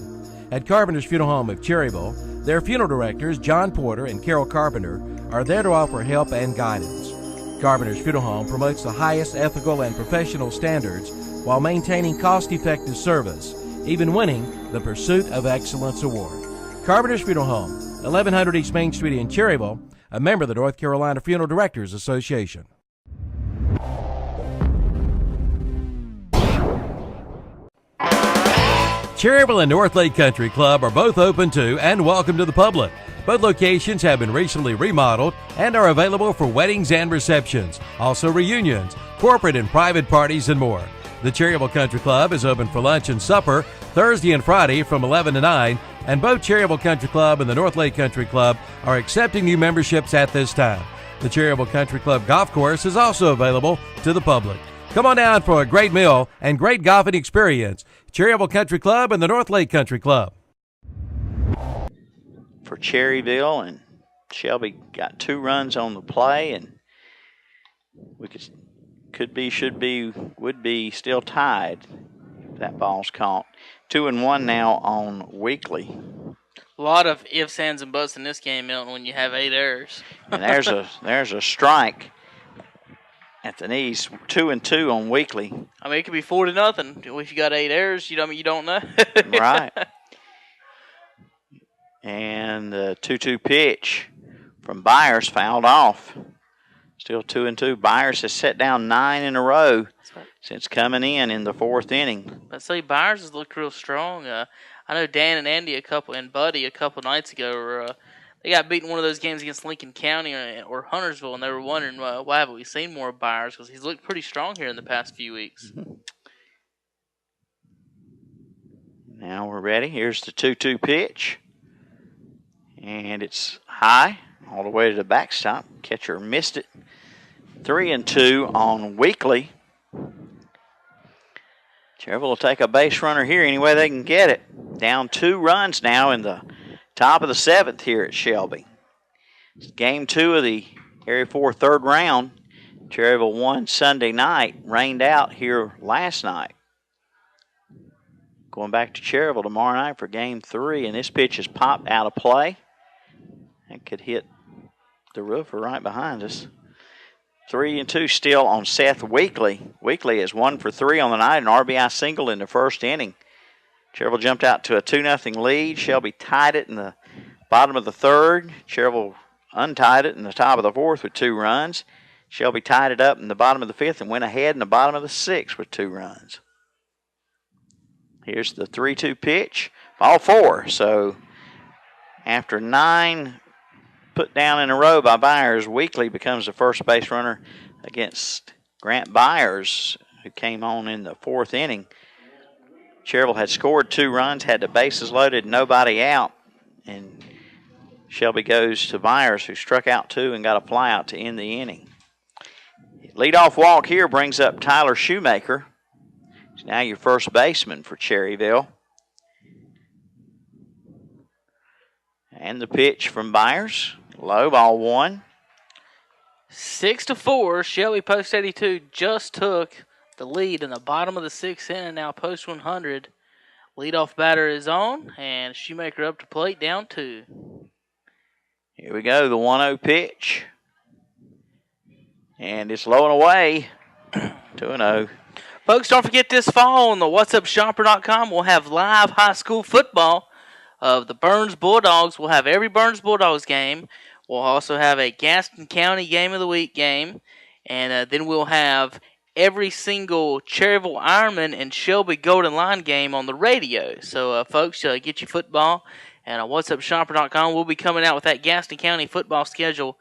At Carpenter's Funeral Home of Cherryville, their funeral directors, John Porter and Carol Carpenter, are there to offer help and guidance. Carpenter's Funeral Home promotes the highest ethical and professional standards while maintaining cost-effective service, even winning the Pursuit of Excellence Award. Carpenter's Funeral Home, 1100 East Main Street in Cherryville, a member of the North Carolina Funeral Directors Association. Cherryville and North Lake Country Club are both open to and welcome to the public. Both locations have been recently remodeled and are available for weddings and receptions, also reunions, corporate and private parties, and more. The Cherryville Country Club is open for lunch and supper Thursday and Friday from 11 to 9, and both Cherryville Country Club and the North Lake Country Club are accepting new memberships at this time. The Cherryville Country Club golf course is also available to the public. Come on down for a great meal and great golfing experience. Cherryville Country Club and the North Lake Country Club. For Cherryville, and Shelby got 2 runs on the play, and we would be still tied if that ball's caught. 2-1 now on Weekly. A lot of ifs, ands, and buts in this game, Milton, when you have 8 errors. And there's a strike at the knees. 2-2 on Weekly. I mean, it could be 4-0 if you got 8 errors. You don't know. Right. And the 2-2 pitch from Byers fouled off. Still 2-2. Byers has set down 9 in a row since coming in the 4th inning. I'd say Byers has looked real strong. I know Dan and Andy and Buddy a couple nights ago they got beaten one of those games against Lincoln County or Huntersville, and they were wondering why haven't we seen more of Byers, because he's looked pretty strong here in the past few weeks. Mm-hmm. Now we're ready. Here's the 2-2 pitch. And it's high all the way to the backstop. Catcher missed it. 3-2 on Weekly. Cherryville will take a base runner here any way they can get it. Down 2 runs now in the top of the 7th here at Shelby. It's game 2 of the Area 4 third round. Cherryville won Sunday night, rained out here last night. Going back to Cherryville tomorrow night for game 3, and this pitch is popped out of play. It could hit the roofer right behind us. 3-2 still on Seth Weekly. Weekly is 1 for 3 on the night, an RBI single in the first inning. Cherryville jumped out to a 2-0 lead. Shelby tied it in the bottom of the 3rd. Cherryville untied it in the top of the 4th with 2 runs. Shelby tied it up in the bottom of the 5th and went ahead in the bottom of the 6th with 2 runs. Here's the 3-2 pitch. Ball 4. So after 9 put down in a row by Byers, Weekly becomes the first base runner against Grant Byers, who came on in the 4th inning. Cherryville had scored 2 runs, had the bases loaded, nobody out, and Shelby goes to Byers, who struck out 2 and got a fly out to end the inning. Leadoff walk here brings up Tyler Shoemaker. He's now your first baseman for Cherryville. And the pitch from Byers. Low, ball 1. 6-4. Shelby post 82 just took the lead in the bottom of the 6th inning. Now post 100. Leadoff batter is on, and Shoemaker up to plate, down 2. Here we go, the 1-0 pitch. And it's low and away. 2-0. Folks, don't forget this fall on the whatsupshopper.com, we'll have live high school football of the Burns Bulldogs. We'll have every Burns Bulldogs game. We'll also have a Gaston County Game of the Week game. And then we'll have every single Cherryville Ironman and Shelby Golden Line game on the radio. So, folks, get your football. And on whatsupshopper.com, we'll be coming out with that Gaston County football schedule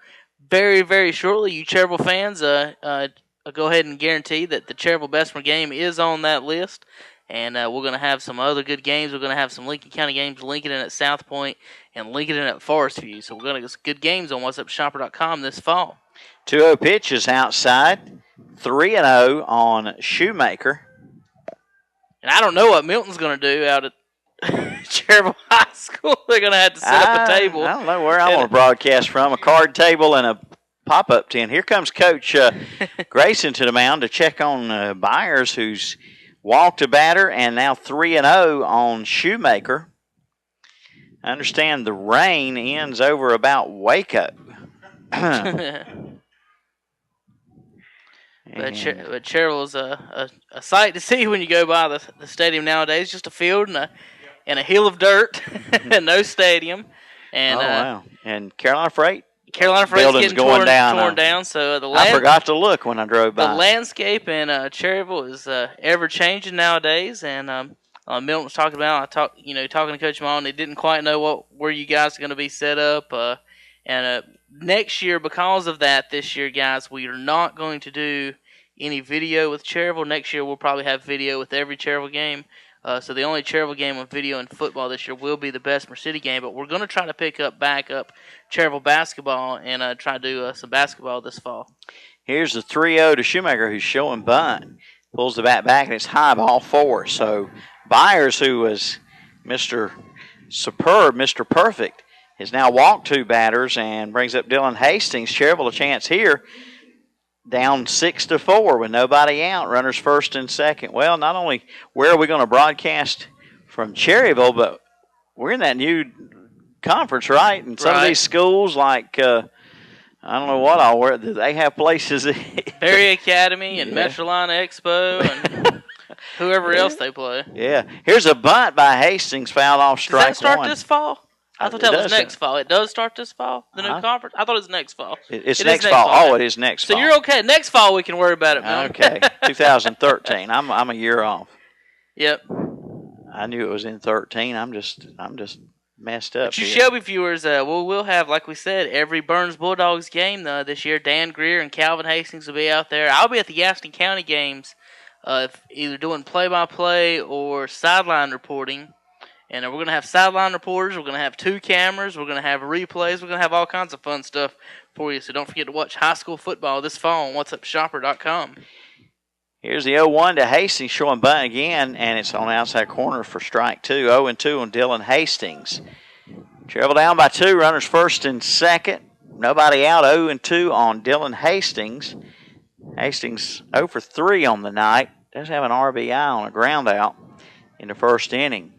very, very shortly, you Cherryville fans, I'll go ahead and guarantee that the Cherryville Bessemer game is on that list. And we're going to have some other good games. We're going to have some Lincoln County games, Lincoln at South Point and Lincoln at Forest View. So we're going to get some good games on whatsupshopper.com this fall. 2-0 pitch is outside. 3-0 on Shoemaker. And I don't know what Milton's going to do out at Cherryville High School. They're going to have to set up a table. I don't know where I want to broadcast from. A card table and a pop-up tent. Here comes Coach Grayson to the mound to check on Byers, who's walked a batter, and now 3-0 on Shoemaker. I understand the rain ends over about Waco. But Cherryville's a sight to see when you go by the stadium nowadays. Just a field and a hill of dirt, no stadium. And, wow. And Carolina Freight's building's getting torn down. down. So I forgot to look when I drove by. The landscape in Cherryville is ever changing nowadays. And Milton was talking about talking to Coach Malone. They didn't quite know where you guys are going to be set up. And next year, because of that, this year, guys, we are not going to do any video with Cherryville. Next year, we'll probably have video with every Cherryville game. So the only Cherryville game with video in football this year will be the Bessemer City game. But we're going to try to pick back up Cherryville basketball and try to do some basketball this fall. Here's the 3-0 to Shoemaker, who's showing bunt. Pulls the bat back, and it's high ball 4. So Byers, who was Mr. Superb, Mr. Perfect, has now walked 2 batters and brings up Dylan Hastings. Cherryville a chance here. Down 6-4 with nobody out. Runners first and second. Well, not only where are we going to broadcast from Cherryville, but we're in that new conference, right? And some of these schools, like I don't know what all, where they have places. Perry Academy and Metrolina Expo and whoever else they play. Yeah. Here's a bunt by Hastings, fouled off strike one. Does that start this fall? I thought that was next fall. It does start this fall, the new conference? I thought it was next fall. It's next fall. Oh, it is next fall. So you're okay. Next fall we can worry about it, man. Okay. 2013. I'm a year off. Yep. I knew it was in 13. I'm just messed up. But you Shelby viewers, we'll have, like we said, every Burns Bulldogs game this year. Dan Greer and Calvin Hastings will be out there. I'll be at the Gaston County games, either doing play-by-play or sideline reporting. And we're going to have sideline reporters. We're going to have 2 cameras. We're going to have replays. We're going to have all kinds of fun stuff for you. So don't forget to watch high school football this fall on whatsupshopper.com. Here's the 0-1 to Hastings, showing bunt again, and it's on the outside corner for strike 2. 0-2 on Dylan Hastings. Cherryville down by 2. Runners first and second. Nobody out. 0-2 on Dylan Hastings. Hastings 0 for 3 on the night. Does have an RBI on a ground out in the first inning.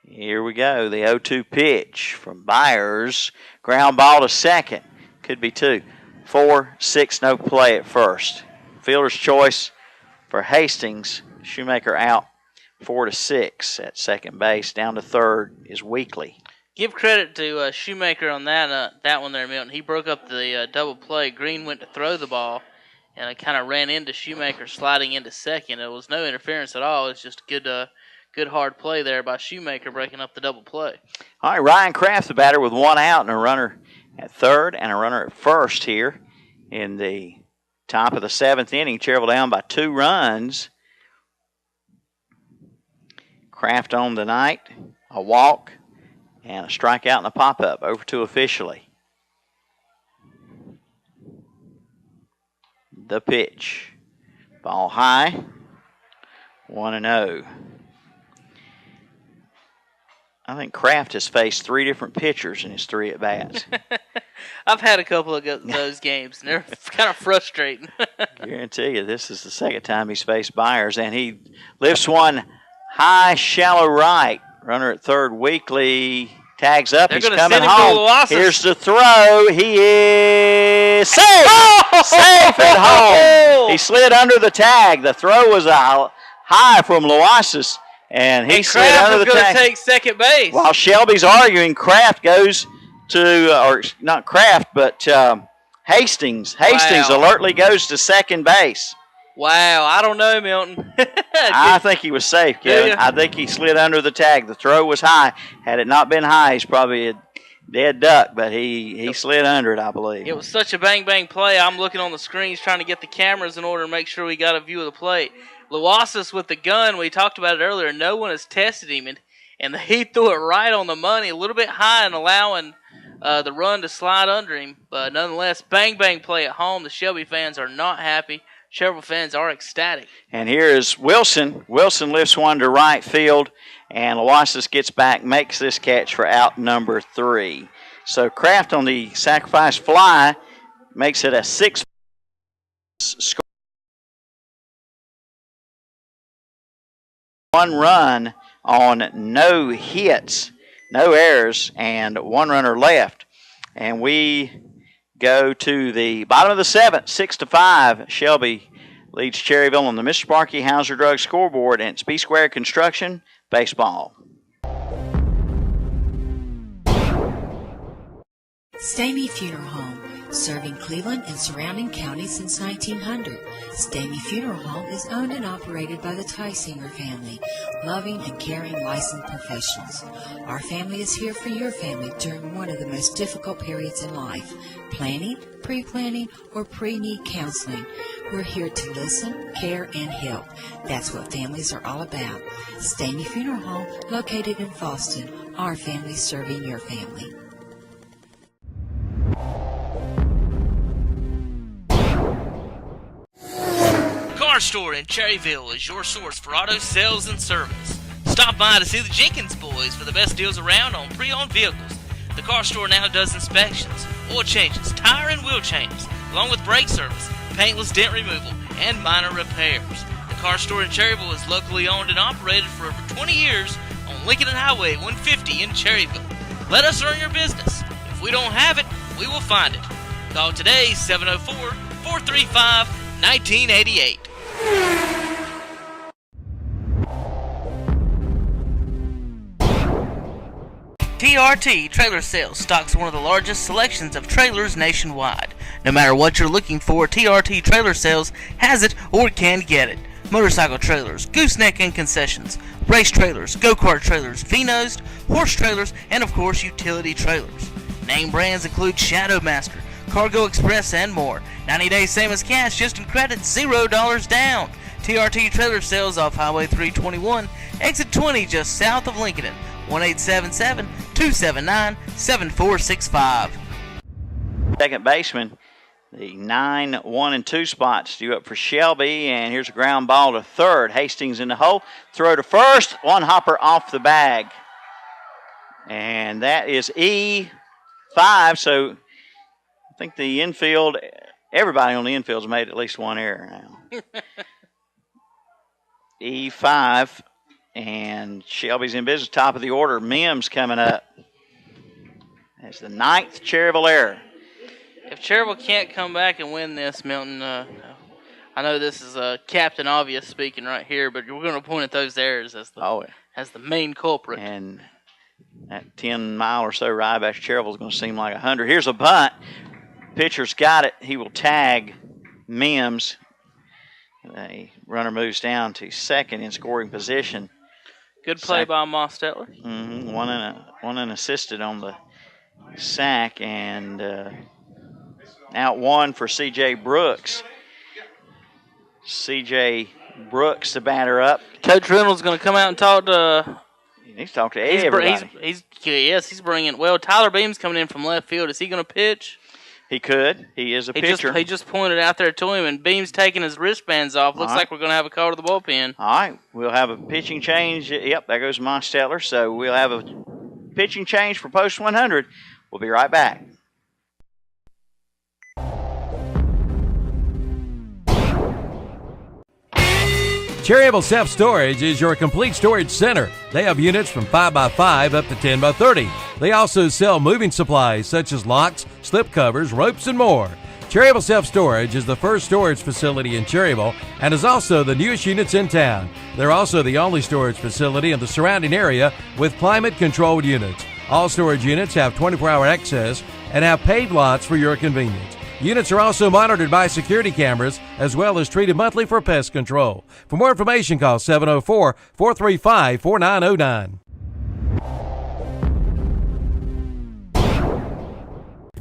Here we go. The 0-2 pitch from Byers. Ground ball to second. Could be 2. 4, 6, no play at first. Fielder's choice for Hastings. Shoemaker out 4-6 at second base. Down to third is Weekly. Give credit to Shoemaker on that one there, Milton. He broke up the double play. Green went to throw the ball, and it kind of ran into Shoemaker sliding into second. It was no interference at all. It was just good hard play there by Shoemaker breaking up the double play. All right, Ryan Kraft, the batter, with 1 out and a runner at third and a runner at first here in the top of the 7th inning. Cherryville down by 2 runs. Kraft on the night, a walk, and a strikeout and a pop-up. 0-2 officially. The pitch. Ball high. 1-0. I think Kraft has faced 3 different pitchers in his 3 at-bats. I've had a couple of those games, and they're kind of frustrating. Guarantee you, this is the second time he's faced Byers, and he lifts one high, shallow right. Runner at third, Weekly tags up. He's coming home. Here's the throw. He is safe. Safe at home. He slid under the tag. The throw was high from Loasis. And he slid under the tag. Kraft is going to take second base. While Shelby's arguing, Kraft goes to, or not Kraft, but Hastings. Hastings alertly goes to second base. Wow, I don't know, Milton. I think he was safe, Kevin. I think he slid under the tag. The throw was high. Had it not been high, he's probably a dead duck, but he slid under it, I believe. It was such a bang-bang play. I'm looking on the screens trying to get the cameras in order to make sure we got a view of the play. Luasis with the gun, we talked about it earlier, no one has tested him, and he threw it right on the money, a little bit high and allowing the run to slide under him. But nonetheless, bang-bang play at home. The Shelby fans are not happy. Cherryville fans are ecstatic. And here is Wilson. Wilson lifts one to right field, and Luasis gets back, makes this catch for out number 3. So Kraft on the sacrifice fly makes it a 6 score. 1 run on no hits, no errors, and 1 runner left. And we go to the bottom of the 7th, 6-5. Shelby leads Cherryville on the Mr. Sparky Hauser Drug scoreboard, and it's B Square Construction Baseball. Stamey Funeral Home, serving Cleveland and surrounding counties since 1900. Stamey Funeral Home is owned and operated by the Tysinger family, loving and caring licensed professionals. Our family is here for your family during one of the most difficult periods in life, planning, pre-planning, or pre-need counseling. We're here to listen, care, and help. That's what families are all about. Stamey Funeral Home, located in Fallston. Our family serving your family. Car Store in Cherryville is your source for auto sales and service. Stop by to see the Jenkins boys for the best deals around on pre-owned vehicles. The Car Store now does inspections, oil changes, tire and wheel changes, along with brake service, paintless dent removal, and minor repairs. The Car Store in Cherryville is locally owned and operated for over 20 years on Lincoln and Highway 150 in Cherryville. Let us earn your business. If we don't have it, we will find it. Call today 704-435-1988. TRT Trailer Sales stocks one of the largest selections of trailers nationwide. No matter what you're looking for, TRT Trailer Sales has it or can get it. Motorcycle trailers, gooseneck and concessions, race trailers, go-kart trailers, Vinos, horse trailers, and of course utility trailers. Name brands include Shadowmaster, Cargo Express, and more. 90 days same as cash, just in credit, $0 down. TRT Trailer Sales off Highway 321, exit 20 just south of Lincoln. 1-877-279-7465. Second baseman, the 9, 1, and 2 spots due up for Shelby, and here's a ground ball to third. Hastings in the hole, throw to first, one hopper off the bag. And that is E5, so I think the infield, everybody on the infield's made at least one error now. E5, and Shelby's in business, top of the order. Mims coming up. That's the 9th Cherryville error. If Cherryville can't come back and win this, Milton, I know this is Captain Obvious speaking right here, but we're going to point at those errors as the main culprit. And that 10-mile or so ride back to Cherryville is going to seem like 100. Here's a bunt. Pitcher's got it. He will tag Mims. The runner moves down to second in scoring position. Good play by Mostetler. Mm-hmm. One and assisted on the sack, and out one for C.J. Brooks. C.J. Brooks, the batter up. Coach Reynolds going to come out and talk to. He's talking to everybody. He's bringing. Well, Tyler Beam's coming in from left field. Is he going to pitch? He could. He is a pitcher. He just pointed out there to him, and Beam's taking his wristbands off. Looks like we're going to have a call to the bullpen. All right. We'll have a pitching change. Yep, there goes Mostetler. So we'll have a pitching change for post 100. We'll be right back. Cherryville Self-Storage is your complete storage center. They have units from 5x5 up to 10x30. They also sell moving supplies such as locks, slip covers, ropes, and more. Cherryville Self-Storage is the first storage facility in Cherryville and is also the newest units in town. They're also the only storage facility in the surrounding area with climate-controlled units. All storage units have 24-hour access and have paved lots for your convenience. Units are also monitored by security cameras as well as treated monthly for pest control. For more information, call 704-435-4909.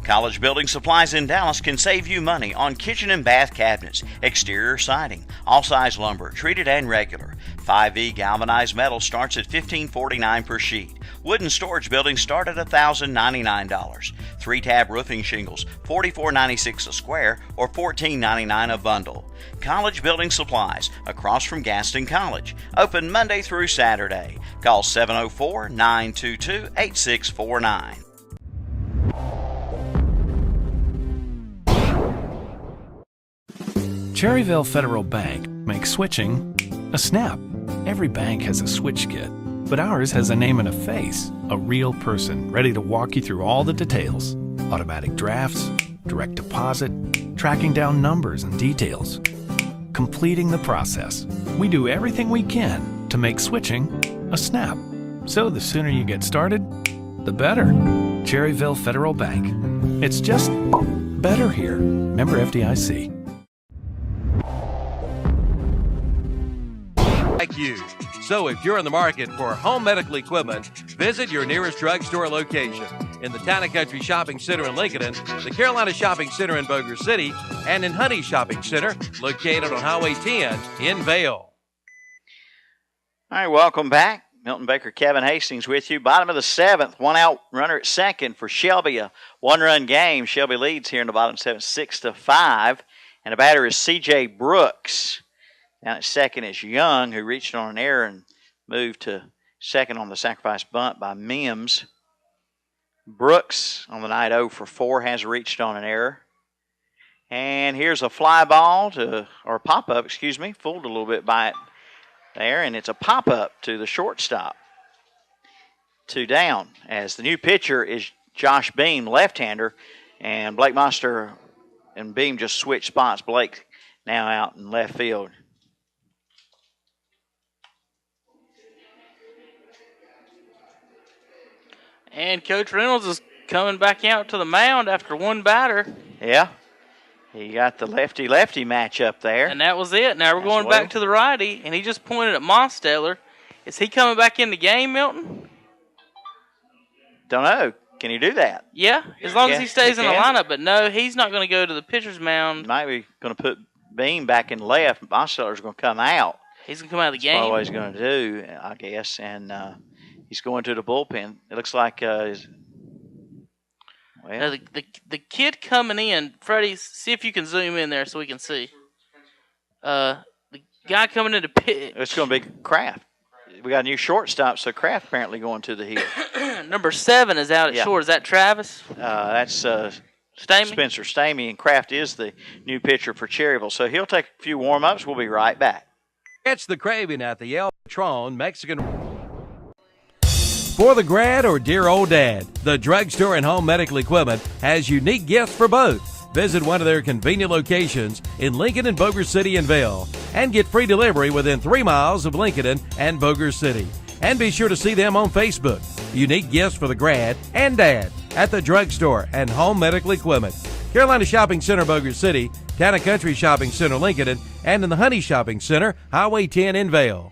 College Building Supplies in Dallas can save you money on kitchen and bath cabinets, exterior siding, all-size lumber, treated and regular. 5E galvanized metal starts at $15.49 per sheet. Wooden storage buildings start at $1,099. 3-tab roofing shingles, $44.96 a square or $14.99 a bundle. College Building Supplies, across from Gaston College. Open Monday through Saturday. Call 704-922-8649. Cherryville Federal Bank makes switching a snap. Every bank has a switch kit, but ours has a name and a face, a real person ready to walk you through all the details. Automatic drafts, direct deposit, tracking down numbers and details. Completing the process. We do everything we can to make switching a snap. So the sooner you get started, the better. Cherryville Federal Bank. It's just better here. Member FDIC. Like you. So if you're in the market for home medical equipment, visit your nearest drugstore location in the Town and Country Shopping Center in Lincoln, the Carolina Shopping Center in Boger City, and in Honey Shopping Center, located on Highway 10 in Vail. All right, welcome back. Milton Baker, Kevin Hastings with you. Bottom of the 7th, one out runner at second for Shelby, a one-run game. Shelby leads here in the bottom 7th, 6-5, and the batter is C.J. Brooks. Down at second is Young, who reached on an error and moved to second on the sacrifice bunt by Mims. Brooks on the night 0 for 4 has reached on an error. And here's a fly ball or pop-up, fooled a little bit by it there, and it's a pop-up to the shortstop. 2 down, as the new pitcher is Josh Beam, left-hander, and Blake Monster and Beam just switched spots. Blake now out in left field. And Coach Reynolds is coming back out to the mound after one batter. Yeah. He got the lefty-lefty matchup there. And that was it. Now we're going back to the righty, and he just pointed at Mosteller. Is he coming back in the game, Milton? Don't know. Can he do that? Yeah, as long as he stays in the lineup. But no, he's not going to go to the pitcher's mound. Might be going to put Beam back in left. Mosteller's going to come out. He's going to come out of the game. That's what he's going to do, I guess. And he's going to the bullpen. It looks like the kid coming in, Freddie, see if you can zoom in there so we can see. The guy coming in to pitch. It's going to be Kraft. We got a new shortstop, so Kraft apparently going to the hill. Number 7 is out at short. Is that Travis? That's Stamey? Spencer Stamey, and Kraft is the new pitcher for Cherryville. So he'll take a few warm-ups. We'll be right back. Catch the craving at the El Patron Mexican. For the grad or dear old dad, the drugstore and home medical equipment has unique gifts for both. Visit one of their convenient locations in Lincoln and Boger City and Vail and get free delivery within 3 miles of Lincoln and Boger City. And be sure to see them on Facebook. Unique gifts for the grad and dad at the drugstore and home medical equipment. Carolina Shopping Center, Boger City, Town and Country Shopping Center, Lincoln, and in the Honey Shopping Center, Highway 10 in Vail.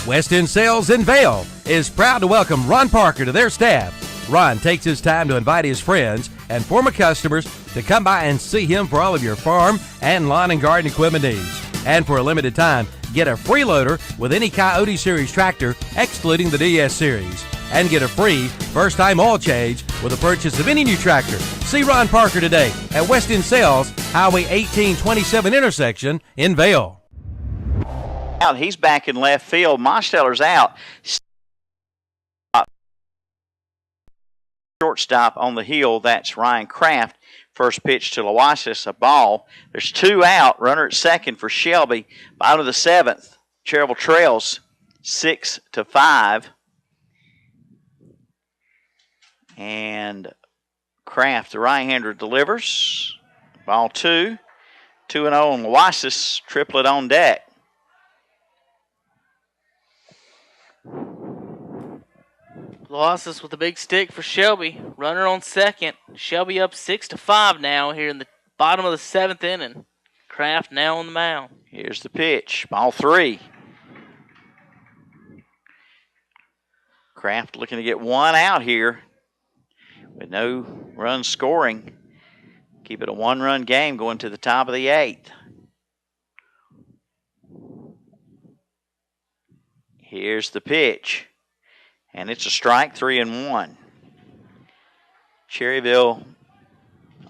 West End Sales in Vail is proud to welcome Ron Parker to their staff. Ron takes his time to invite his friends and former customers to come by and see him for all of your farm and lawn and garden equipment needs. And for a limited time, get a free loader with any Coyote Series tractor, excluding the DS Series. And get a free first-time oil change with the purchase of any new tractor. See Ron Parker today at West End Sales, Highway 1827 intersection in Vail. out. He's back in left field. Mosteller's out. Shortstop on the hill. That's Ryan Kraft. First pitch to Loisis, a ball. There's 2 out. Runner at second for Shelby. Bottom of the 7th. Cherryville trails 6-5. And Kraft, the right-hander, delivers. Ball 2. 2-0 on Loisis. Triplet on deck. Loisis with a big stick for Shelby. Runner on second. Shelby up 6-5 now here in the bottom of the 7th inning. Kraft now on the mound. Here's the pitch. Ball 3. Kraft looking to get 1 out here with no run scoring. Keep it a 1-run game going to the top of the 8th. Here's the pitch. And it's a strike, 3-1. Cherryville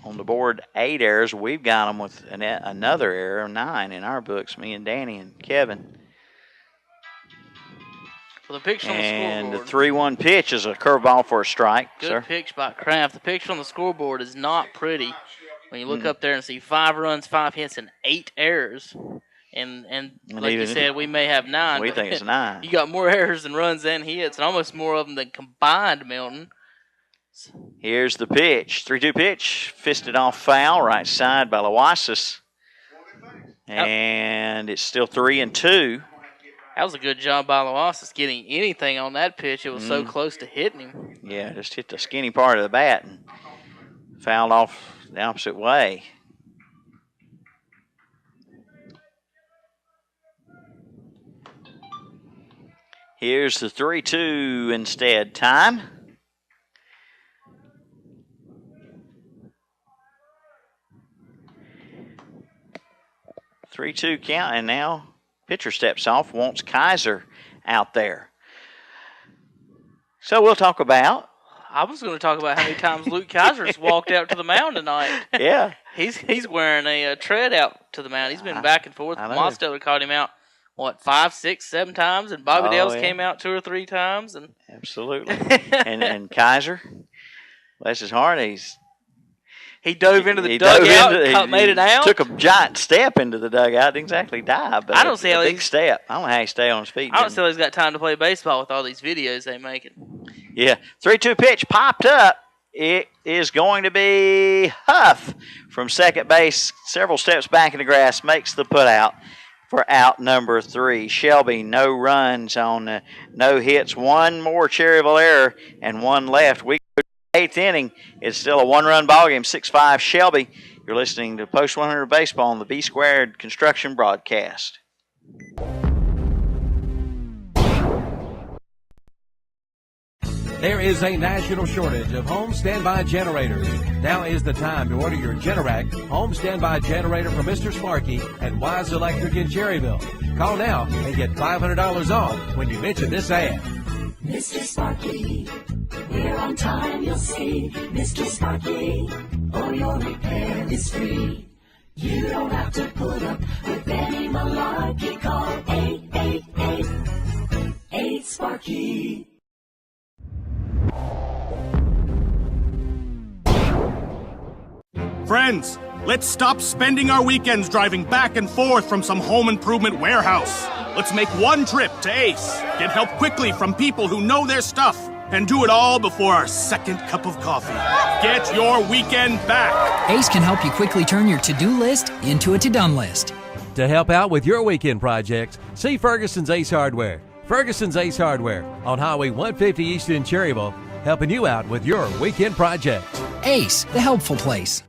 on the board, 8 errors. We've got them with another error, 9 in our books, me and Danny and Kevin. Well, the picture on the And the scoreboard. 3-1 pitch is a curveball for a strike, Good sir. pitch by Kraft. The picture on the scoreboard is not pretty. When you look up there and see 5 runs, 5 hits, and 8 errors. And like you said, we may have 9. We think it's 9. You got more errors than runs and hits, and almost more of them than combined, Milton. Here's the pitch. 3-2 pitch. Fisted off foul, right side by Loisis. And it's still 3-2. That was a good job by Loisis getting anything on that pitch. It was so close to hitting him. Yeah, just hit the skinny part of the bat and fouled off the opposite way. Here's the 3-2 instead time. Three-two count, and now pitcher steps off, wants Kaiser out there. So we'll talk about. I was going to talk about how many times Luke Kaiser's walked out to the mound tonight. Yeah. He's wearing a tread out to the mound. He's been back and forth. Mosteller caught him out, 5, 6, 7 times, and Bobby Dales came out 2 or 3 times. And absolutely. and Kaiser, bless his heart, he dove into the dugout, made it out. Took a giant step into the dugout. Didn't exactly dive, but I don't see how big step. I don't know how he stay on his feet. I don't see how he's got time to play baseball with all these videos they making. Yeah, 3-2 pitch popped up. It is going to be Huff from second base, several steps back in the grass, makes the put out for out number 3. Shelby, no runs on no hits. 1 more Cherryville error and 1 left. We 8th inning. It's still a 1-run ballgame, 6-5 Shelby. You're listening to Post 100 Baseball on the B Squared Construction broadcast. There is a national shortage of home standby generators. Now is the time to order your Generac home standby generator from Mr. Sparky and Wise Electric in Cherryville. Call now and get $500 off when you mention this ad. Mr. Sparky, we're on time, you'll see. Mr. Sparky, all your repair is free. You don't have to put up with any malarkey. Call 888-8-SPARKY. Friends, let's stop spending our weekends driving back and forth from some home improvement warehouse. Let's make one trip to Ace, get help quickly from people who know their stuff, and do it all before our second cup of coffee. Get your weekend back. Ace can help you quickly turn your to-do list into a to-done list. To help out with your weekend projects, see Ferguson's Ace Hardware. Ferguson's Ace Hardware on Highway 150 East in Cherryville, helping you out with your weekend projects. Ace, the helpful place.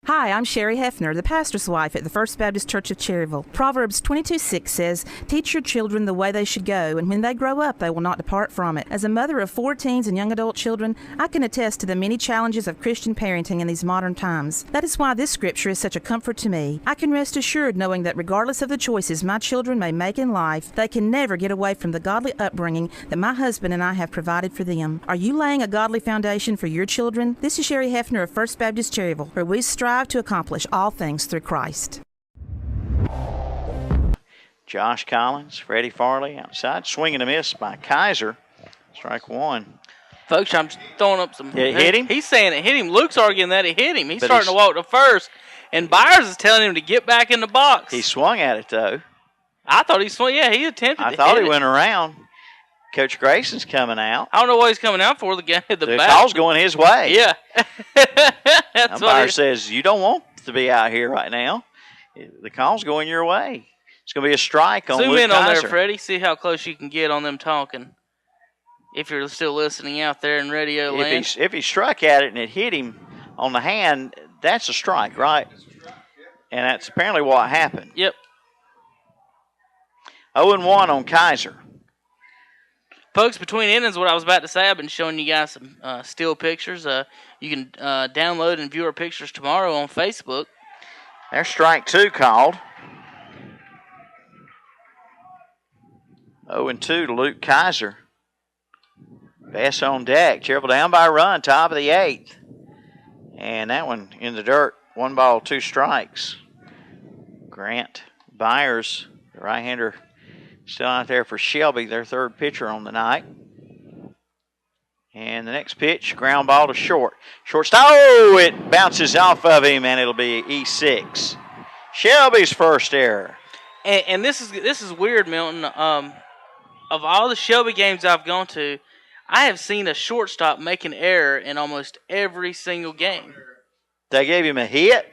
Hi, I'm Sherry Hefner, the pastor's wife at the First Baptist Church of Cherryville. Proverbs 22:6 says, "Teach your children the way they should go, and when they grow up, they will not depart from it." As a mother of 4 teens and young adult children, I can attest to the many challenges of Christian parenting in these modern times. That is why this scripture is such a comfort to me. I can rest assured knowing that regardless of the choices my children may make in life, they can never get away from the godly upbringing that my husband and I have provided for them. Are you laying a godly foundation for your children? This is Sherry Hefner of First Baptist Cherryville, where we strive to accomplish all things through Christ. Josh Collins, Freddie Farley outside. Swing and a miss by Kaiser. Strike one. Folks, I'm throwing up some. It hit him? He's saying it hit him. Luke's arguing that it hit him. He's starting to walk to first. And Byers is telling him to get back in the box. He swung at it, though. I thought he swung. Yeah, he attempted to I thought hit he it. went around. Coach Grayson's coming out. I don't know what he's coming out for. The back. Call's going his way. Yeah. That's umpire says, you don't want to be out here right now. The call's going your way. It's going to be a strike on Zoom Luke in on Kaiser. there, Freddie. See how close you can get on them talking. If you're still listening out there in radio land. If he struck at it and it hit him on the hand, that's a strike, right? And that's apparently what happened. Yep. 0-1 on Kaiser. Folks, between innings, what I was about to say, I've been showing you guys some still pictures. You can download and view our pictures tomorrow on Facebook. There's strike two called. 0-2 to Luke Kaiser. Best on deck. Cherryville down by a run, top of the eighth. And that one in the dirt. 1 ball, 2 strikes. Grant Byers, the right-hander, still out there for Shelby, their third pitcher on the night. And the next pitch, ground ball to short. Shortstop, oh, it bounces off of him, and it'll be E6. Shelby's first error. And this is weird, Milton. Of all the Shelby games I've gone to, I have seen a shortstop make an error in almost every single game. They gave him a hit?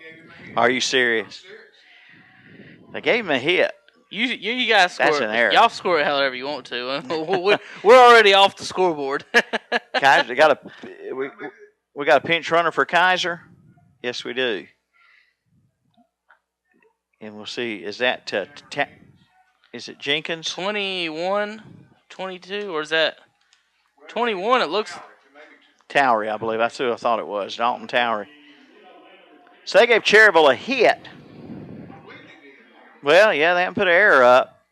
Are you serious? They gave him a hit. You guys score. That's an error. Y'all score it however you want to. We're already off the scoreboard. Kaiser, we got a pinch runner for Kaiser? Yes, we do. And we'll see, is that is it Jenkins? 21, 22, or is that 21? It looks. Towery, I believe. That's who I thought it was, Dalton Towery. So they gave Cherryville a hit. Well, yeah, they haven't put an error up.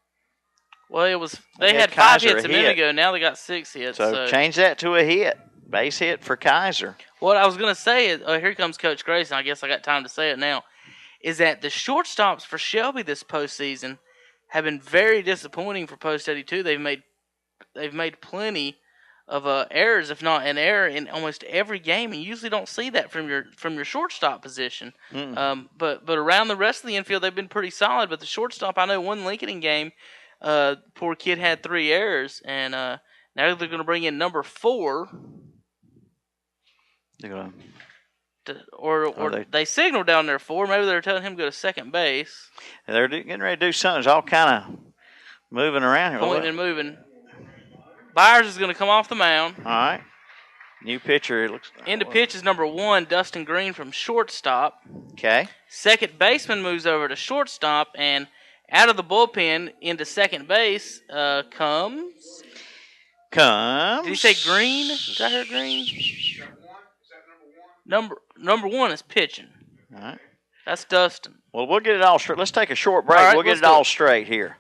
Well, it was. They had Kaiser 5 hits a minute ago. Now they got 6 hits. So change that to a hit. Base hit for Kaiser. What I was going to say is, here comes Coach Grayson. I guess I got time to say it now. Is that the shortstops for Shelby this postseason have been very disappointing for post 82. They've made plenty of errors, if not an error, in almost every game. And you usually don't see that from your shortstop position. But around the rest of the infield, they've been pretty solid. But the shortstop, I know one Lincoln game, poor kid had 3 errors, and now they're going to bring in number 4. They're going to. They signaled down there 4. Maybe they're telling him to go to second base. They're getting ready to do something. It's all kind of moving around here. Pointing and moving. Byers is going to come off the mound. All right. New pitcher. It looks. Into pitch is number 1, Dustin Green from shortstop. Okay. Second baseman moves over to shortstop, and out of the bullpen into second base comes. Did he say Green? Did I hear Green? Number 1 is pitching. All right. That's Dustin. Well, we'll get it all straight. Let's take a short break. All right, we'll get it all straight here.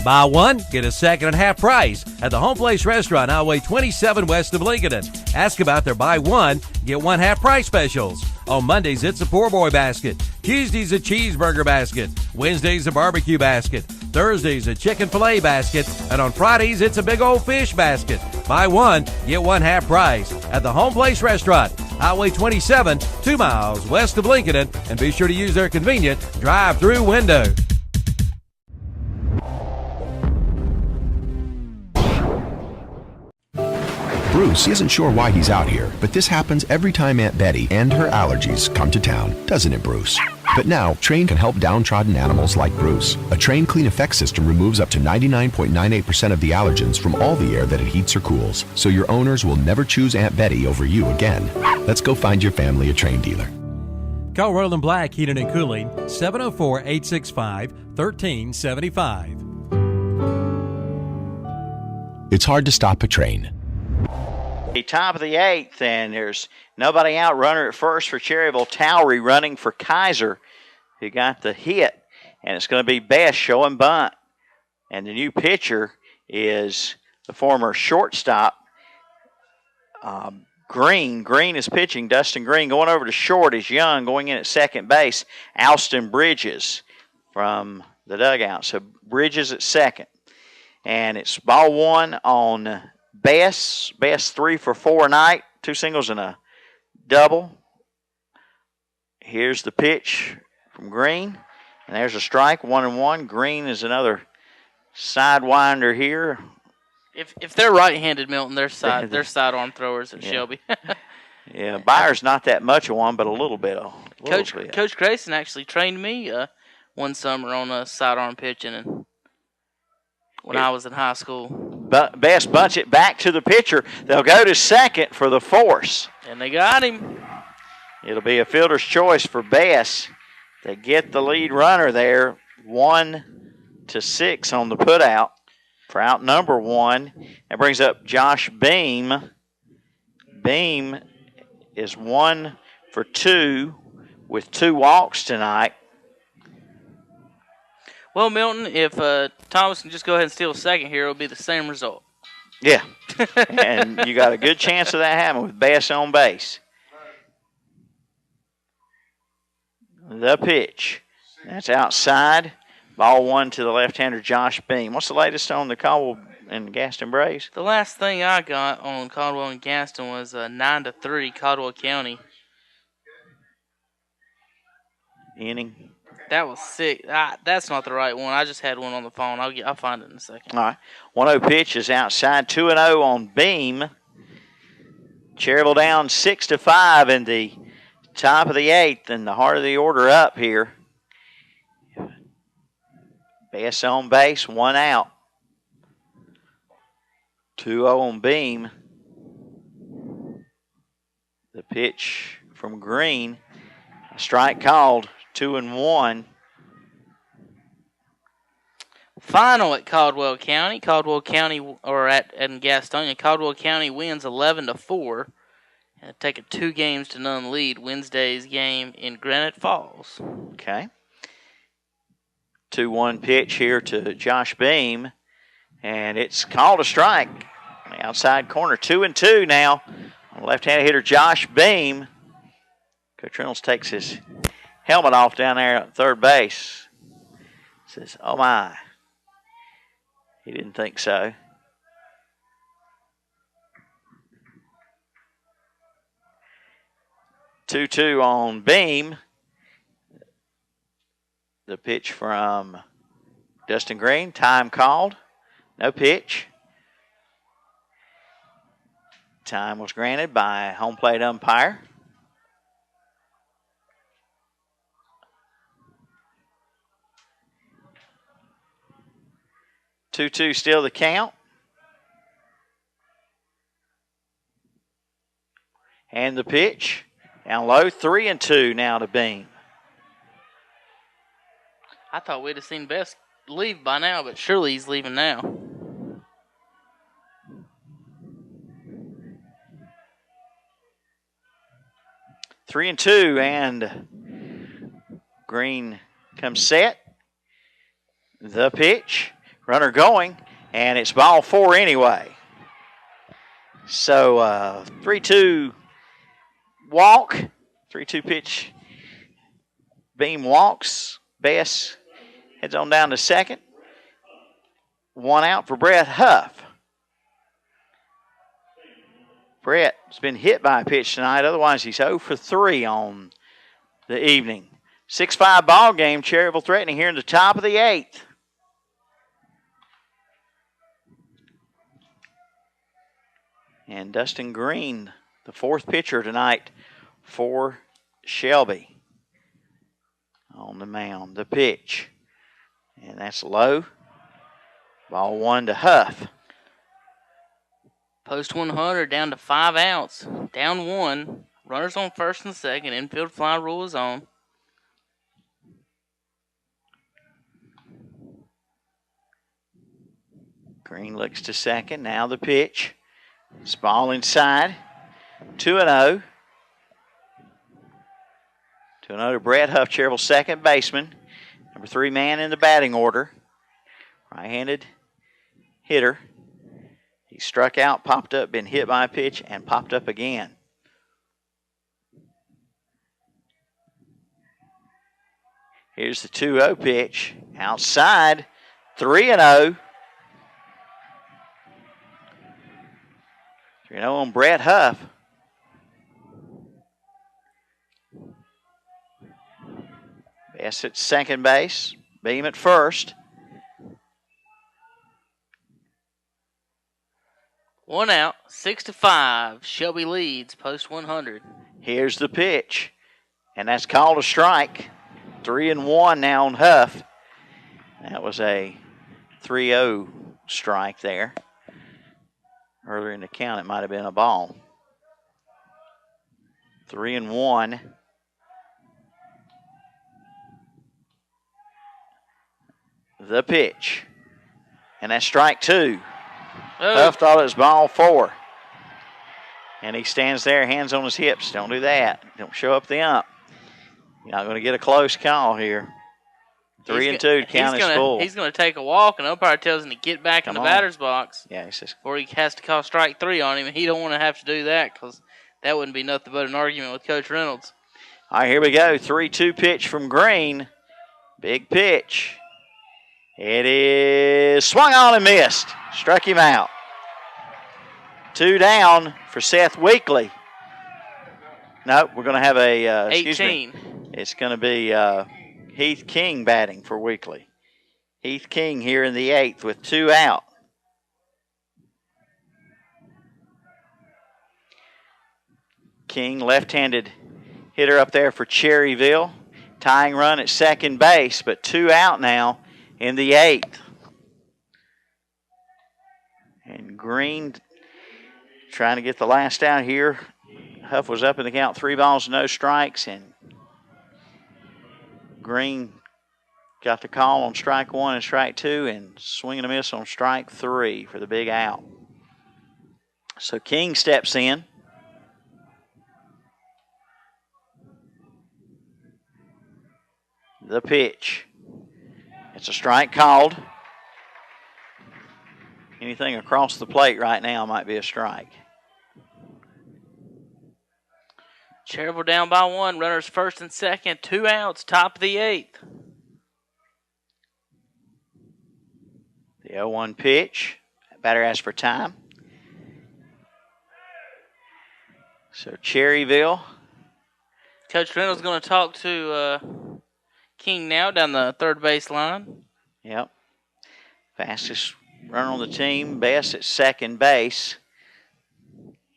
Buy one, get a second at half price at the Home Place Restaurant, Highway 27 west of Lincoln. Ask about their buy one, get one half price specials. On Mondays, it's a poor boy basket. Tuesdays, a cheeseburger basket. Wednesdays, a barbecue basket. Thursdays, a chicken filet basket. And on Fridays, it's a big old fish basket. Buy one, get one half price at the Home Place Restaurant, Highway 27, 2 miles west of Lincoln. And be sure to use their convenient drive-through window. Bruce isn't sure why he's out here, but this happens every time Aunt Betty and her allergies come to town, doesn't it, Bruce? But now, Train can help downtrodden animals like Bruce. A Train Clean Effect system removes up to 99.98% of the allergens from all the air that it heats or cools, so your owners will never choose Aunt Betty over you again. Let's go find your family a Train dealer. Call Roland Black Heating and Cooling, 704-865-1375. It's hard to stop a train. Top of the 8th, and there's nobody out. Runner at first for Cherryville. Towery running for Kaiser, who got the hit, and it's going to be Best showing bunt. And the new pitcher is the former shortstop, Green. Green is pitching. Dustin Green going over to short is Young. Going in at second base, Alston Bridges from the dugout. So Bridges at second. And it's ball one on Bess. Bess 3 for 4 tonight. 2 singles and a double. Here's the pitch from Green. And there's a strike, 1-1. Green is another sidewinder here. If they're right-handed, Milton, they're sidearm throwers at Shelby. Yeah, Byers not that much of one, but a little bit. Coach Grayson actually trained me one summer on sidearm pitching, and when I was in high school. Bess bunch it back to the pitcher. They'll go to second for the force. And they got him. It'll be a fielder's choice for Bess. They get the lead runner there, 1-6 on the putout for out number 1. That brings up Josh Beam. Beam is 1 for 2 with 2 walks tonight. Well, Milton, if Thomas can just go ahead and steal a second here, it'll be the same result. Yeah, and you got a good chance of that happening with Bess on base. The pitch. That's outside. Ball 1 to the left-hander, Josh Beam. What's the latest on the Caldwell and Gaston Braves? The last thing I got on Caldwell and Gaston was 9-3 Caldwell County. Inning. That was sick. That's not the right one. I just had one on the phone. I'll find it in a second. All right. 1-0 pitch is outside. 2-0 on Beam. Cherryville down 6-5 in the top of the 8th, and the heart of the order up here. Bess on base, 1 out. 2-0 on Beam. The pitch from Green. A strike called, 2-1. Final at Caldwell County. In Gastonia. Caldwell County wins 11-4. And take a 2-0 lead Wednesday's game in Granite Falls. Okay. 2-1 pitch here to Josh Beam. And it's called a strike. On the outside corner, 2-2 now. On the left-handed hitter, Josh Beam. Coach Reynolds takes his helmet off down there at third base. Says, oh my. He didn't think so. Two on Beam. The pitch from Dustin Green. Time called. No pitch. Time was granted by home plate umpire. Two still the count. And the pitch. Down low, 3-2 now to Beam. I thought we'd have seen Bess leave by now, but surely he's leaving now. Three and two, and Green comes set. The pitch, runner going, and it's ball 4 anyway. So 3-2 walk, 3-2 pitch. Beam walks. Bess heads on down to second. 1 out for Brett Huff. Brett's been hit by a pitch tonight. Otherwise, he's 0 for 3 on the evening. 6-5 ball game. Cherryville threatening here in the top of the 8th. And Dustin Green, the 4th pitcher tonight for Shelby. On the mound, the pitch. And that's low. Ball 1 to Huff. Post 100 down to 5 outs. Down 1. Runners on first and second. Infield fly rule is on. Green looks to second. Now the pitch. It's ball inside. 2-0. 2-0 to Brett Huff, Cherryville second baseman. Number 3 man in the batting order. Right-handed hitter. He struck out, popped up, been hit by a pitch, and popped up again. Here's the 2-0 pitch. Outside, 3-0. 3-0 on Brett Huff. Best at second base. Beam at first. 1 out, 6-5. Shelby leads, post 100. Here's the pitch, and that's called a strike. 3-1 now on Huff. That was a 3-0 strike there. Earlier in the count, it might have been a ball. 3-1. The pitch, and that's strike 2. Oh. Huff thought it was ball 4. And he stands there, hands on his hips. Don't do that. Don't show up the ump. You're not going to get a close call here. 3-2, count is full. He's going to take a walk, and umpire tells him to get back in the batter's box. Yeah, he says. Or he has to call strike 3 on him, and he don't want to have to do that because that wouldn't be nothing but an argument with Coach Reynolds. All right, here we go. 3-2 pitch from Green. Big pitch. It is swung on and missed. Struck him out. 2 down for Seth Weekly. No, we're going to have a 18. It's going to be Heath King batting for Weekly. Heath King here in the 8th with 2 out. King, left-handed hitter up there for Cherryville. Tying run at second base, but 2 out now in the 8th. And Green trying to get the last out here. Huff was up in the count, 3 balls, no strikes, and Green got the call on strike 1 and strike 2 and swing and a miss on strike 3 for the big out. So King steps in. The pitch. It's a strike called. Anything across the plate right now might be a strike. Cherryville down by 1. Runners first and second. 2 outs. Top of the 8th. The 0-1 pitch. Batter asks for time. So Cherryville. Coach Reynolds going to talk to King now down the third base line. Yep. Fastest runner on the team. Best at second base.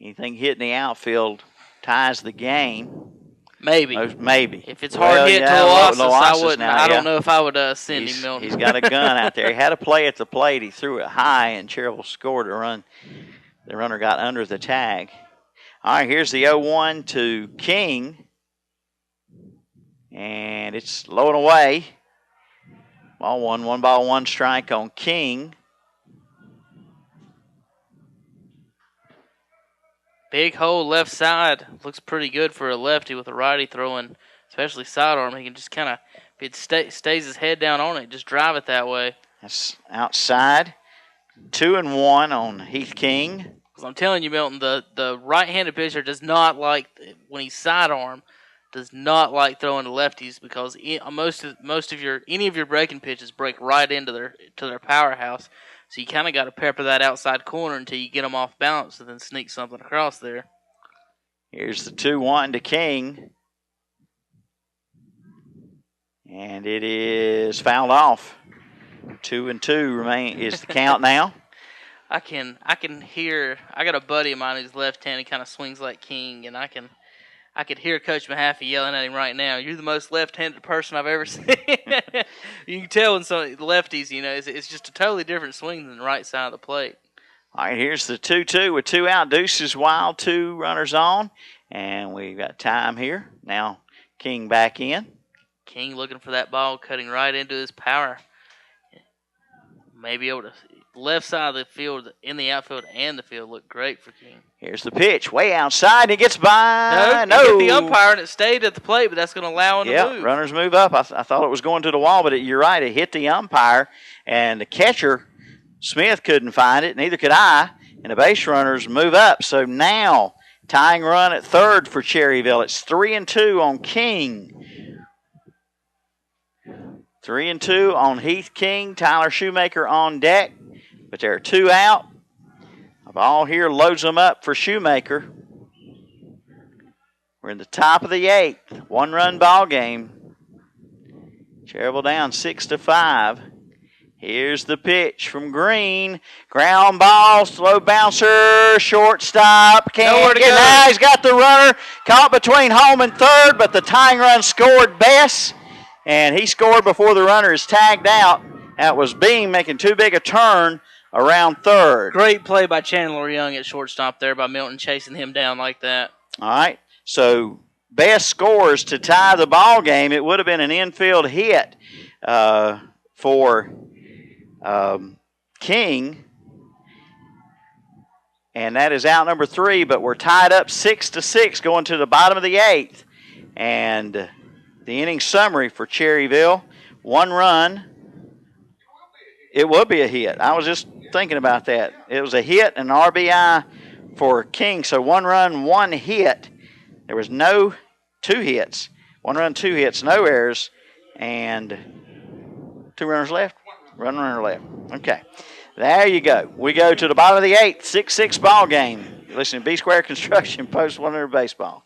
Anything hit in the outfield ties the game. Maybe. Maybe. If it's hard hit to Loasis, I wouldn't. Now, I don't know if I would send him, Milton. He's got a gun out there. He had a play at the plate. He threw it high, and Cherryville scored a run. The runner got under the tag. All right, here's the 0-1 to King. And it's low and away. Ball 1, 1 ball, 1 strike on King. Big hole left side. Looks pretty good for a lefty with a righty throwing, especially sidearm. He can just kind of, if it stays his head down on it, just drive it that way. That's outside. 2-1 on Heath King. Because I'm telling you, Milton, the right-handed pitcher does not like, when he's sidearm, does not like throwing to lefties because any of your breaking pitches break right into their powerhouse. So you kind of got to pepper that outside corner until you get them off balance and then sneak something across there. Here's the 2-1 to King. And it is fouled off. 2-2 is the count now. I can hear, I got a buddy of mine who's left-handed, kind of swings like King, and I could hear Coach Mahaffey yelling at him right now. You're the most left-handed person I've ever seen. You can tell when some lefties, it's just a totally different swing than the right side of the plate. All right, here's the 2-2 with 2 out. Deuces wild, 2 runners on. And we've got time here. Now King back in. King looking for that ball, cutting right into his power. Maybe able to left side of the field, in the outfield and the field, looked great for King. Here's the pitch, way outside, and it gets by. No, hit the umpire, and it stayed at the plate, but that's going to allow him to move. Yeah, runners move up. I thought it was going to the wall, but you're right. It hit the umpire, and the catcher, Smith, couldn't find it, neither could I, and the base runners move up. So now, tying run at third for Cherryville. It's 3-2 on King. 3-2 on Heath King. Tyler Shoemaker on deck, but there are 2 out. A ball here loads them up for Shoemaker. We're in the top of the 8th. 1-run ball game. Cherryville down 6-5. Here's the pitch from Green. Ground ball, slow bouncer, shortstop. Can't get now. He's got the runner caught between home and third, but the tying run scored Bess, and he scored before the runner is tagged out. That was Beam making too big a turn around third. Great play by Chandler Young at shortstop there by Milton, chasing him down like that. All right, so Bess scores to tie the ball game. It would have been an infield hit for King, and that is out number 3, but we're tied up 6-6 going to the bottom of the 8th. And the inning summary for Cherryville: 1 run. It would be a hit. I was just thinking about that. It was a hit and an RBI for King. So 1 run, 1 hit. There was no 2 hits. 1 run, 2 hits, no errors, and 2 runners left. Runner left. Okay. There you go. We go to the bottom of the 8th, 6-6 ball game. You're listening to B Square Construction Post 100 Baseball.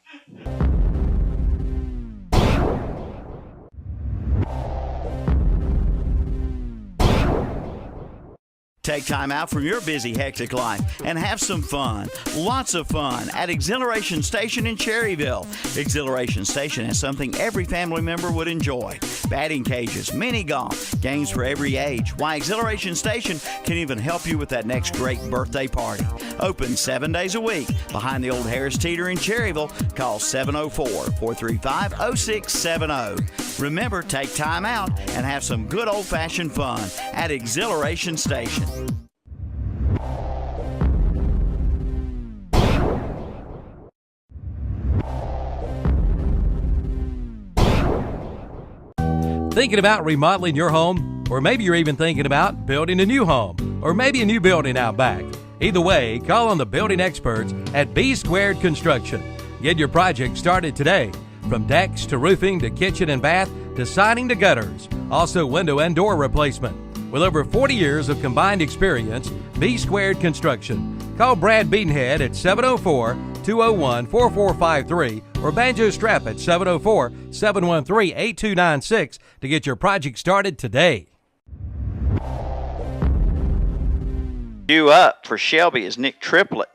Take time out from your busy, hectic life and have some fun. Lots of fun at Exhilaration Station in Cherryville. Exhilaration Station has something every family member would enjoy. Batting cages, mini golf, games for every age. Why, Exhilaration Station can even help you with that next great birthday party. Open 7 days a week behind the old Harris Teeter in Cherryville. Call 704-435-0670. Remember, take time out and have some good old-fashioned fun at Exhilaration Station. Thinking about remodeling your home? Or maybe you're even thinking about building a new home, or maybe a new building out back. Either way, call on the building experts at B Squared Construction. Get your project started today. From decks to roofing to kitchen and bath to siding to gutters. Also window and door replacement. With over 40 years of combined experience, B Squared Construction. Call Brad Beatonhead at 704-201-4453 or Banjo Strap at 704-713-8296 to get your project started today. Due up for Shelby is Nick Triplett.